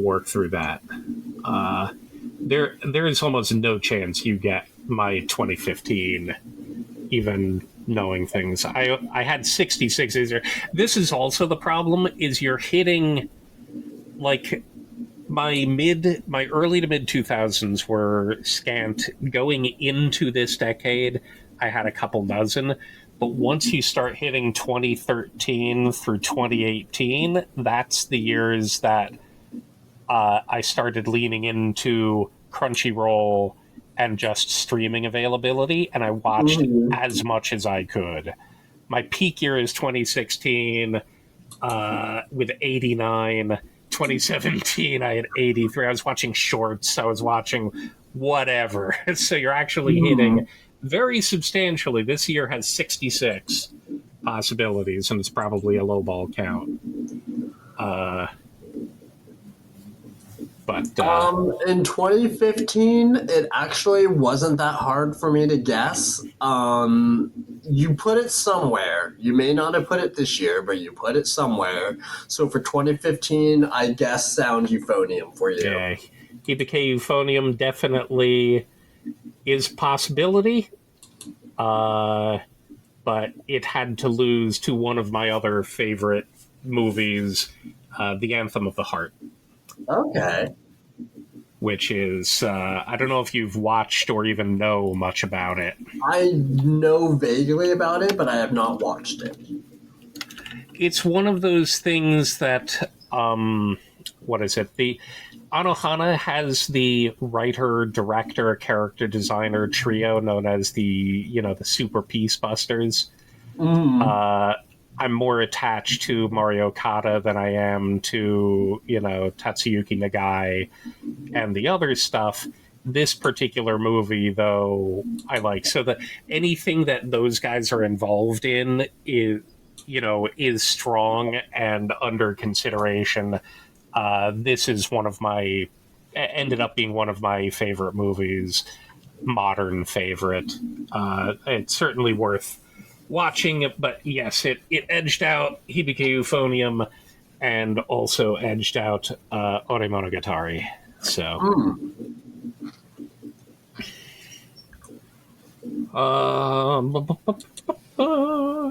work through that. There is almost no chance you get my 2015, even knowing things. I had 66 here. This is also the problem, is you're hitting, like, my early to mid 2000s were scant. Going into this decade, I had a couple dozen. But once you start hitting 2013 through 2018, that's the years that I started leaning into Crunchyroll and just streaming availability, and I watched as much as I could. My peak year is 2016 with 89. 2017, I had 83. I was watching shorts. I was watching whatever. So you're actually hitting very substantially. This year has 66 possibilities, and it's probably a lowball count. In 2015, it actually wasn't that hard for me to guess. You put it somewhere. You may not have put it this year, but you put it somewhere. So for 2015, I guess Sound Euphonium for you. Yeah, Hibike Euphonium definitely is possibility. But it had to lose to one of my other favorite movies, The Anthem of the Heart. Okay. Which is, I don't know if you've watched or even know much about it. I know vaguely about it, but I have not watched it. It's one of those things that, what is it? The Anohana has the writer, director, character designer trio known as the Super Peace Busters. I'm more attached to Mario Okada than I am to, Tatsuyuki Nagai and the other stuff. This particular movie, though, I like. So that anything that those guys are involved in is strong and under consideration. This is ended up being one of my favorite movies, modern favorite. It's certainly worth watching it, but yes, it edged out Hibike Euphonium and also edged out Oremonogatari. So,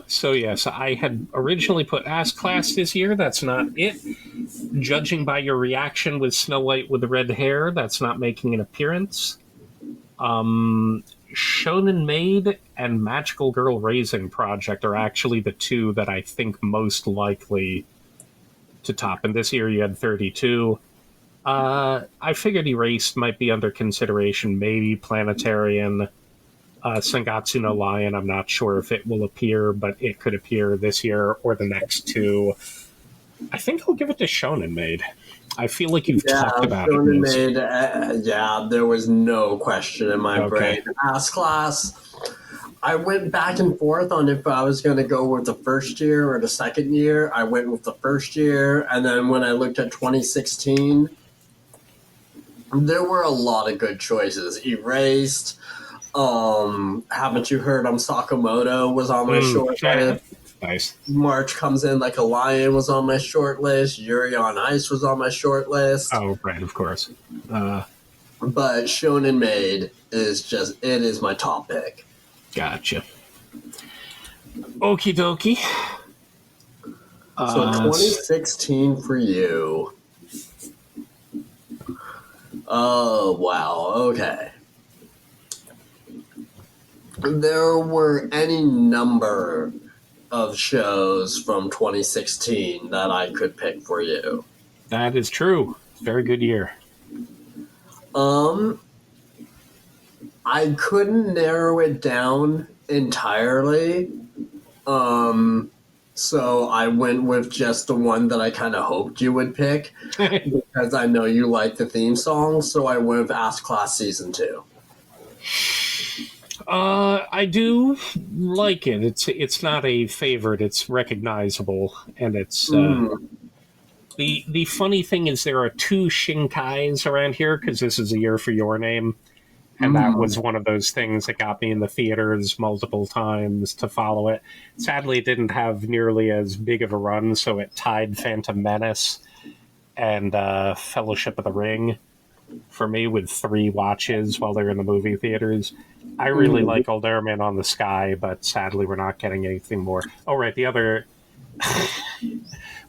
so yes, I had originally put Ass Class this year. That's not it. Judging by your reaction with Snow White with the red hair, that's not making an appearance. Shonen Maid and Magical Girl Raising Project are actually the two that I think most likely to top. And this year you had 32. I figured Erased might be under consideration. Maybe Planetarian. Sangatsu no Lion, I'm not sure if it will appear, but it could appear this year or the next two. I think I'll give it to Shonen Maid. I feel like you've talked about Shonen it. Maid, there was no question in my brain. Ass Class, I went back and forth on if I was going to go with the first year or the second year. I went with the first year, and then when I looked at 2016, there were a lot of good choices. Erased, Haven't You Heard I'm Sakamoto was on my short list. Nice. March Comes In Like a Lion was on my short list. Yuri on Ice was on my short list. Oh, right, of course. But Shonen Maid is my top pick. Gotcha. Okie dokie. So 2016 for you. Oh, wow. Okay. There were any number of shows from 2016 that I could pick for you. That is true. Very good year. I couldn't narrow it down entirely. So I went with just the one that I kind of hoped you would pick because I know you like the theme song. So I went with Ass Class Season 2. I do like it. It's not a favorite. It's recognizable, and it's the funny thing is there are two Shinkais around here because this is a year for Your Name, and that was one of those things that got me in the theaters multiple times to follow it. Sadly, it didn't have nearly as big of a run, so it tied Phantom Menace and Fellowship of the Ring for me with 3 watches while they're in the movie theaters. I really like Old Airman on the Sky, but sadly we're not getting anything more. Oh, right, the other...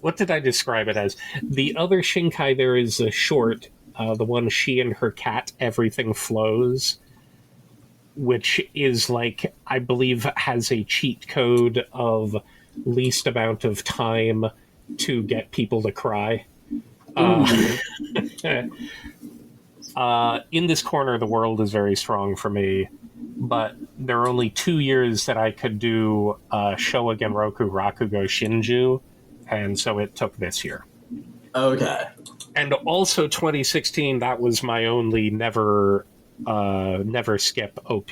what did I describe it as? The other Shinkai there is a short, the one She and Her Cat, Everything Flows, which is like, I believe, has a cheat code of least amount of time to get people to cry. In this corner, the world is very strong for me, but there are only 2 years that I could do Showa Genroku Rakugo Shinju, and so it took this year. Okay. And also 2016, that was my only never skip OP.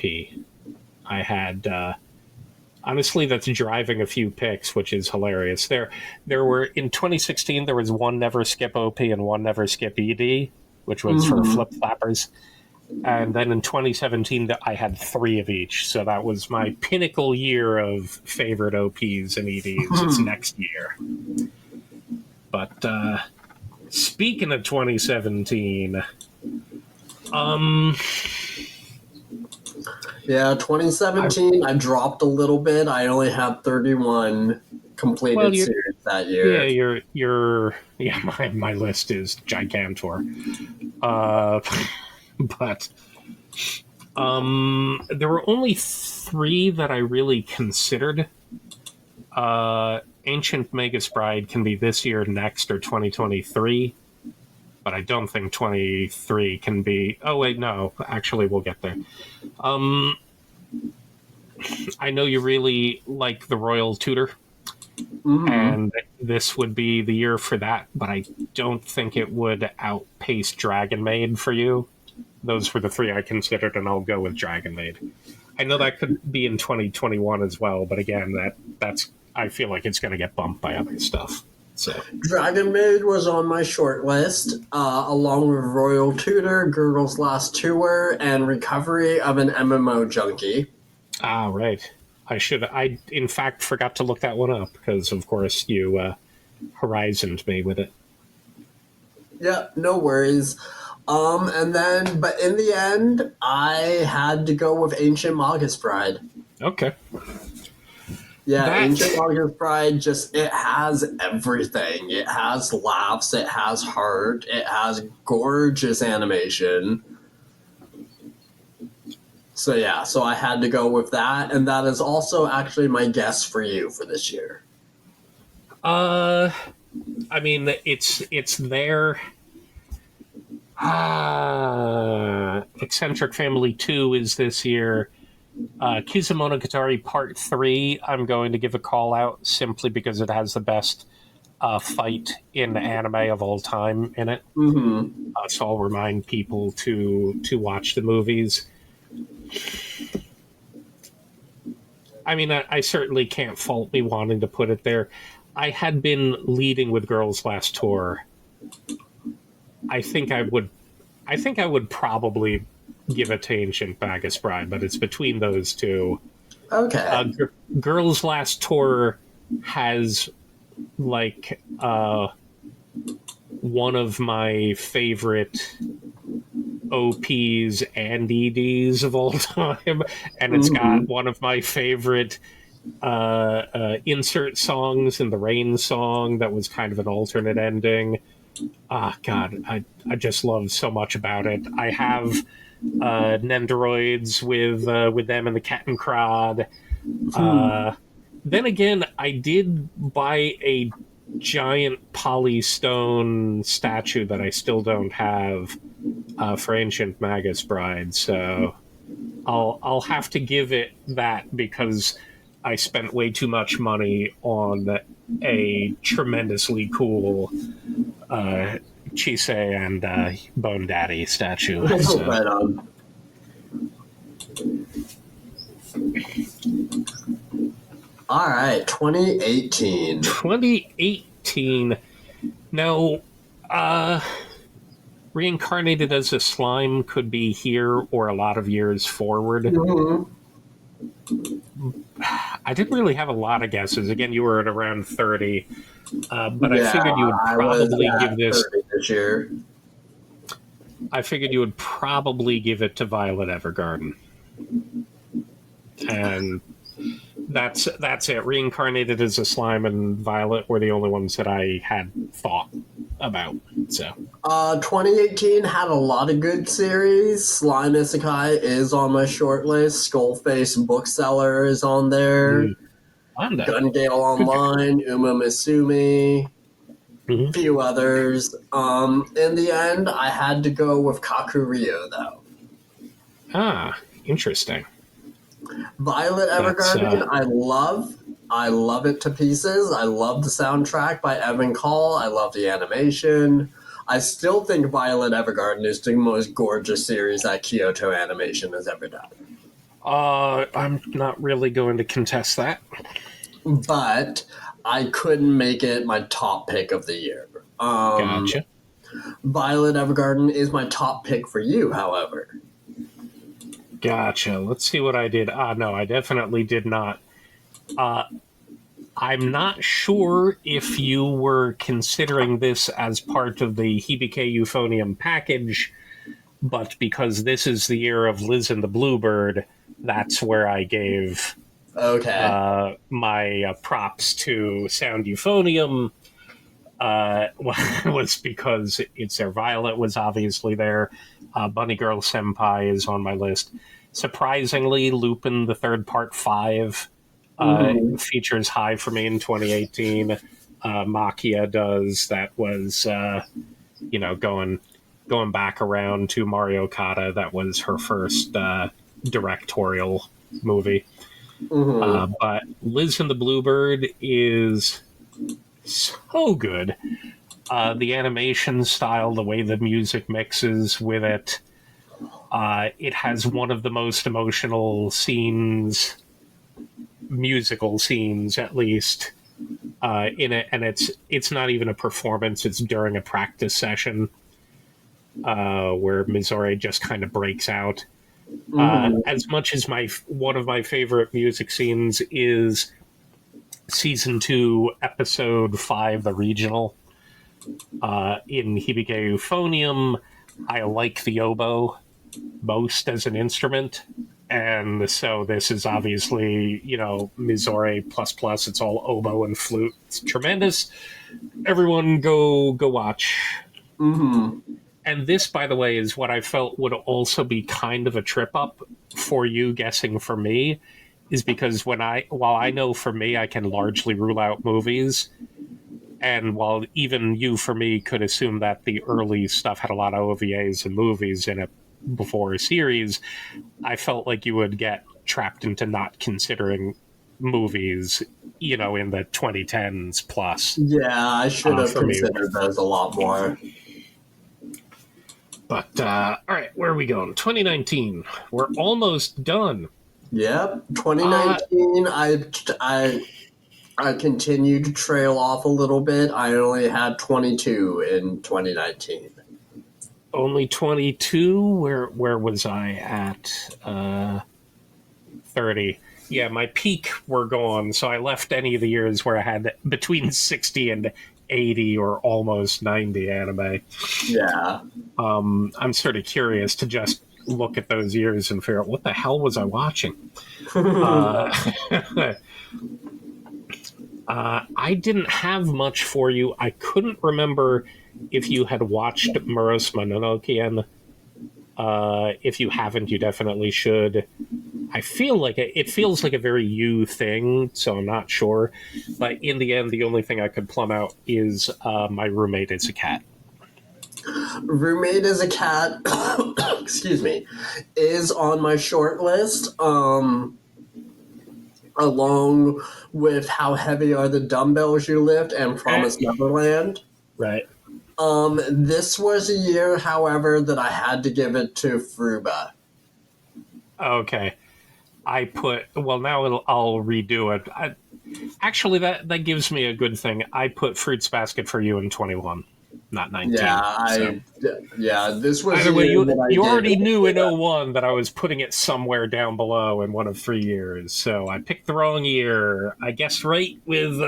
I had honestly, that's driving a few picks, which is hilarious. There were in 2016 there was one never skip OP and one never skip ED, which was for flip flappers. And then in 2017 I had 3 of each, so that was my pinnacle year of favorite OPs and EDs. It's next year. But speaking of 2017, yeah, 2017, I dropped a little bit. I only had 31 completed series that year. Yeah, my list is gigantor. But there were only 3 that I really considered. Ancient Magus Bride can be this year, next, or 2023. But I don't think 23 can be... Oh, wait, no. Actually, we'll get there. I know you really like the Royal Tutor, and this would be the year for that, but I don't think it would outpace Dragon Maid for you. Those were the 3 I considered, and I'll go with Dragon Maid. I know that could be in 2021 as well, but again, that's I feel like it's going to get bumped by other stuff. So Dragon Maid was on my short list, along with Royal Tutor, Gurgle's Last Tour, and Recovery of an MMO Junkie. Ah, right. I in fact forgot to look that one up because, of course, you Horizoned me with it. Yeah, no worries. But in the end, I had to go with Ancient Magus Bride. Okay. Yeah, Ancient Magus Bride it has everything. It has laughs, it has heart, it has gorgeous animation. So yeah, so I had to go with that, and that is also actually my guess for you for this year. I mean, it's there. Eccentric Family 2 is this year. Kizumonogatari Part 3, I'm going to give a call out simply because it has the best fight in anime of all time in it. So I'll remind people to watch the movies. I mean, I certainly can't fault me wanting to put it there. I had been leading with Girls' Last Tour. I think I would probably give it to Ancient Magus Bride, but it's between those 2. Okay. Girls' Last Tour has like one of my favorite OPs and EDs of all time, and it's got one of my favorite insert songs in the Rain song that was kind of an alternate ending. God, I just love so much about it. I have Nendoroids with them and the Kettenkrad. Then again, I did buy a giant polystone statue that I still don't have for Ancient Magus Bride, so I'll have to give it that because I spent way too much money on a tremendously cool Chise and Bone Daddy statue. So. Right on. All right, 2018. 2018. Now, Reincarnated as a Slime could be here or a lot of years forward. I didn't really have a lot of guesses. Again, you were at around 30. But I figured you would probably give this year. I figured you would probably give it to Violet Evergarden. And that's it. Reincarnated as a Slime and Violet were the only ones that I had thought. about. So 2018 had a lot of good series. Slime Isekai is on my short list. Skullface Bookseller is on there. Wanda. Gun Gale Online, Uma Misumi, Mhm. few others. In the end, I had to go with Kakurio, though. Ah, interesting. Violet That's Evergarden, I love. I love it to pieces. I love the soundtrack by Evan Call. I love the animation. I still think Violet Evergarden is the most gorgeous series that Kyoto Animation has ever done. I'm not really going to contest that. But I couldn't make it my top pick of the year. Gotcha. Violet Evergarden is my top pick for you, however. Gotcha. Let's see what I did. No, I definitely did not. I'm not sure if you were considering this as part of the Hibike Euphonium package, but because this is the year of Liz and the Bluebird, that's where I gave my props to Sound Euphonium. Was because it's there. Violet was obviously there. Bunny Girl Senpai is on my list. Surprisingly, Lupin the Third Part 5 features high for me in 2018. Makia does. That was going back around to Mario Kata. That was her first directorial movie. But Liz and the Bluebird is so good. The animation style, the way the music mixes with it. It has one of the most emotional scenes, musical scenes at least, in it, and it's not even a performance, it's during a practice session where Mizore just kind of breaks out. As much as one of my favorite music scenes is Season 2, Episode 5, the regional. In Hibike Euphonium, I like the oboe most as an instrument, and so this is obviously, Mizore plus, it's all oboe and flute. It's tremendous. Everyone go watch. And this, by the way, is what I felt would also be kind of a trip up for you guessing for me, is because while I know for me I can largely rule out movies, and while even you for me could assume that the early stuff had a lot of OVAs and movies in it before a series, I felt like you would get trapped into not considering movies, in the 2010s plus. Yeah, I should have considered those a lot more. But, all right, where are we going? 2019. We're almost done. Yep. 2019, I continued to trail off a little bit. I only had 22 in 2019. Only 22? Where was I at? 30. Yeah, my peak were gone, so I left any of the years where I had between 60 and 80 or almost 90 anime. Yeah. I'm sort of curious to just look at those years and figure out what the hell was I watching. I didn't have much for you. I couldn't remember if you had watched Muros Mononoke. If you haven't, you definitely should. I feel like it feels like a very you thing, so I'm not sure. But in the end, the only thing I could plumb out is My Roommate is a Cat. Roommate is a Cat, excuse me, is on my short list, along with How Heavy Are the Dumbbells You Lift and Promised Neverland. Right. This was a year, however, that I had to give it to Fruba. Okay. Now I'll redo it. Actually, that gives me a good thing. I put Fruits Basket for you in 21, not 19. This was either way. You already knew in 01 that I was putting it somewhere down below in one of 3 years, so I picked the wrong year. I guessed right with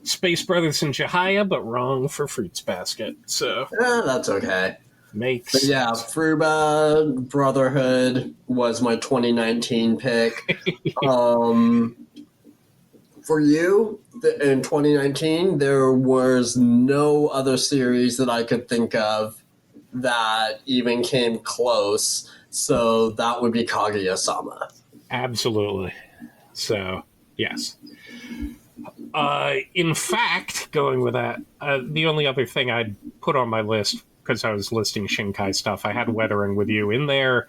Space Brothers and Chihaya, but wrong for Fruits Basket. So that's okay. Makes Fruba Brotherhood was my 2019 pick. for you, in 2019, there was no other series that I could think of that even came close. So that would be Kaguya-sama. Absolutely. So, yes. In fact, going with that, the only other thing I'd put on my list, because I was listing Shinkai stuff, I had Weathering with You in there.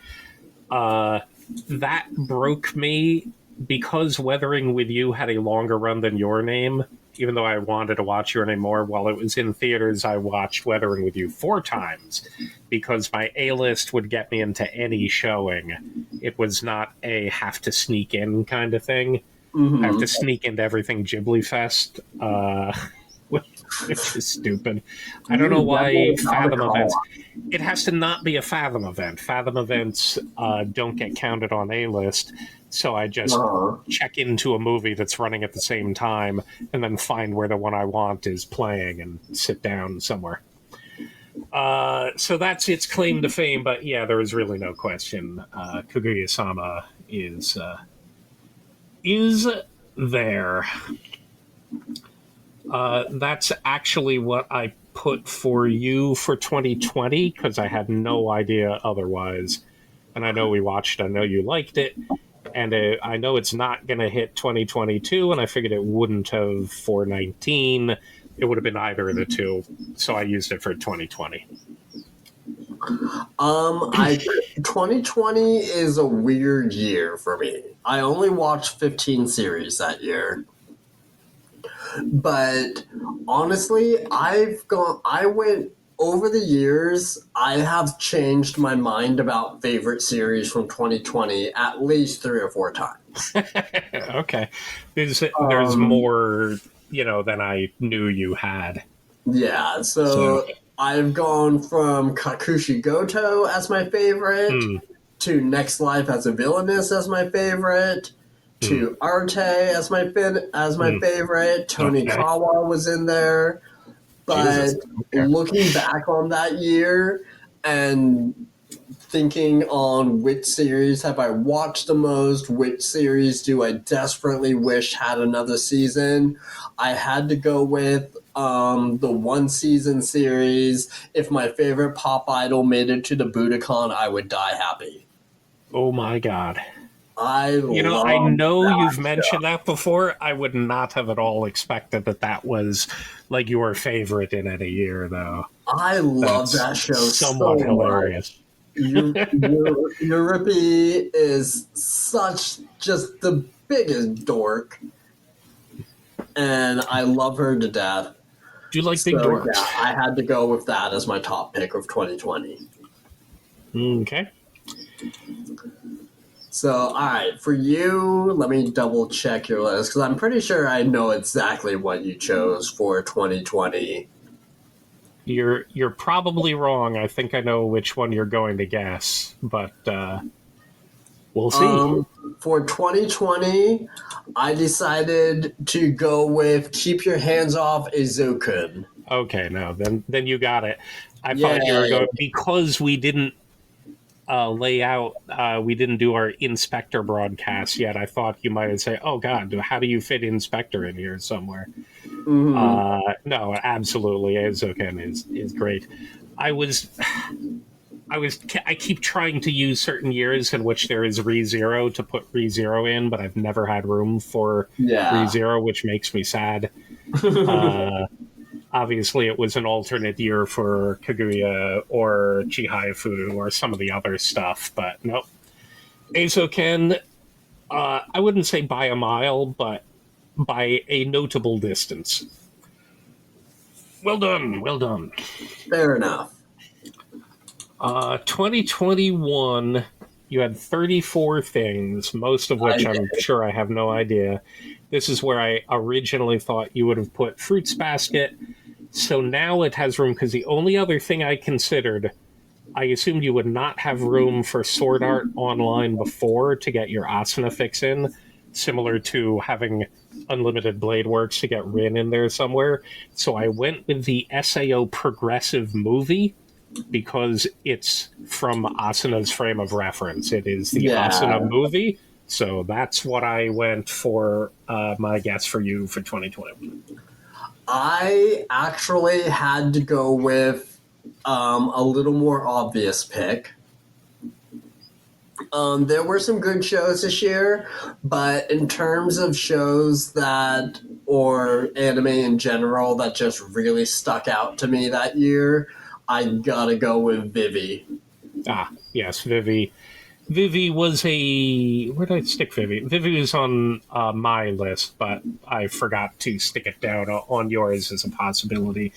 That broke me because Weathering with You had a longer run than Your Name. Even though I wanted to watch Your Name more, while it was in theaters, I watched Weathering with You 4 times because my A-list would get me into any showing. It was not a have to sneak in kind of thing. I have to sneak into everything Ghibli Fest, which is stupid. I don't know why Fathom events. It has to not be a Fathom event. Fathom events don't get counted on A-list, so I just check into a movie that's running at the same time and then find where the one I want is playing and sit down somewhere. So that's its claim to fame, but yeah, there is really no question. Kaguya-sama is there. That's actually what I put for you for 2020 because I had no idea otherwise. And I know we watched, I know you liked it, and I know it's not going to hit 2022, and I figured it wouldn't have for 19. It would have been either of the two, so I used it for 2020. 2020 is a weird year for me. I only watched 15 series that year. But honestly, I went over the years, I have changed my mind about favorite series from 2020 at least 3 or 4 times. Okay. There's more, than I knew you had. Yeah, so I've gone from Kakushi Goto as my favorite, to Next Life as a Villainess as my favorite, to Arte as my favorite. Tonikawa was in there. But looking back on that year and thinking on which series have I watched the most, which series do I desperately wish had another season, I had to go with the one season series. If my favorite pop idol made it to the Budokan, I would die happy. Oh my god. I know you've mentioned that before. I would not have at all expected that was like your favorite in any year, though. I love that show. Somewhat so hilarious. Yuripi is such just the biggest dork, and I love her to death. Do you like big dorks? Yeah, I had to go with that as my top pick of 2020. Okay. So, all right, for you, let me double check your list because I'm pretty sure I know exactly what you chose for 2020. You're probably wrong. I think I know which one you're going to guess, but we'll see. For 2020, I decided to go with Keep Your Hands Off Izukun. Okay, no, then you got it. I thought you were going because we didn't lay out. We didn't do our Inspector broadcast yet. I thought you might say, "Oh God, how do you fit Inspector in here somewhere?" No, absolutely, Izukun is great. I keep trying to use certain years in which there is ReZero to put ReZero in, but I've never had room for ReZero, which makes me sad. Obviously, it was an alternate year for Kaguya or Chihaifu or some of the other stuff, but nope. Eizouken, I wouldn't say by a mile, but by a notable distance. Well done, well done. Fair enough. 2021, you had 34 things, most of which I'm sure I have no idea. This is where I originally thought you would have put Fruits Basket. So now it has room, because the only other thing I considered, I assumed you would not have room for Sword Art Online before to get your Asuna fix in, similar to having Unlimited Blade Works to get Rin in there somewhere. So I went with the SAO Progressive movie, because it's from Asuna's frame of reference. It is the Asuna movie, So that's what I went for my guess for you for 2021. I actually had to go with a little more obvious pick. There were some good shows this year, but in terms of shows that, or anime in general, that just really stuck out to me that year, I gotta go with Vivi. Ah, yes, Vivi. Vivi was a. Where did I stick Vivi? Vivi was on my list, but I forgot to stick it down on yours as a possibility.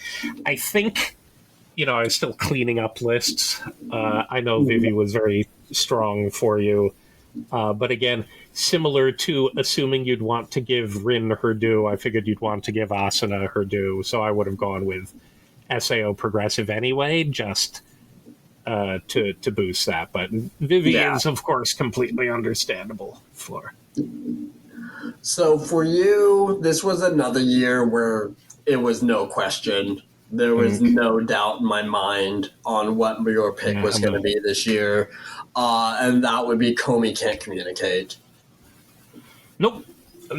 I think, I was still cleaning up lists. I know Vivi was very strong for you. But again, similar to assuming you'd want to give Rin her due, I figured you'd want to give Asuna her due, so I would have gone with SAO Progressive anyway, just to boost that. But Vivi is, of course, completely understandable for. So for you, this was another year where it was no question. There was no doubt in my mind on what your pick was going to be this year, and that would be Komi Can't Communicate. Nope.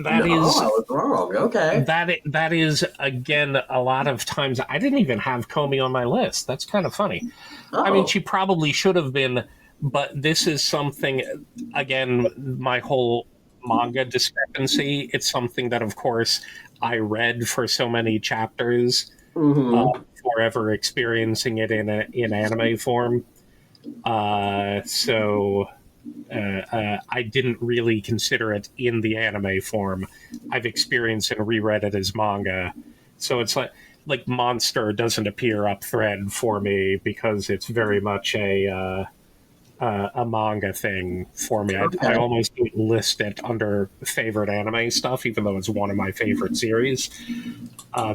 I was wrong. Okay. That is, again, a lot of times I didn't even have Komi on my list. That's kind of funny. Oh. I mean, she probably should have been, but this is something, again, my whole manga discrepancy. It's something that, of course, I read for so many chapters before ever experiencing it in anime form. So I didn't really consider it in the anime form. I've experienced and reread it as manga. So it's like Monster doesn't appear up thread for me because it's very much a manga thing for me. I almost don't list it under favorite anime stuff, even though it's one of my favorite series,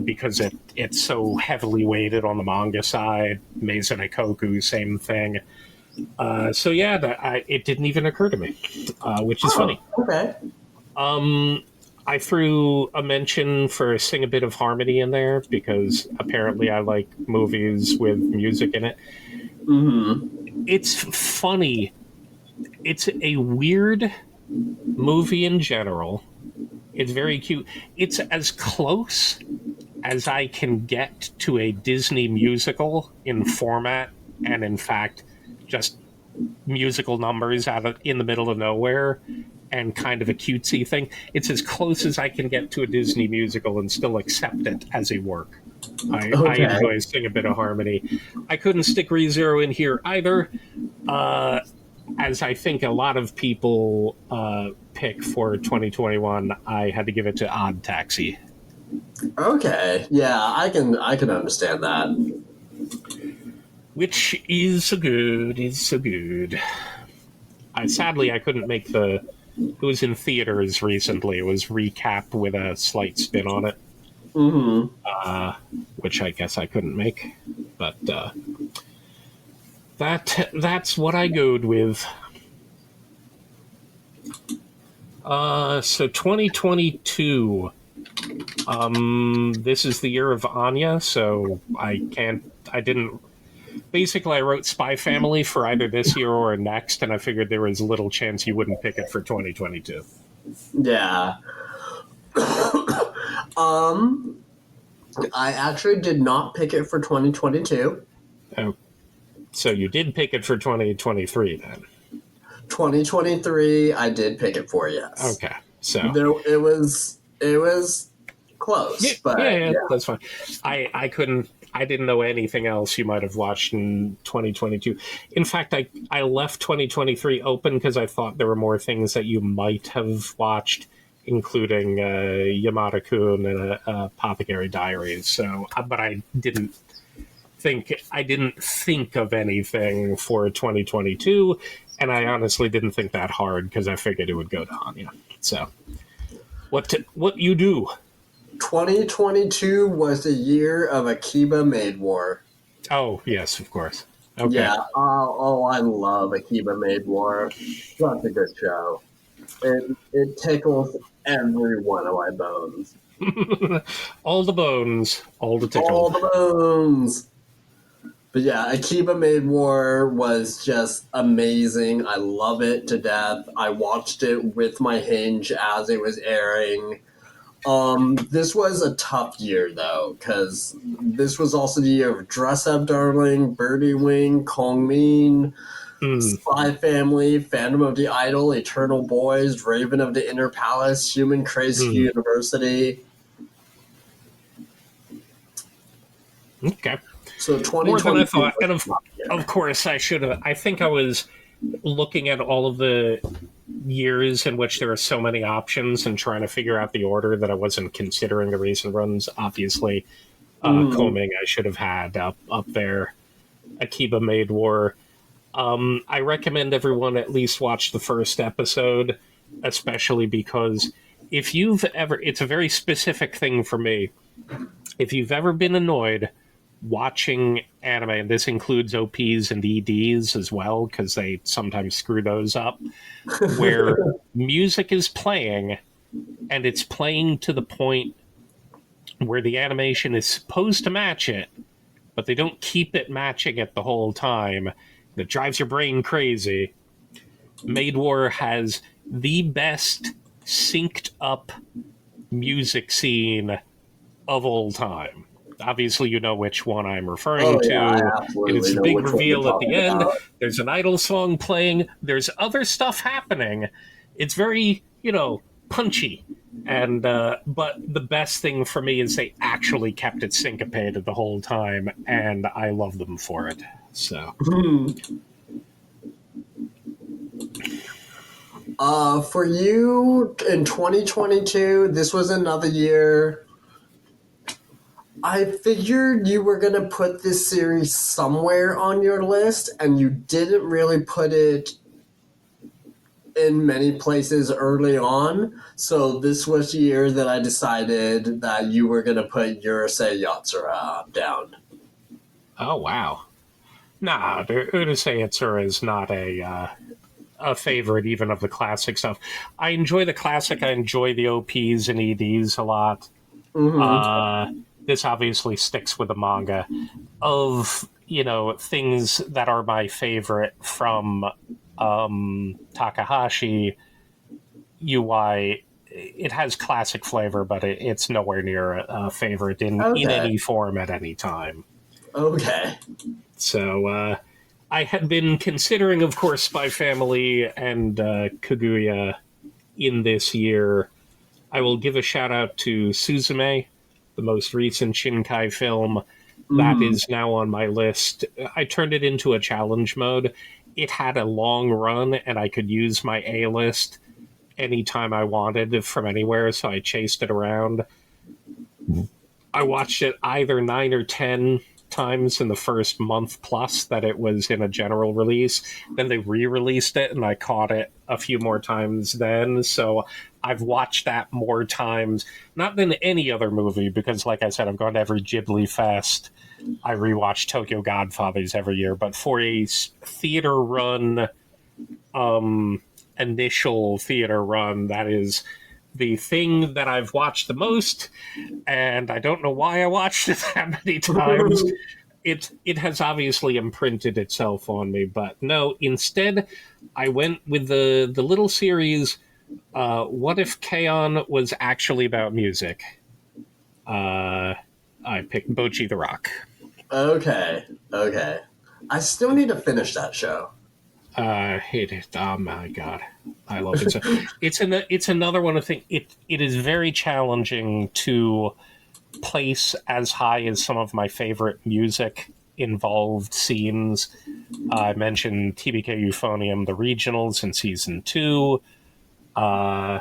because it's so heavily weighted on the manga side. Maison Ikoku, same thing. So yeah, it didn't even occur to me, which is funny. Okay. I threw a mention for Sing a Bit of Harmony in there because apparently I like movies with music in it. It's funny. It's a weird movie in general. It's very cute. It's as close as I can get to a Disney musical in format and, in fact, just musical numbers in the middle of nowhere and kind of a cutesy thing. It's as close as I can get to a Disney musical and still accept it as a work. I enjoy Sing a Bit of Harmony. I couldn't stick ReZero in here either, as I think a lot of people pick for 2021. I had to give it to Odd Taxi. Okay, yeah, I can understand that. Which is so good. Sadly, I couldn't make it was in theaters recently. It was Recap with a slight spin on it. Which I guess I couldn't make. But that's what I goed with. So 2022. This is the year of Anya, so basically, I wrote Spy Family for either this year or next, and I figured there was little chance you wouldn't pick it for 2022. Yeah. I actually did not pick it for 2022. Oh, so you did pick it for 2023 then? 2023, I did pick it for, yes. Okay, so it was close, but yeah, that's fine. I didn't know anything else you might have watched in 2022. In fact, I left 2023 open because I thought there were more things that you might have watched, including Yamada-kun and Apothecary Diaries. So, but I didn't think of anything for 2022, and I honestly didn't think that hard because I figured it would go to Anya. So, what you do? 2022 was the year of Akiba Maid War. Oh, yes, of course. Okay. Yeah. Oh, I love Akiba Maid War. Such a good show. It tickles every one of my bones. All the bones, all the tickle. All the bones. But yeah, Akiba Made War was just amazing. I love it to death. I watched it with my Hinge as it was airing. This was a tough year though, because this was also the year of Dress Up Darling, Birdie Wing, Kong Min, Mm, Spy Family, Phantom of the Idol, Eternal Boys, Raven of the Inner Palace, Human Craze mm. University. Okay. So More than I 2022 thought. was And a tough of year. course, I should have. I think I was looking at all of the years in which there are so many options and trying to figure out the order that I wasn't considering the recent runs. Obviously, Mhm. Combing I should have had up there. Akiba Made War. I recommend everyone at least watch the first episode, especially because if you've ever, it's a very specific thing for me. If you've ever been annoyed watching anime, and this includes OPs and EDs as well, because they sometimes screw those up, where music is playing and it's playing to the point where the animation is supposed to match it, but they don't keep it matching it the whole time. That drives your brain crazy. Maid War has the best synced up music scene of all time. Obviously, you know which one I'm Oh referring yeah, I to. It's absolutely the know big which one you're reveal at the talking end. about. There's an idol song playing. There's other stuff happening. It's very, punchy. And but the best thing for me is they actually kept it syncopated the whole time, and I love them for it. So, For you in 2022, this was another year. I figured you were going to put this series somewhere on your list, and you didn't really put it in many places early on. So this was the year that I decided that you were going to put Urusei Yatsura down. oh wow, nah, Urusei Yatsura is not a favorite even of the classic stuff. I enjoy the classic. I enjoy the OPs and EDs a lot. Mm-hmm. Uh, this obviously sticks with the manga of things that are my favorite from Takahashi. UI, it has classic flavor, but it's nowhere near a favorite in Okay. any form at any time. Okay. So I had been considering, of course, Spy Family and Kaguya in this year. I will give a shout out to Suzume, the most recent Shinkai film that Mm-hmm. is now on my list. I turned it into a challenge mode. It had a long run, and I could use my A list anytime I wanted from anywhere, so I chased it around. I watched it either 9 or 10 times in the first month plus that it was in a general release. Then they re released it, and I caught it a few more times then. So I've watched that more times, not than any other movie, because, like I said, I've gone to every Ghibli Fest. I rewatch Tokyo Godfathers every year, but for a theater run, initial theater run, that is the thing that I've watched the most, and I don't know why I watched it that many times. It has obviously imprinted itself on me, but no. Instead, I went with the little series. What if K-On! Was actually about music? Uh, I picked Bochi the Rock. Okay. Okay. I still need to finish that show. Hate it. Oh my god, I love it. So it's another one of things. It is very challenging to place as high as some of my favorite music involved scenes. I mentioned TBK Euphonium, the regionals in season 2, uh,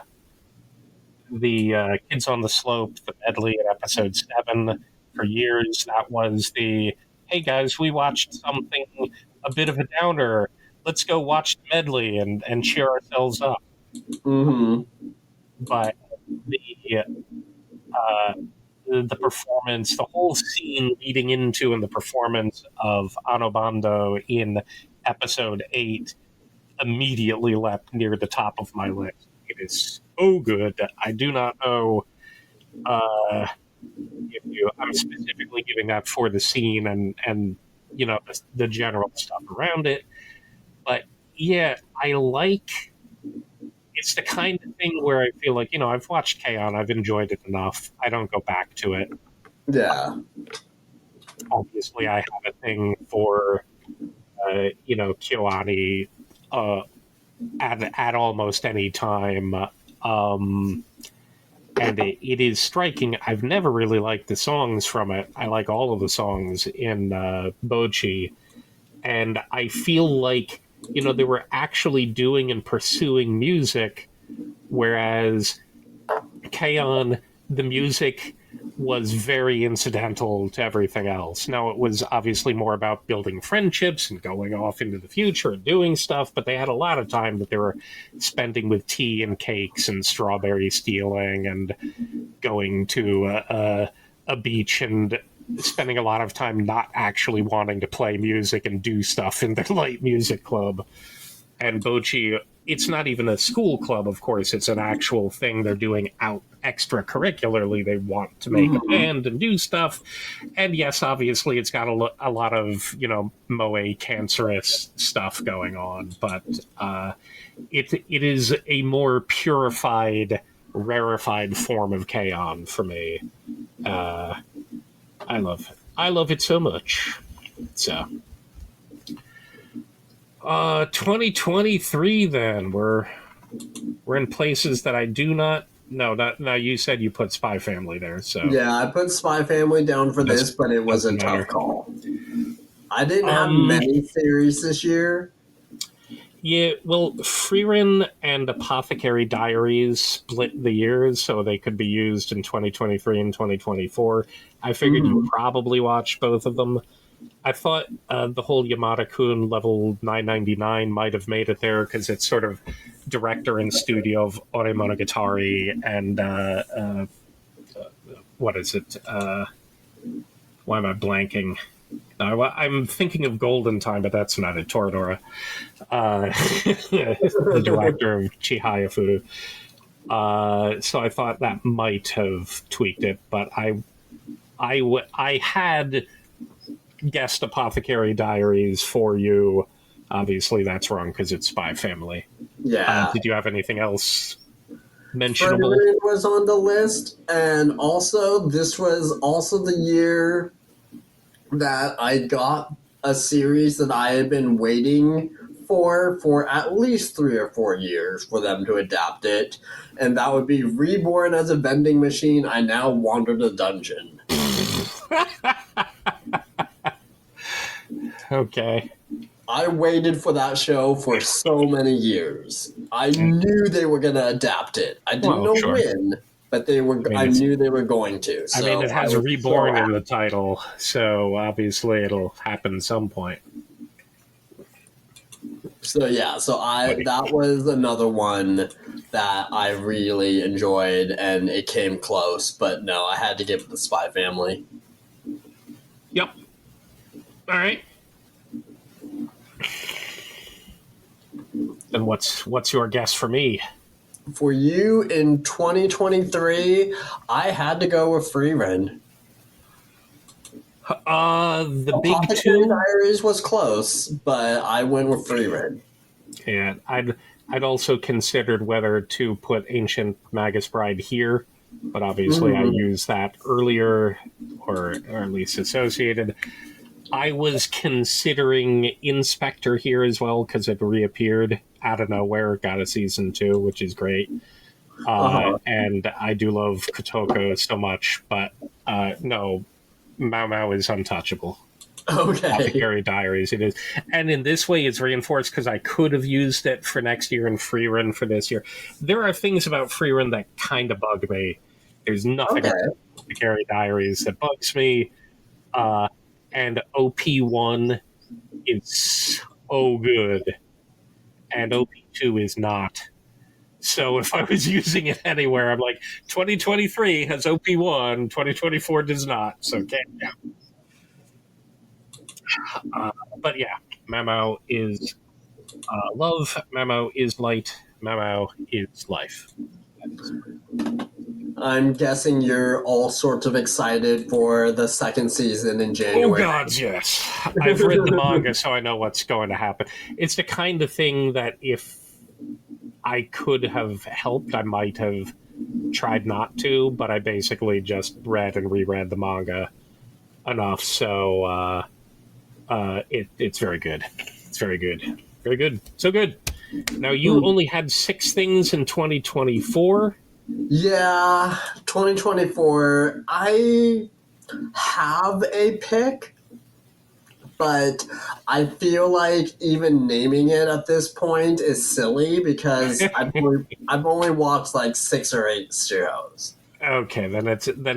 the Kids on the Slope, the medley in episode 7. For years, that was the hey guys, we watched something a bit of a downer. Let's go watch the medley and cheer ourselves up. Mm-hmm. But the uh, the performance, the whole scene leading into and the performance of Anobando in episode 8 immediately leapt near the top of my list. It is so good. I do not know if I'm specifically giving that for the scene and the general stuff around it. But yeah, I like. It's the kind of thing where I feel like I've watched K-On!, I've enjoyed it enough. I don't go back to it. Yeah. Obviously, I have a thing for Kyoani uh, at almost any time. Um, and it is striking. I've never really liked the songs from it. I like all of the songs in Bochi, and I feel like they were actually doing and pursuing music, whereas K-On!, the music was very incidental to everything else. Now, it was obviously more about building friendships and going off into the future and doing stuff, but they had a lot of time that they were spending with tea and cakes and strawberry stealing and going to a beach and spending a lot of time not actually wanting to play music and do stuff in their light music club. And Bochi, it's not even a school club, of course. It's an actual thing they're doing out extracurricularly. They want to make a band and do stuff. And yes, obviously, it's got a lot of, moe cancerous stuff going on. But it is a more purified, rarefied form of K-On! For me. I love it. I love it so much. So. 2023 then we're in places that I do not know. Now you said you put Spy Family there, so Yeah, I put Spy Family down for this, but it was a tough call. I didn't have many series this year. Yeah, well, Frieren and Apothecary Diaries split the years, so they could be used in 2023 and 2024. I figured you probably watched both of them. I thought the whole Yamada-kun level 999 might have made it there because it's sort of director and studio of Ore Monogatari and what is it? Why am I blanking? I'm thinking of Golden Time, but that's not it. Toradora, the director of Chihaya Furu. So I thought that might have tweaked it, but I had guessed Apothecary Diaries for you. Obviously, that's wrong because it's Spy Family. Yeah. Did you have anything else mentionable? Frieren was on the list, and also this was also the year that I got a series that I had been waiting for at least 3 or 4 years for them to adapt it, and that would be Reborn as a Vending Machine. I Now Wander the Dungeon. Okay. I waited for that show for so many years. I knew they were going to adapt it. I didn't know when, but they were. I knew they were going to. So it has Reborn in the title, so obviously it'll happen at some point. So yeah, that was another one that I really enjoyed, and it came close, but no, I had to give it the Spy Family. Yep. All right. And what's your guess for me? For you in 2023, I had to go with Frieren. The big two Diaries was close, but I went with Frieren. Yeah, I'd also considered whether to put Ancient Magus Bride here, but obviously I used that earlier, or at least associated. I was considering Inspector here as well because it reappeared out of nowhere, got a season 2, which is great. And I do love Kotoko so much, but no, Mau Mau is untouchable. Okay. Apothecary Diaries, it is. And in this way, it's reinforced because I could have used it for next year and Frieren for this year. There are things about Frieren that kind of bug me. There's nothing about Apothecary Diaries that bugs me. And OP1 is so good, and OP2 is not. So if I was using it anywhere, I'm like, 2023 has OP1, 2024 does not, so can't count. But yeah, Mau Mau is love, Mau Mau is light, Mau Mau is life. I'm guessing you're all sorts of excited for the second season in Oh January. God, yes. I've read the manga, so I know what's going to happen. It's the kind of thing that if I could have helped, I might have tried not to, but I basically just read and reread the manga enough, so it's very good. It's very good. Very good. So good. Now, you only had 6 things in 2024. Yeah, 2024. I have a pick, but I feel like even naming it at this point is silly because I've only watched like 6 or 8 shows. Okay, then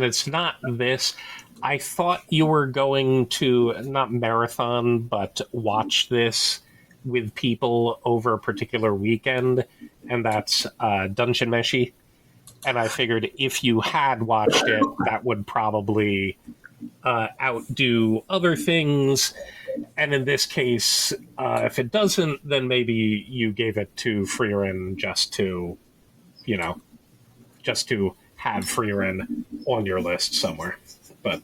it's not this. I thought you were going to not marathon, but watch this with people over a particular weekend, and that's Dungeon Meshi. And I figured if you had watched it, that would probably outdo other things. And in this case, if it doesn't, then maybe you gave it to Freerin you know, just to have Freerin on your list somewhere. But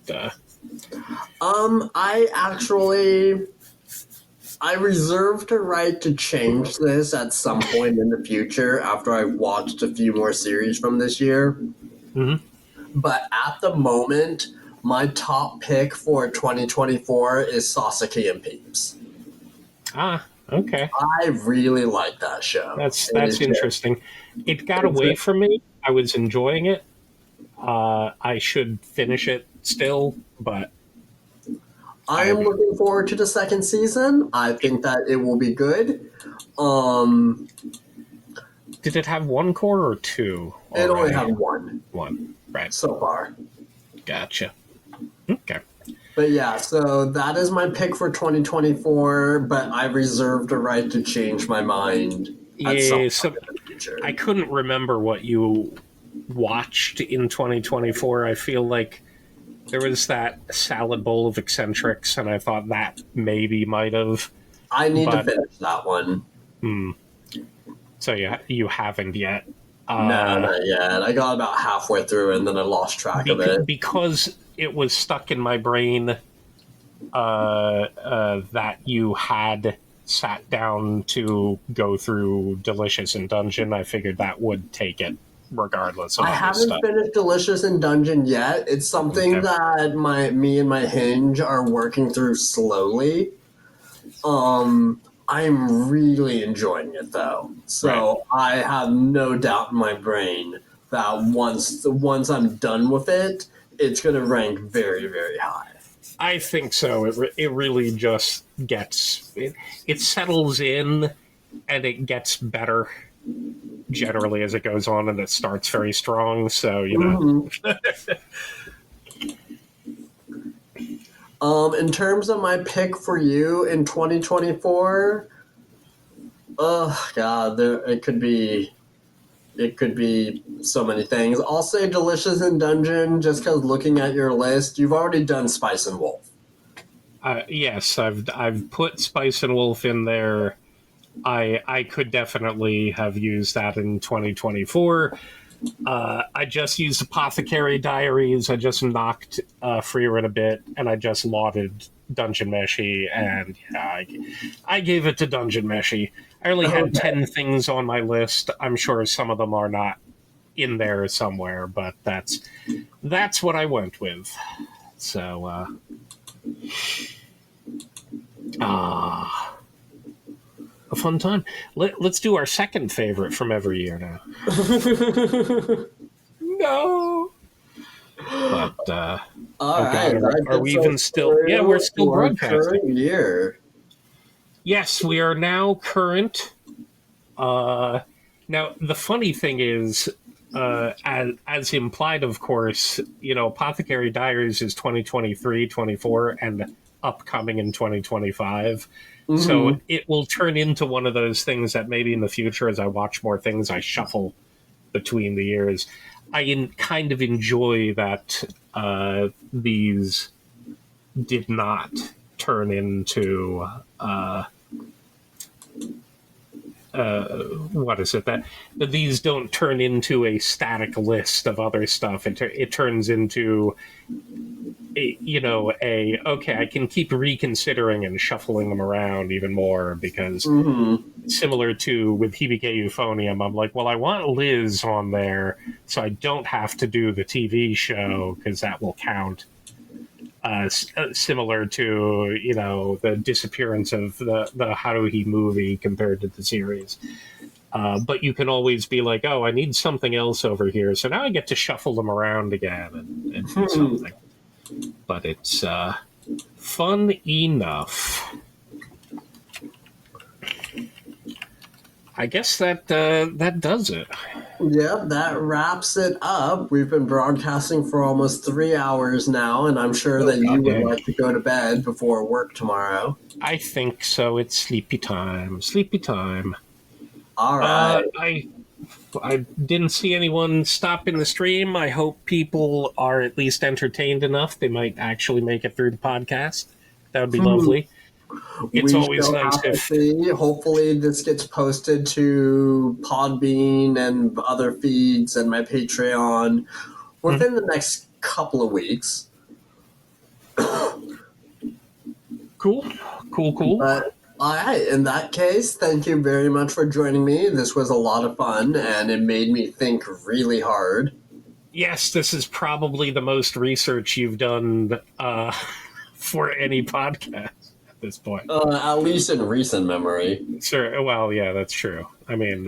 I reserve the right to change this at some point in the future after I've watched a few more series from this year. mhm. But at the moment, my top pick for 2024 is Sasaki and Peeps. Okay, I really like that show. that's interesting. It got away from me. I was enjoying it. I should finish it still, but I am looking forward to the second season. I think that it will be good. Um, did it have one core or two? it only Already? have one One, right? so far. Gotcha. Okay. But yeah, so that is my pick for 2024, but I reserve the right to change my mind at some Yeah, point so in the future. I couldn't remember what you watched in 2024. I feel like there was that salad bowl of eccentrics, and I thought that maybe might have. I need to But finish that one. so you haven't yet. No, not yet. I got about halfway through and then I lost track of it. Because it was stuck in my brain that you had sat down to go through Delicious in Dungeon. I figured that would take it regardless of I other haven't stuff. finished Delicious in Dungeon yet. It's something Okay. that me and my hinge are working through slowly. I'm really enjoying it though. So I have no doubt in my brain that once I'm done with it, it's going to rank very, very high. I think so. It really just gets it settles in, and it gets better generally as it goes on, and it starts very strong. So In terms of my pick for you in 2024, oh god, it could be so many things. I'll say Delicious in Dungeon just because looking at your list, you've already done Spice and Wolf. Yes, I've put Spice and Wolf in there. I could definitely have used that in 2024. I just used Apothecary Diaries. I just knocked Freerin a bit, and I just lauded Dungeon Meshi, and I gave it to Dungeon Meshi. I only had 10 things on my list. I'm sure some of them are not in there somewhere, but that's what I went with. So, a fun time. Let's do our second favorite from every year now. No. But All right. are we even still? Yeah, we're still broadcasting. Year. Yes, we are now current. Now the funny thing is, as implied, of course, Apothecary Diaries is 2023, 24, and upcoming in 2025. So it will turn into one of those things that maybe in the future, as I watch more things, I shuffle between the years. I kind of enjoy that these did not turn into what is it that these don't turn into a static list of other stuff. It turns into okay, I can keep reconsidering and shuffling them around even more because similar to with Hibike Euphonium, I'm like, well, I want Liz on there so I don't have to do the TV show because that will count. Similar to the disappearance of the Haruhi movie compared to the series. But you can always be like, oh, I need something else over here. So now I get to shuffle them around again and do something. But it's fun enough. I guess that does it. Yep, that wraps it up. We've been broadcasting for almost 3 hours now, and I'm sure that you would like to go to bed before work tomorrow. I think so. It's sleepy time. Sleepy time. All right. I didn't see anyone stop in the stream. I hope people are at least entertained enough. They might actually make it through the podcast. That would be lovely. It's always nice if... Hopefully this gets posted to Podbean and other feeds and my Patreon within the next couple of weeks. Cool. But all right, in that case, thank you very much for joining me. This was a lot of fun, and it made me think really hard. Yes, this is probably the most research you've done for any podcast at this point. At least in recent memory. Sure. Well, yeah, that's true. I mean,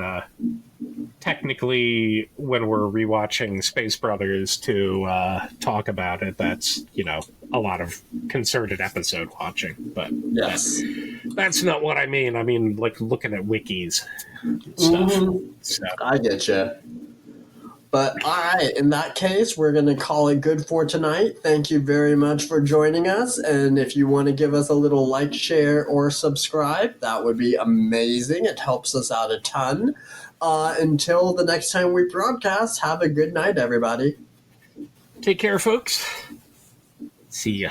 technically, when we're rewatching Space Brothers to talk about it, that's, a lot of concerted episode watching. But yes, that's not what I mean. I mean, like, looking at wikis and stuff. So. I get you. But all right, in that case, we're going to call it good for tonight. Thank you very much for joining us. And if you want to give us a little like, share, or subscribe, that would be amazing. It helps us out a ton. Until the next time we broadcast, have a good night, everybody. Take care, folks. See ya.